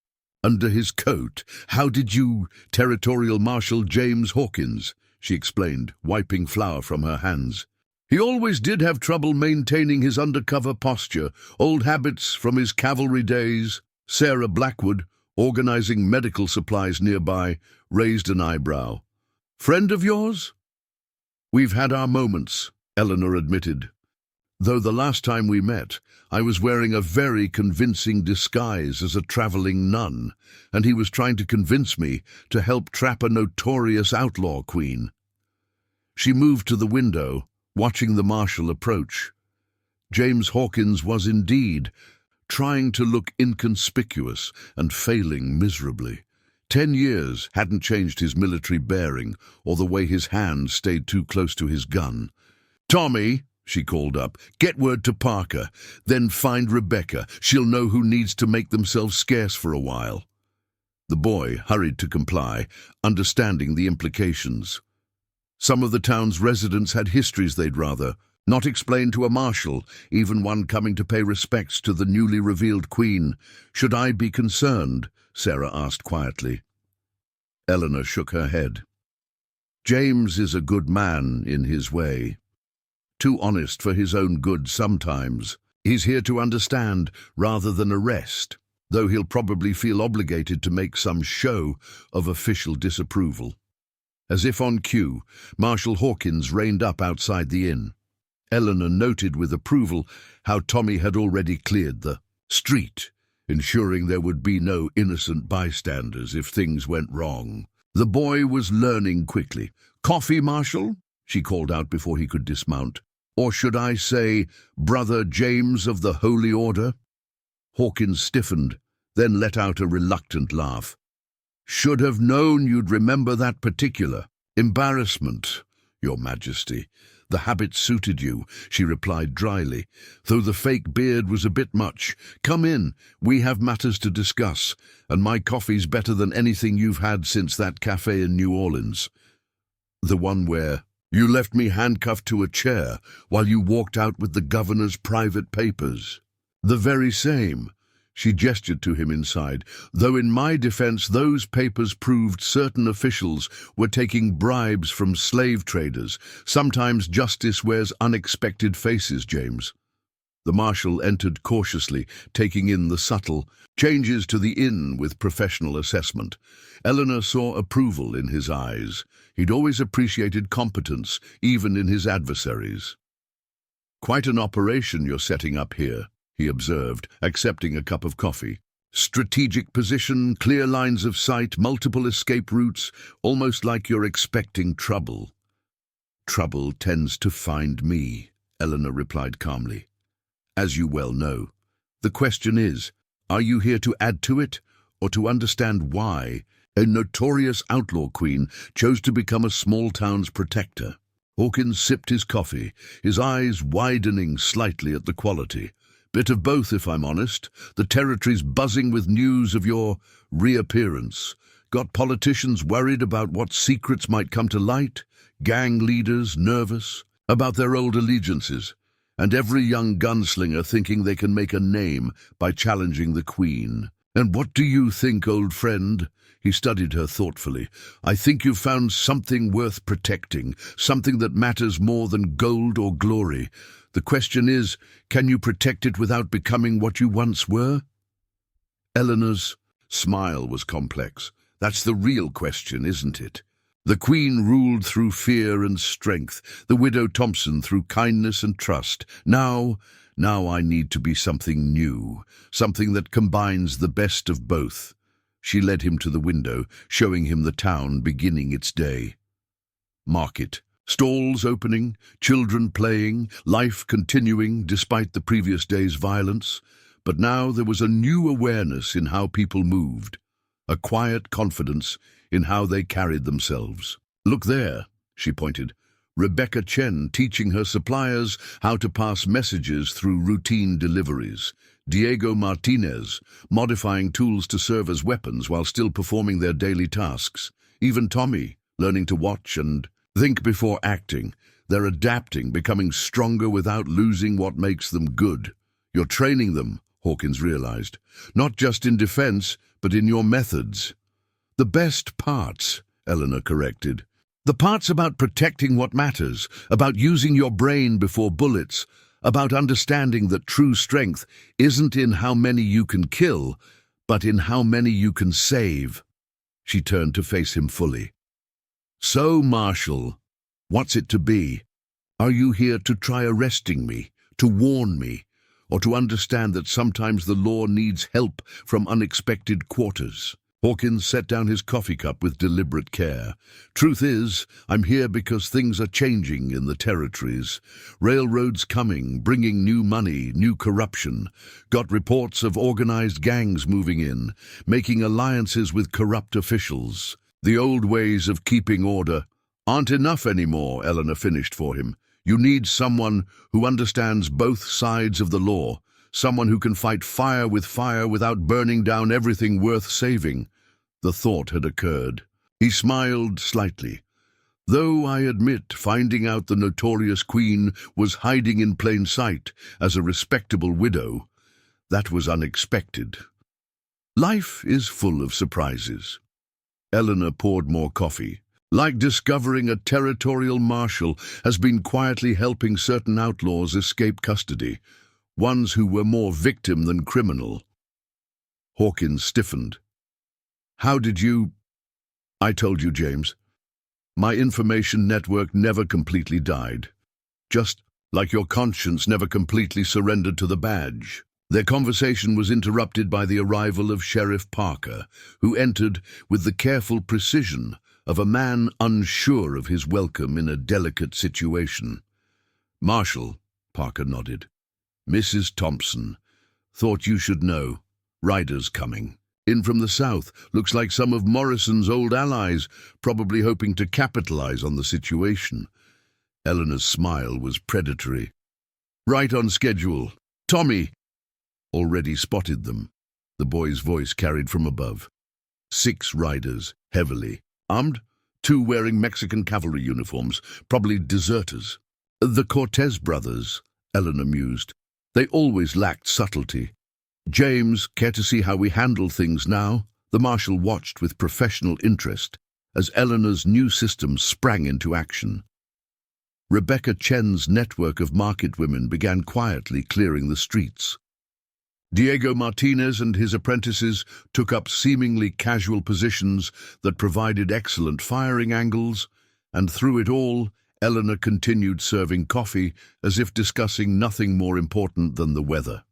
Under his coat. How did you—" "Territorial Marshal James Hawkins," she explained, wiping flour from her hands. "He always did have trouble maintaining his undercover posture, old habits from his cavalry days." Sarah Blackwood, organizing medical supplies nearby, raised an eyebrow. "Friend of yours?" "We've had our moments," Eleanor admitted. "Though the last time we met, I was wearing a very convincing disguise as a traveling nun, and he was trying to convince me to help trap a notorious outlaw queen." She moved to the window, watching the marshal approach. James Hawkins was indeed trying to look inconspicuous and failing miserably. 10 years hadn't changed his military bearing or the way his hand stayed too close to his gun. "Tommy," she called up, "get word to Parker, then find Rebecca. She'll know who needs to make themselves scarce for a while." The boy hurried to comply, understanding the implications. Some of the town's residents had histories they'd rather not explain to a marshal, even one coming to pay respects to the newly revealed queen. "Should I be concerned?" Sarah asked quietly. Eleanor shook her head. "James is a good man in his way. Too honest for his own good sometimes. He's here to understand rather than arrest, though he'll probably feel obligated to make some show of official disapproval." As if on cue, Marshal Hawkins reined up outside the inn. Eleanor noted with approval how Tommy had already cleared the street, ensuring there would be no innocent bystanders if things went wrong. The boy was learning quickly. "Coffee, Marshal?" she called out before he could dismount. "Or should I say, Brother James of the Holy Order?" Hawkins stiffened, then let out a reluctant laugh. "Should have known you'd remember that particular. Embarrassment, Your Majesty. The habit suited you," she replied dryly, though the fake beard was a bit much. "Come in, we have matters to discuss, and my coffee's better than anything you've had since that cafe in New Orleans. The one where you left me handcuffed to a chair while you walked out with the governor's private papers." "The very same." She gestured to him inside, "though in my defense those papers proved certain officials were taking bribes from slave traders. Sometimes justice wears unexpected faces, James." The marshal entered cautiously, taking in the subtle changes to the inn with professional assessment. Eleanor saw approval in his eyes. He'd always appreciated competence, even in his adversaries. "Quite an operation you're setting up here," he observed, accepting a cup of coffee. "Strategic position, clear lines of sight, multiple escape routes, almost like you're expecting trouble." "Trouble tends to find me," Eleanor replied calmly. "As you well know. The question is, are you here to add to it, or to understand why a notorious outlaw queen chose to become a small town's protector?" Hawkins sipped his coffee, his eyes widening slightly at the quality. Bit of both, if I'm honest. The territory's buzzing with news of your reappearance. Got politicians worried about what secrets might come to light, gang leaders nervous about their old allegiances, and every young gunslinger thinking they can make a name by challenging the Queen. And what do you think, old friend? He studied her thoughtfully. I think you've found something worth protecting, something that matters more than gold or glory. The question is, can you protect it without becoming what you once were? Eleanor's smile was complex. That's the real question, isn't it? The Queen ruled through fear and strength, the widow Thompson through kindness and trust. Now I need to be something new, something that combines the best of both. She led him to the window, showing him the town beginning its day. Market. Stalls opening, children playing, life continuing despite the previous day's violence. But now there was a new awareness in how people moved, a quiet confidence in how they carried themselves. Look there, she pointed. Rebecca Chen teaching her suppliers how to pass messages through routine deliveries. Diego Martinez modifying tools to serve as weapons while still performing their daily tasks. Even Tommy learning to watch and think before acting. They're adapting, becoming stronger without losing what makes them good. You're training them, Hawkins realized, not just in defense, but in your methods. The best parts, Eleanor corrected. The parts about protecting what matters, about using your brain before bullets, about understanding that true strength isn't in how many you can kill, but in how many you can save. She turned to face him fully. So, Marshal, what's it to be? Are you here to try arresting me, to warn me, or to understand that sometimes the law needs help from unexpected quarters? Hawkins set down his coffee cup with deliberate care. Truth is, I'm here because things are changing in the territories. Railroads coming, bringing new money, new corruption. Got reports of organized gangs moving in, making alliances with corrupt officials. The old ways of keeping order aren't enough anymore, Eleanor finished for him. You need someone who understands both sides of the law, someone who can fight fire without burning down everything worth saving. The thought had occurred. He smiled slightly. Though I admit finding out the notorious Queen was hiding in plain sight as a respectable widow, that was unexpected. Life is full of surprises. Eleanor poured more coffee. Like discovering a territorial marshal has been quietly helping certain outlaws escape custody, ones who were more victim than criminal. Hawkins stiffened. How did you... I told you, James. My information network never completely died. Just like your conscience never completely surrendered to the badge. Their conversation was interrupted by the arrival of Sheriff Parker, who entered with the careful precision of a man unsure of his welcome in a delicate situation. Marshal, Parker nodded. Mrs. Thompson. Thought you should know. Riders coming. In from the south, looks like some of Morrison's old allies, probably hoping to capitalize on the situation. Eleanor's smile was predatory. Right on schedule. Tommy already spotted them. The boy's voice carried from above. 6 riders, heavily armed, 2 wearing Mexican cavalry uniforms, probably deserters. The Cortez brothers, Eleanor mused. They always lacked subtlety. James, care to see how we handle things now? The marshal watched with professional interest as Eleanor's new system sprang into action. Rebecca Chen's network of market women began quietly clearing the streets. Diego Martinez and his apprentices took up seemingly casual positions that provided excellent firing angles, and through it all, Eleanor continued serving coffee as if discussing nothing more important than the weather.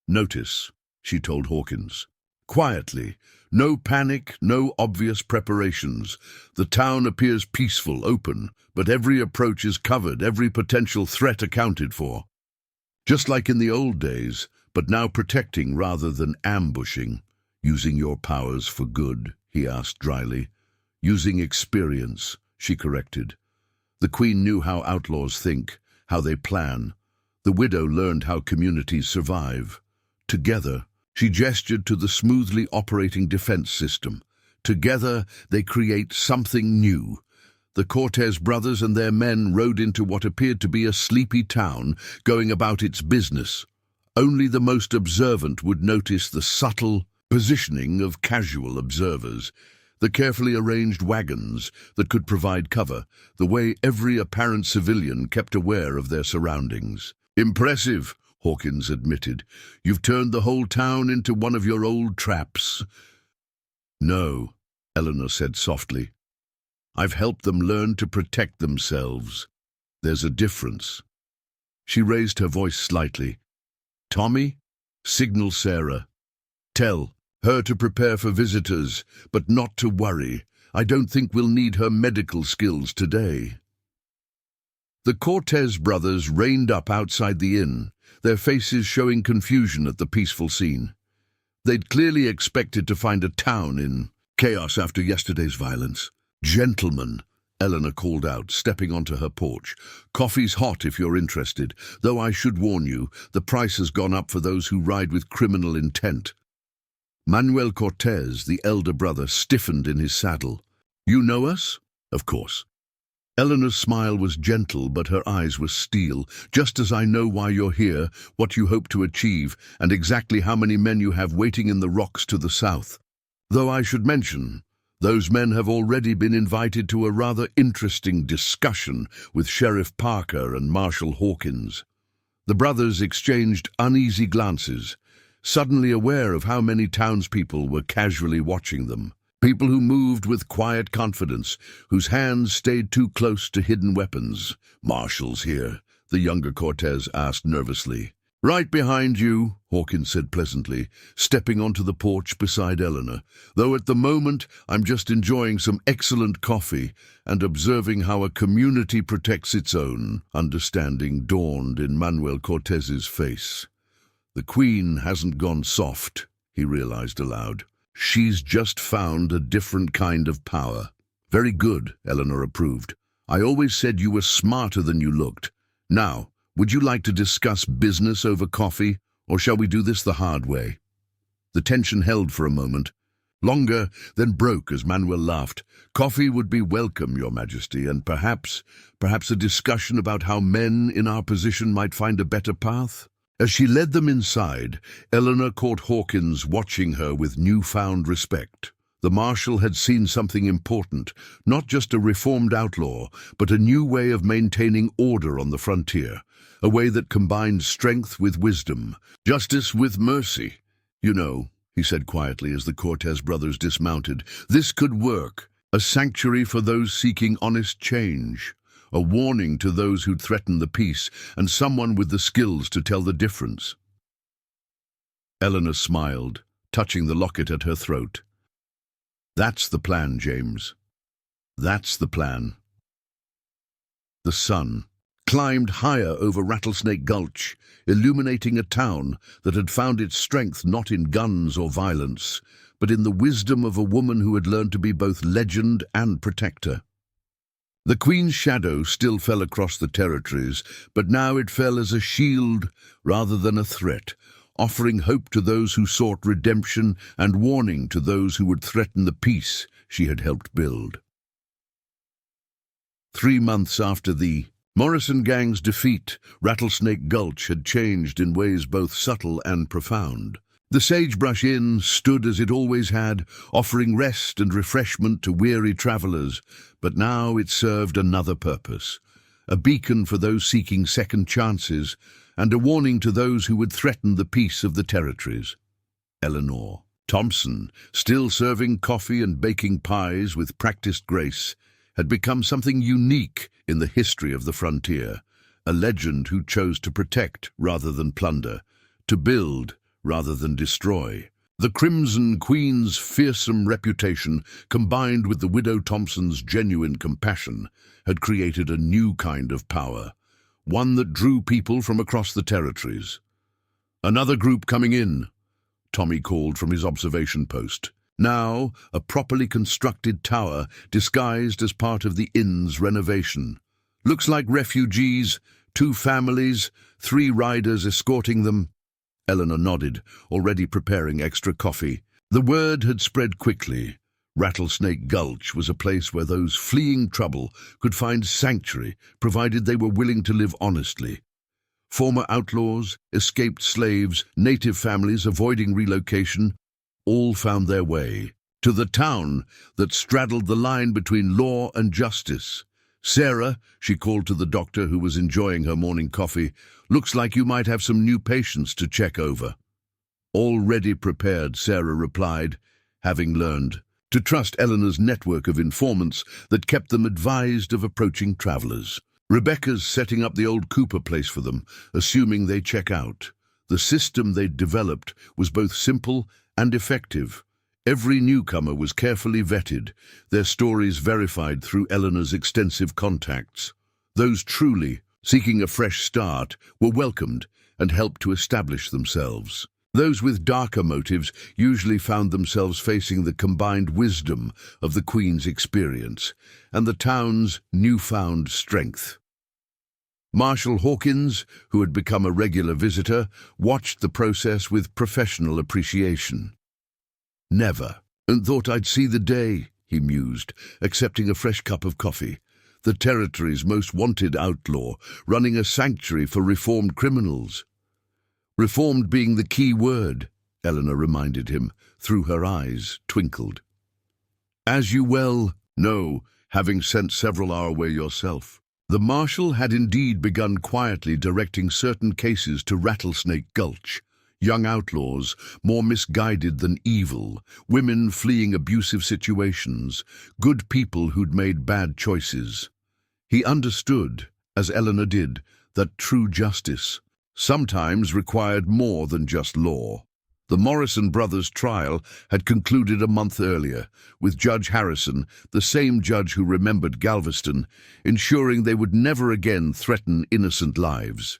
Notice, she told Hawkins. Quietly, no panic, no obvious preparations. The town appears peaceful, open, but every approach is covered, every potential threat accounted for. Just like in the old days, but now protecting rather than ambushing. Using your powers for good, he asked dryly. Using experience, she corrected. The Queen knew how outlaws think, how they plan. The widow learned how communities survive. Together, she gestured to the smoothly operating defense system. Together, they create something new. The Cortez brothers and their men rode into what appeared to be a sleepy town, going about its business. Only the most observant would notice the subtle positioning of casual observers, the carefully arranged wagons that could provide cover, the way every apparent civilian kept aware of their surroundings. "Impressive," Hawkins admitted. "You've turned the whole town into one of your old traps." "No," Eleanor said softly. "I've helped them learn to protect themselves. There's a difference." She raised her voice slightly. "Tommy, signal Sarah. Tell her to prepare for visitors, but not to worry. I don't think we'll need her medical skills today." The Cortez brothers reined up outside the inn, their faces showing confusion at the peaceful scene. They'd clearly expected to find a town in chaos after yesterday's violence. "Gentlemen," Eleanor called out, stepping onto her porch. "Coffee's hot if you're interested, though I should warn you, the price has gone up for those who ride with criminal intent." Manuel Cortez, the elder brother, stiffened in his saddle. "You know us?" "Of course." Eleanor's smile was gentle, but her eyes were steel. "Just as I know why you're here, what you hope to achieve, and exactly how many men you have waiting in the rocks to the south. Though I should mention, those men have already been invited to a rather interesting discussion with Sheriff Parker and Marshal Hawkins." The brothers exchanged uneasy glances, suddenly aware of how many townspeople were casually watching them. People who moved with quiet confidence, whose hands stayed too close to hidden weapons. "Marshal's here," the younger Cortez asked nervously. "Right behind you," Hawkins said pleasantly, stepping onto the porch beside Eleanor. "Though at the moment I'm just enjoying some excellent coffee and observing how a community protects its own." Understanding dawned in Manuel Cortez's face. "The Queen hasn't gone soft," he realized aloud. "She's just found a different kind of power." "Very good," Eleanor approved. "I always said you were smarter than you looked. Now, would you like to discuss business over coffee, or shall we do this the hard way?" The tension held for a moment, longer, then broke as Manuel laughed. "Coffee would be welcome, Your Majesty, and perhaps a discussion about how men in our position might find a better path." As she led them inside, Eleanor caught Hawkins watching her with newfound respect. The Marshal had seen something important, not just a reformed outlaw, but a new way of maintaining order on the frontier, a way that combined strength with wisdom, justice with mercy. "You know," he said quietly as the Cortez brothers dismounted, "this could work. A sanctuary for those seeking honest change. A warning to those who'd threaten the peace, and someone with the skills to tell the difference." Eleanor smiled, touching the locket at her throat. "That's the plan, James. That's the plan." The sun climbed higher over Rattlesnake Gulch, illuminating a town that had found its strength not in guns or violence, but in the wisdom of a woman who had learned to be both legend and protector. The Queen's shadow still fell across the territories, but now it fell as a shield rather than a threat, offering hope to those who sought redemption and warning to those who would threaten the peace she had helped build. 3 months after the Morrison gang's defeat, Rattlesnake Gulch had changed in ways both subtle and profound. The Sagebrush Inn stood as it always had, offering rest and refreshment to weary travelers, but now it served another purpose, a beacon for those seeking second chances, and a warning to those who would threaten the peace of the territories. Eleanor Thompson, still serving coffee and baking pies with practiced grace, had become something unique in the history of the frontier, a legend who chose to protect rather than plunder, to build rather than destroy. The Crimson Queen's fearsome reputation, combined with the Widow Thompson's genuine compassion, had created a new kind of power, one that drew people from across the territories. "Another group coming in," Tommy called from his observation post. Now, a properly constructed tower disguised as part of the inn's renovation. Looks like refugees, 2 families, 3 riders escorting them. Eleanor nodded, already preparing extra coffee. The word had spread quickly. Rattlesnake Gulch was a place where those fleeing trouble could find sanctuary, provided they were willing to live honestly. Former outlaws, escaped slaves, native families avoiding relocation, all found their way to the town that straddled the line between law and justice. "Sarah," she called to the doctor who was enjoying her morning coffee, "looks like you might have some new patients to check over." "Already prepared," Sarah replied, having learned to trust Eleanor's network of informants that kept them advised of approaching travelers. Rebecca's setting up the old Cooper place for them, assuming they check out. The system they'd developed was both simple and effective. Every newcomer was carefully vetted, their stories verified through Eleanor's extensive contacts. Those truly seeking a fresh start were welcomed and helped to establish themselves. Those with darker motives usually found themselves facing the combined wisdom of the Queen's experience and the town's newfound strength. Marshal Hawkins, who had become a regular visitor, watched the process with professional appreciation. "Never, and thought I'd see the day," he mused, accepting a fresh cup of coffee. The territory's most wanted outlaw, running a sanctuary for reformed criminals. Reformed being the key word, Eleanor reminded him, through her eyes twinkled. "As you well know, having sent several our way yourself." The marshal had indeed begun quietly directing certain cases to Rattlesnake Gulch. Young outlaws, more misguided than evil, women fleeing abusive situations, good people who'd made bad choices. He understood, as Eleanor did, that true justice sometimes required more than just law. The Morrison brothers' trial had concluded a month earlier, with Judge Harrison, the same judge who remembered Galveston, ensuring they would never again threaten innocent lives.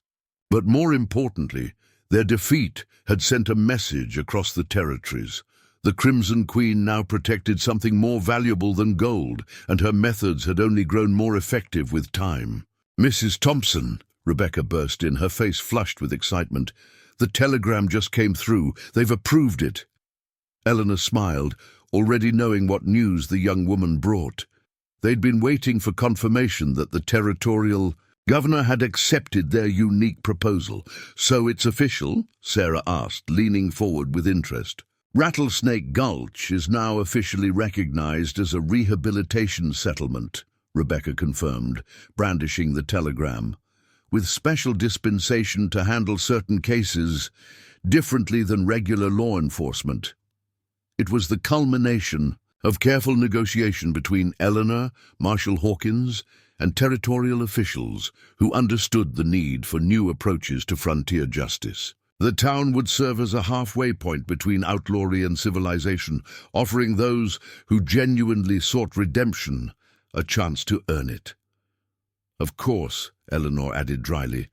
But more importantly, their defeat had sent a message across the territories. The Crimson Queen now protected something more valuable than gold, and her methods had only grown more effective with time. "Mrs. Thompson," Rebecca burst in, her face flushed with excitement. "The telegram just came through. They've approved it." Eleanor smiled, already knowing what news the young woman brought. They'd been waiting for confirmation that the territorial governor had accepted their unique proposal. "So it's official?" Sarah asked, leaning forward with interest. "Rattlesnake Gulch is now officially recognized as a rehabilitation settlement," Rebecca confirmed, brandishing the telegram, "with special dispensation to handle certain cases differently than regular law enforcement." It was the culmination of careful negotiation between Eleanor, Marshal Hawkins, and territorial officials who understood the need for new approaches to frontier justice. The town would serve as a halfway point between outlawry and civilization, offering those who genuinely sought redemption a chance to earn it. "Of course," Eleanor added dryly,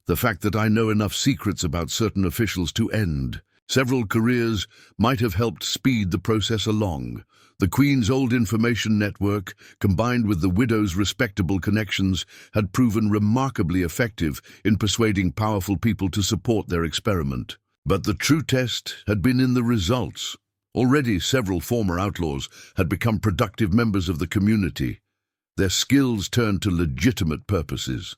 "the fact that I know enough secrets about certain officials to end several careers might have helped speed the process along. The Queen's old information network, combined with the widow's respectable connections, had proven remarkably effective in persuading powerful people to support their experiment. But the true test had been in the results. Already several former outlaws had become productive members of the community, their skills turned to legitimate purposes.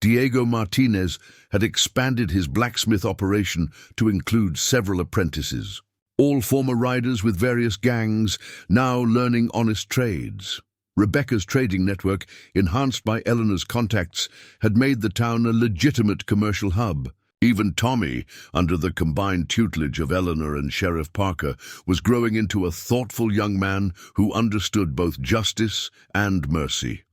Diego Martinez had expanded his blacksmith operation to include several apprentices, all former riders with various gangs, now learning honest trades. Rebecca's trading network, enhanced by Eleanor's contacts, had made the town a legitimate commercial hub. Even Tommy, under the combined tutelage of Eleanor and Sheriff Parker, was growing into a thoughtful young man who understood both justice and mercy.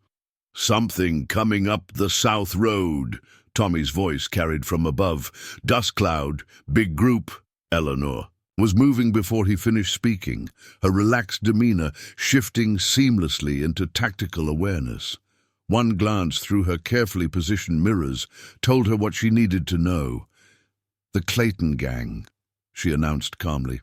"Something coming up the South Road," Tommy's voice carried from above. "Dust cloud, big group." Eleanor was moving before he finished speaking, her relaxed demeanor shifting seamlessly into tactical awareness. One glance through her carefully positioned mirrors told her what she needed to know. "The Clayton gang," she announced calmly.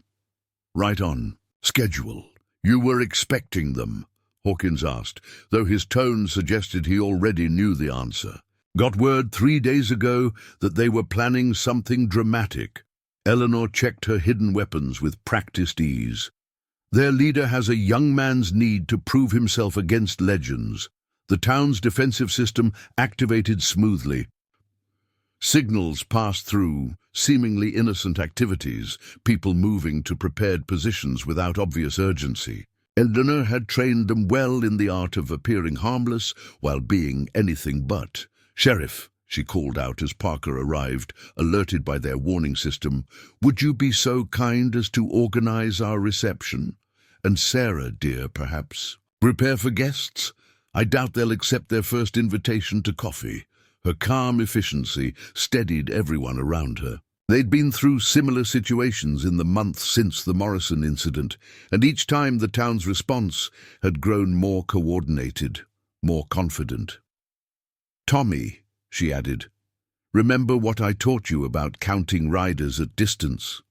"Right on. Schedule. You were expecting them." Hawkins asked, though his tone suggested he already knew the answer. Got word 3 days ago that they were planning something dramatic. Eleanor checked her hidden weapons with practiced ease. Their leader has a young man's need to prove himself against legends. The town's defensive system activated smoothly. Signals passed through, seemingly innocent activities, people moving to prepared positions without obvious urgency. Eleanor had trained them well in the art of appearing harmless while being anything but. "Sheriff," she called out as Parker arrived, alerted by their warning system, "would you be so kind as to organize our reception? And Sarah, dear, perhaps. Prepare for guests? I doubt they'll accept their first invitation to coffee." Her calm efficiency steadied everyone around her. They'd been through similar situations in the months since the Morrison incident, and each time the town's response had grown more coordinated, more confident. "Tommy," she added, "remember what I taught you about counting riders at distance?"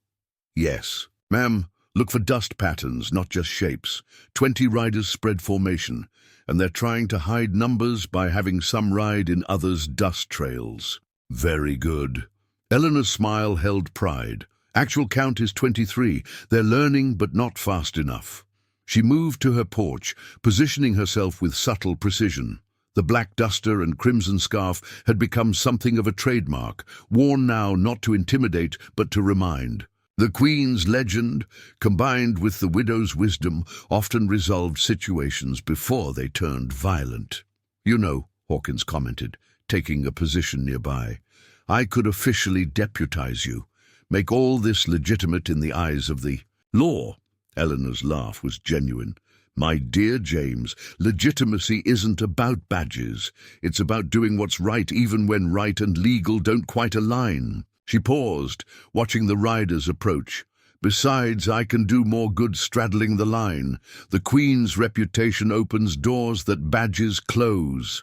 "Yes." "Ma'am, look for dust patterns, not just shapes. 20 riders spread formation, and they're trying to hide numbers by having some ride in others' dust trails." "Very good." Eleanor's smile held pride. "Actual count is 23. They're learning, but not fast enough." She moved to her porch, positioning herself with subtle precision. The black duster and crimson scarf had become something of a trademark, worn now not to intimidate but to remind. The Queen's legend, combined with the widow's wisdom, often resolved situations before they turned violent. "You know," Hawkins commented, taking a position nearby, "I could officially deputize you, make all this legitimate in the eyes of the law." Eleanor's laugh was genuine. "My dear James, legitimacy isn't about badges. It's about doing what's right even when right and legal don't quite align." She paused, watching the riders approach. "Besides, I can do more good straddling the line. The Queen's reputation opens doors that badges close."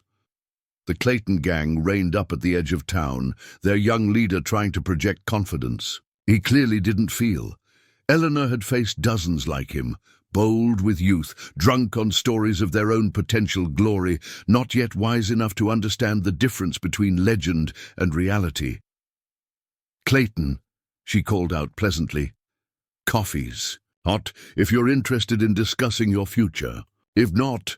The Clayton gang reined up at the edge of town, their young leader trying to project confidence. He clearly didn't feel. Eleanor had faced dozens like him, bold with youth, drunk on stories of their own potential glory, not yet wise enough to understand the difference between legend and reality. "Clayton," she called out pleasantly. "Coffee's hot if you're interested in discussing your future. If not..."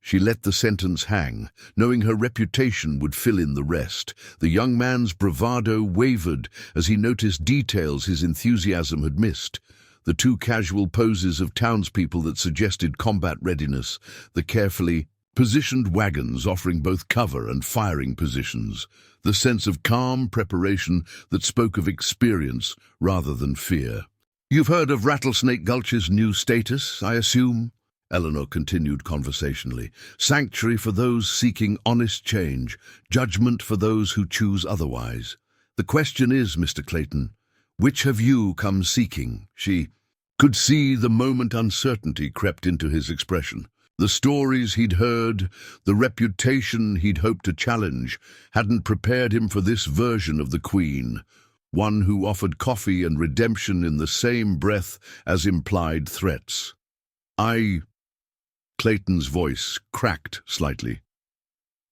She let the sentence hang, knowing her reputation would fill in the rest. The young man's bravado wavered as he noticed details his enthusiasm had missed. The 2 casual poses of townspeople that suggested combat readiness, the carefully positioned wagons offering both cover and firing positions, the sense of calm preparation that spoke of experience rather than fear. "You've heard of Rattlesnake Gulch's new status, I assume?" Eleanor continued conversationally. "Sanctuary for those seeking honest change, judgment for those who choose otherwise. The question is, Mr. Clayton, which have you come seeking?" She could see the moment uncertainty crept into his expression. The stories he'd heard, the reputation he'd hoped to challenge, hadn't prepared him for this version of the Queen, one who offered coffee and redemption in the same breath as implied threats. Clayton's voice cracked slightly.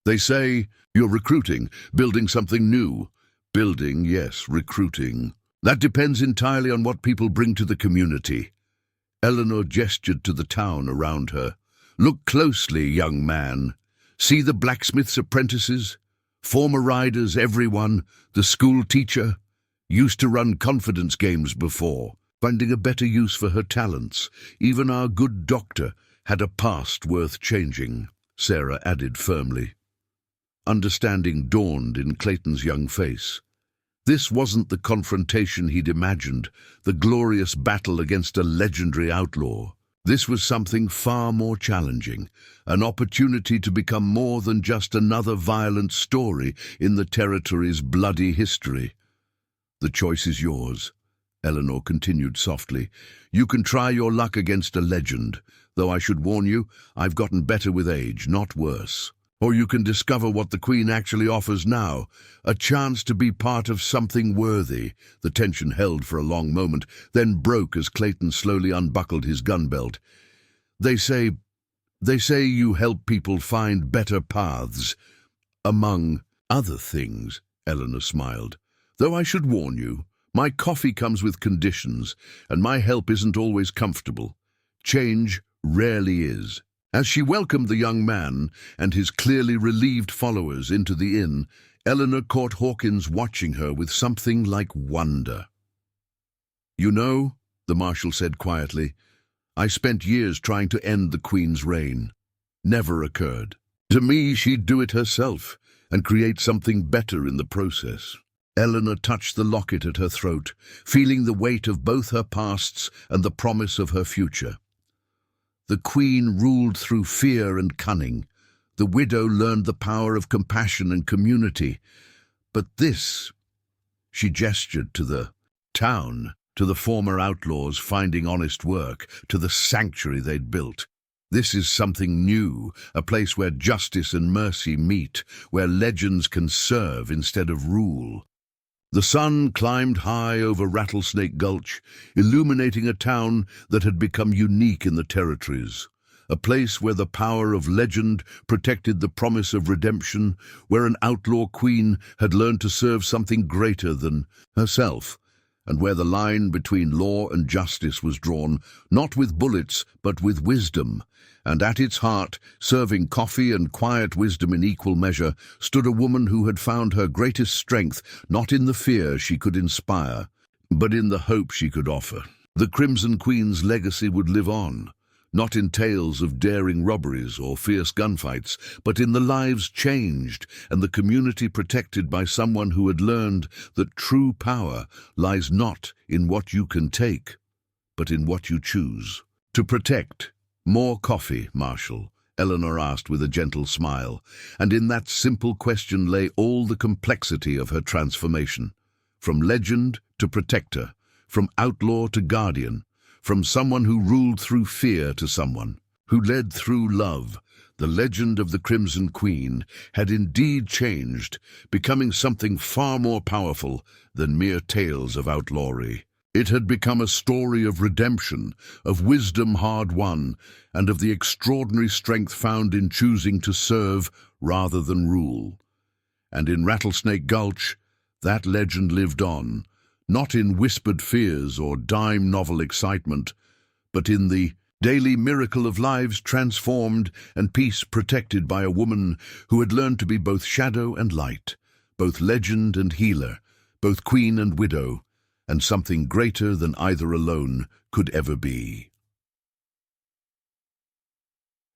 "They say you're recruiting, building something new." "Building, yes, recruiting. That depends entirely on what people bring to the community." Eleanor gestured to the town around her. "Look closely, young man. See the blacksmith's apprentices? Former riders, everyone. The school teacher. Used to run confidence games before, finding a better use for her talents. Even our good doctor had a past worth changing," Sarah added firmly. Understanding dawned in Clayton's young face. This wasn't the confrontation he'd imagined, the glorious battle against a legendary outlaw. This was something far more challenging, an opportunity to become more than just another violent story in the territory's bloody history. "The choice is yours," Eleanor continued softly. "You can try your luck against a legend, though I should warn you, I've gotten better with age, not worse. Or you can discover what the Queen actually offers now, a chance to be part of something worthy." The tension held for a long moment, then broke as Clayton slowly unbuckled his gun belt. "They say They say you help people find better paths, among other things, Eleanor smiled. Though I should warn you, my coffee comes with conditions, and my help isn't always comfortable. Change rarely is. As she welcomed the young man and his clearly relieved followers into the inn, Eleanor caught Hawkins watching her with something like wonder. "You know," the marshal said quietly, "I spent years trying to end the Queen's reign. Never occurred. To me, she'd do it herself and create something better in the process." Eleanor touched the locket at her throat, feeling the weight of both her pasts and the promise of her future. The Queen ruled through fear and cunning. The widow learned the power of compassion and community. But this, she gestured to the town, to the former outlaws finding honest work, to the sanctuary they'd built. This is something new, a place where justice and mercy meet, where legends can serve instead of rule. The sun climbed high over Rattlesnake Gulch, illuminating a town that had become unique in the territories. A place where the power of legend protected the promise of redemption, where an outlaw queen had learned to serve something greater than herself, and where the line between law and justice was drawn, not with bullets, but with wisdom. And at its heart, serving coffee and quiet wisdom in equal measure, stood a woman who had found her greatest strength not in the fear she could inspire, but in the hope she could offer. The Crimson Queen's legacy would live on, not in tales of daring robberies or fierce gunfights, but in the lives changed and the community protected by someone who had learned that true power lies not in what you can take, but in what you choose. To protect. "More coffee, Marshal?" Eleanor asked with a gentle smile, and in that simple question lay all the complexity of her transformation. From legend to protector, from outlaw to guardian, from someone who ruled through fear to someone who led through love, the legend of the Crimson Queen had indeed changed, becoming something far more powerful than mere tales of outlawry. It had become a story of redemption, of wisdom hard won, and of the extraordinary strength found in choosing to serve rather than rule. And in Rattlesnake Gulch, that legend lived on, not in whispered fears or dime novel excitement, but in the daily miracle of lives transformed and peace protected by a woman who had learned to be both shadow and light, both legend and healer, both queen and widow, and something greater than either alone could ever be.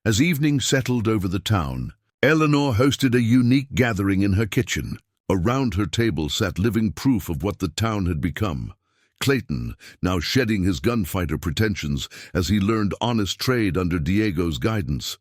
As evening settled over the town, Eleanor hosted a unique gathering in her kitchen. Around her table sat living proof of what the town had become. Clayton, now shedding his gunfighter pretensions as he learned honest trade under Diego's guidance.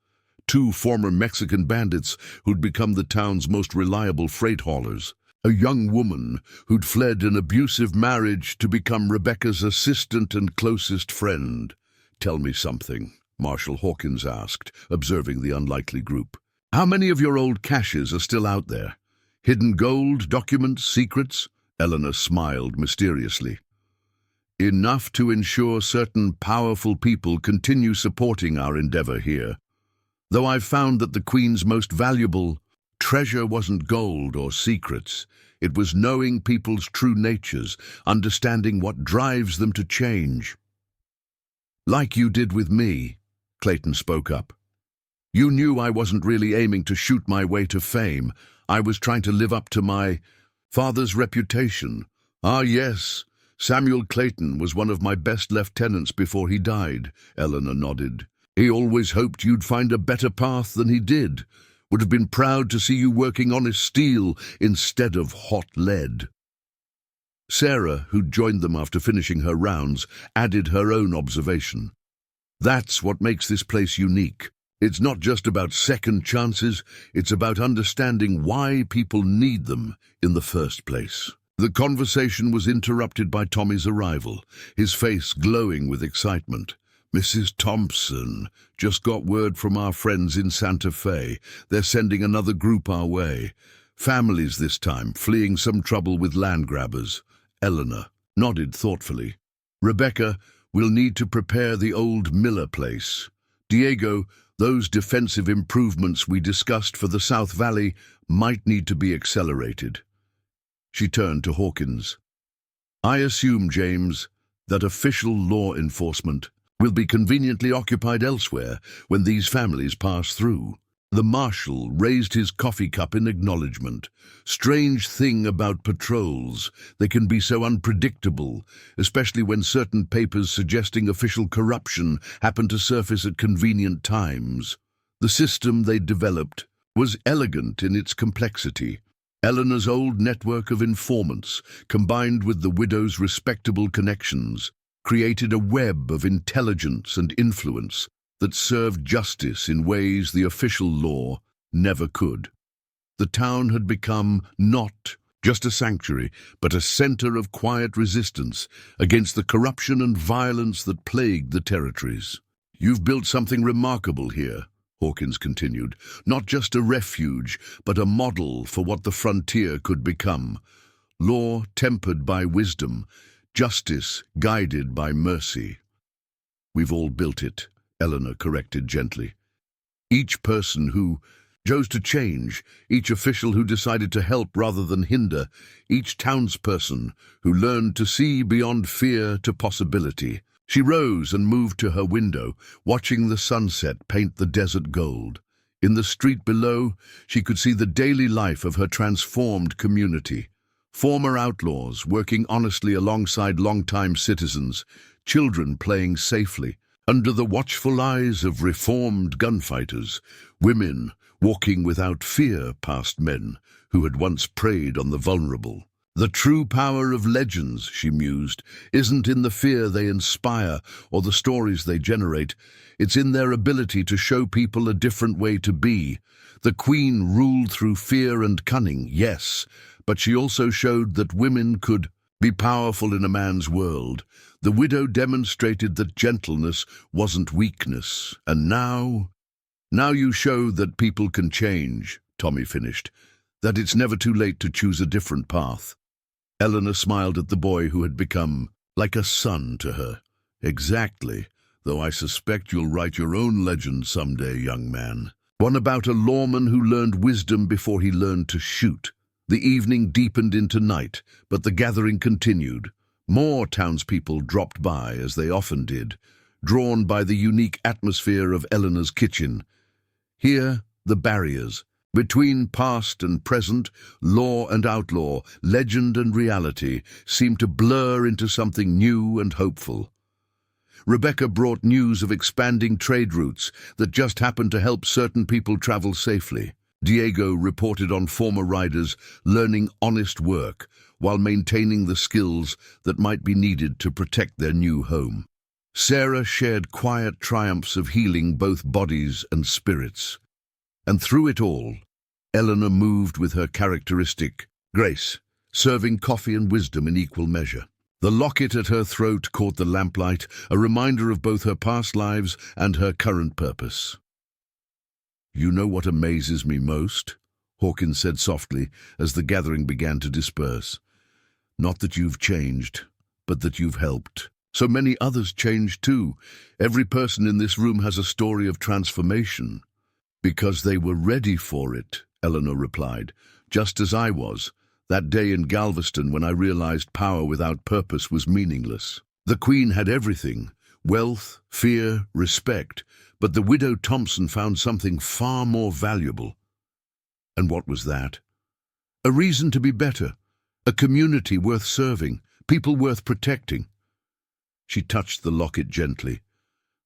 Two former Mexican bandits who'd become the town's most reliable freight haulers. A young woman who'd fled an abusive marriage to become Rebecca's assistant and closest friend. "Tell me something," Marshal Hawkins asked, observing the unlikely group. "How many of your old caches are still out there? Hidden gold, documents, secrets?" Eleanor smiled mysteriously. "Enough to ensure certain powerful people continue supporting our endeavor here. Though I've found that the Queen's most valuable treasure wasn't gold or secrets. It was knowing people's true natures, understanding what drives them to change." "Like you did with me," Clayton spoke up. "You knew I wasn't really aiming to shoot my way to fame. I was trying to live up to my father's reputation." "Ah, yes. Samuel Clayton was one of my best lieutenants before he died," Eleanor nodded. "He always hoped you'd find a better path than he did. Would have been proud to see you working honest steel instead of hot lead." Sarah, who'd joined them after finishing her rounds, added her own observation. "That's what makes this place unique. It's not just about second chances, it's about understanding why people need them in the first place." The conversation was interrupted by Tommy's arrival, his face glowing with excitement. "Mrs. Thompson, just got word from our friends in Santa Fe. They're sending another group our way. Families this time, fleeing some trouble with land grabbers." Eleanor nodded thoughtfully. "Rebecca, we'll need to prepare the old Miller place. Diego, Those defensive improvements we discussed for the South Valley might need to be accelerated. She turned to Hawkins. I assume, James, that official law enforcement will be conveniently occupied elsewhere when these families pass through. The marshal raised his coffee cup in acknowledgement. Strange thing about patrols, they can be so unpredictable, especially when certain papers suggesting official corruption happen to surface at convenient times. The system they developed was elegant in its complexity. Eleanor's old network of informants, combined with the widow's respectable connections, created a web of intelligence and influence that served justice in ways the official law never could. The town had become not just a sanctuary, but a center of quiet resistance against the corruption and violence that plagued the territories. You've built something remarkable here, Hawkins continued. Not just a refuge, but a model for what the frontier could become. Law tempered by wisdom, justice guided by mercy. We've all built it, Eleanor corrected gently. Each person who chose to change, each official who decided to help rather than hinder, each townsperson who learned to see beyond fear to possibility. She rose and moved to her window, watching the sunset paint the desert gold. In the street below, she could see the daily life of her transformed community. Former outlaws working honestly alongside longtime citizens, children playing safely, under the watchful eyes of reformed gunfighters, women walking without fear past men who had once preyed on the vulnerable. The true power of legends, she mused, isn't in the fear they inspire or the stories they generate. It's in their ability to show people a different way to be. The Queen ruled through fear and cunning, yes, but she also showed that women could be powerful in a man's world. The widow demonstrated that gentleness wasn't weakness. And now you show that people can change, Tommy finished, that it's never too late to choose a different path. Eleanor smiled at the boy who had become like a son to her. Exactly, though I suspect you'll write your own legend someday, young man. One about a lawman who learned wisdom before he learned to shoot. The evening deepened into night, but the gathering continued. More townspeople dropped by, as they often did, drawn by the unique atmosphere of Eleanor's kitchen. Here, the barriers between past and present, law and outlaw, legend and reality, seemed to blur into something new and hopeful. Rebecca brought news of expanding trade routes that just happened to help certain people travel safely. Diego reported on former riders learning honest work while maintaining the skills that might be needed to protect their new home. Sarah shared quiet triumphs of healing both bodies and spirits. And through it all, Eleanor moved with her characteristic grace, serving coffee and wisdom in equal measure. The locket at her throat caught the lamplight, a reminder of both her past lives and her current purpose. You know what amazes me most? Hawkins said softly as the gathering began to disperse. Not that you've changed, but that you've helped. So many others changed too. Every person in this room has a story of transformation. Because they were ready for it, Eleanor replied, just as I was, that day in Galveston when I realized power without purpose was meaningless. The Queen had everything, wealth, fear, respect, but the widow Thompson found something far more valuable. And what was that? A reason to be better, a community worth serving, people worth protecting. She touched the locket gently.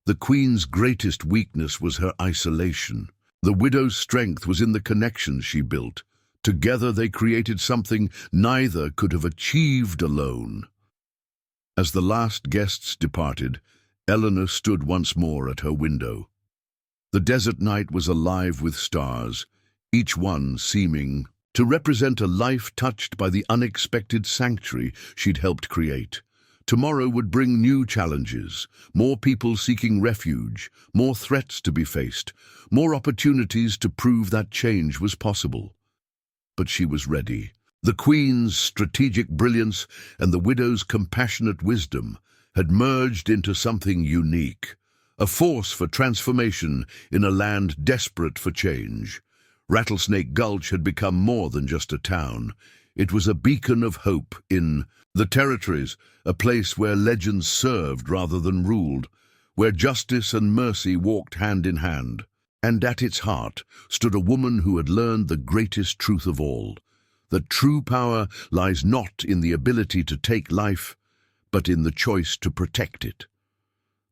The Queen's greatest weakness was her isolation. The widow's strength was in the connections she built. Together they created something neither could have achieved alone. As the last guests departed, Eleanor stood once more at her window. The desert night was alive with stars, each one seeming to represent a life touched by the unexpected sanctuary she'd helped create. Tomorrow would bring new challenges, more people seeking refuge, more threats to be faced, more opportunities to prove that change was possible. But she was ready. The Queen's strategic brilliance and the widow's compassionate wisdom had merged into something unique, a force for transformation in a land desperate for change. Rattlesnake Gulch had become more than just a town. It was a beacon of hope in the territories, a place where legends served rather than ruled, where justice and mercy walked hand in hand. And at its heart stood a woman who had learned the greatest truth of all, that true power lies not in the ability to take life, but in the choice to protect it.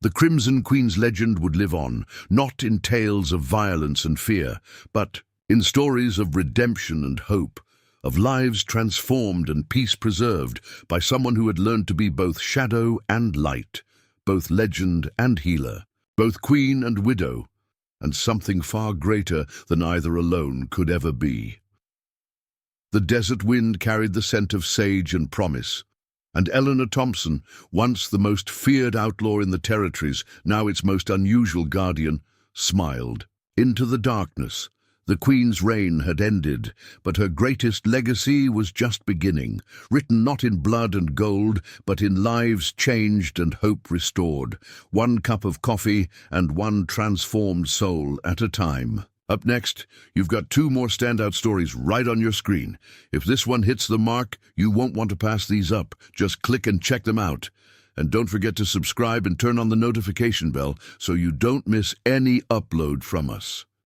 The Crimson Queen's legend would live on, not in tales of violence and fear, but in stories of redemption and hope, of lives transformed and peace preserved by someone who had learned to be both shadow and light, both legend and healer, both queen and widow, and something far greater than either alone could ever be. The desert wind carried the scent of sage and promise, and Eleanor Thompson, once the most feared outlaw in the territories, now its most unusual guardian, smiled. Into the darkness, the Queen's reign had ended, but her greatest legacy was just beginning, written not in blood and gold, but in lives changed and hope restored, one cup of coffee and one transformed soul at a time. Up next, you've got two more standout stories right on your screen. If this one hits the mark, you won't want to pass these up. Just click and check them out. And don't forget to subscribe and turn on the notification bell so you don't miss any upload from us.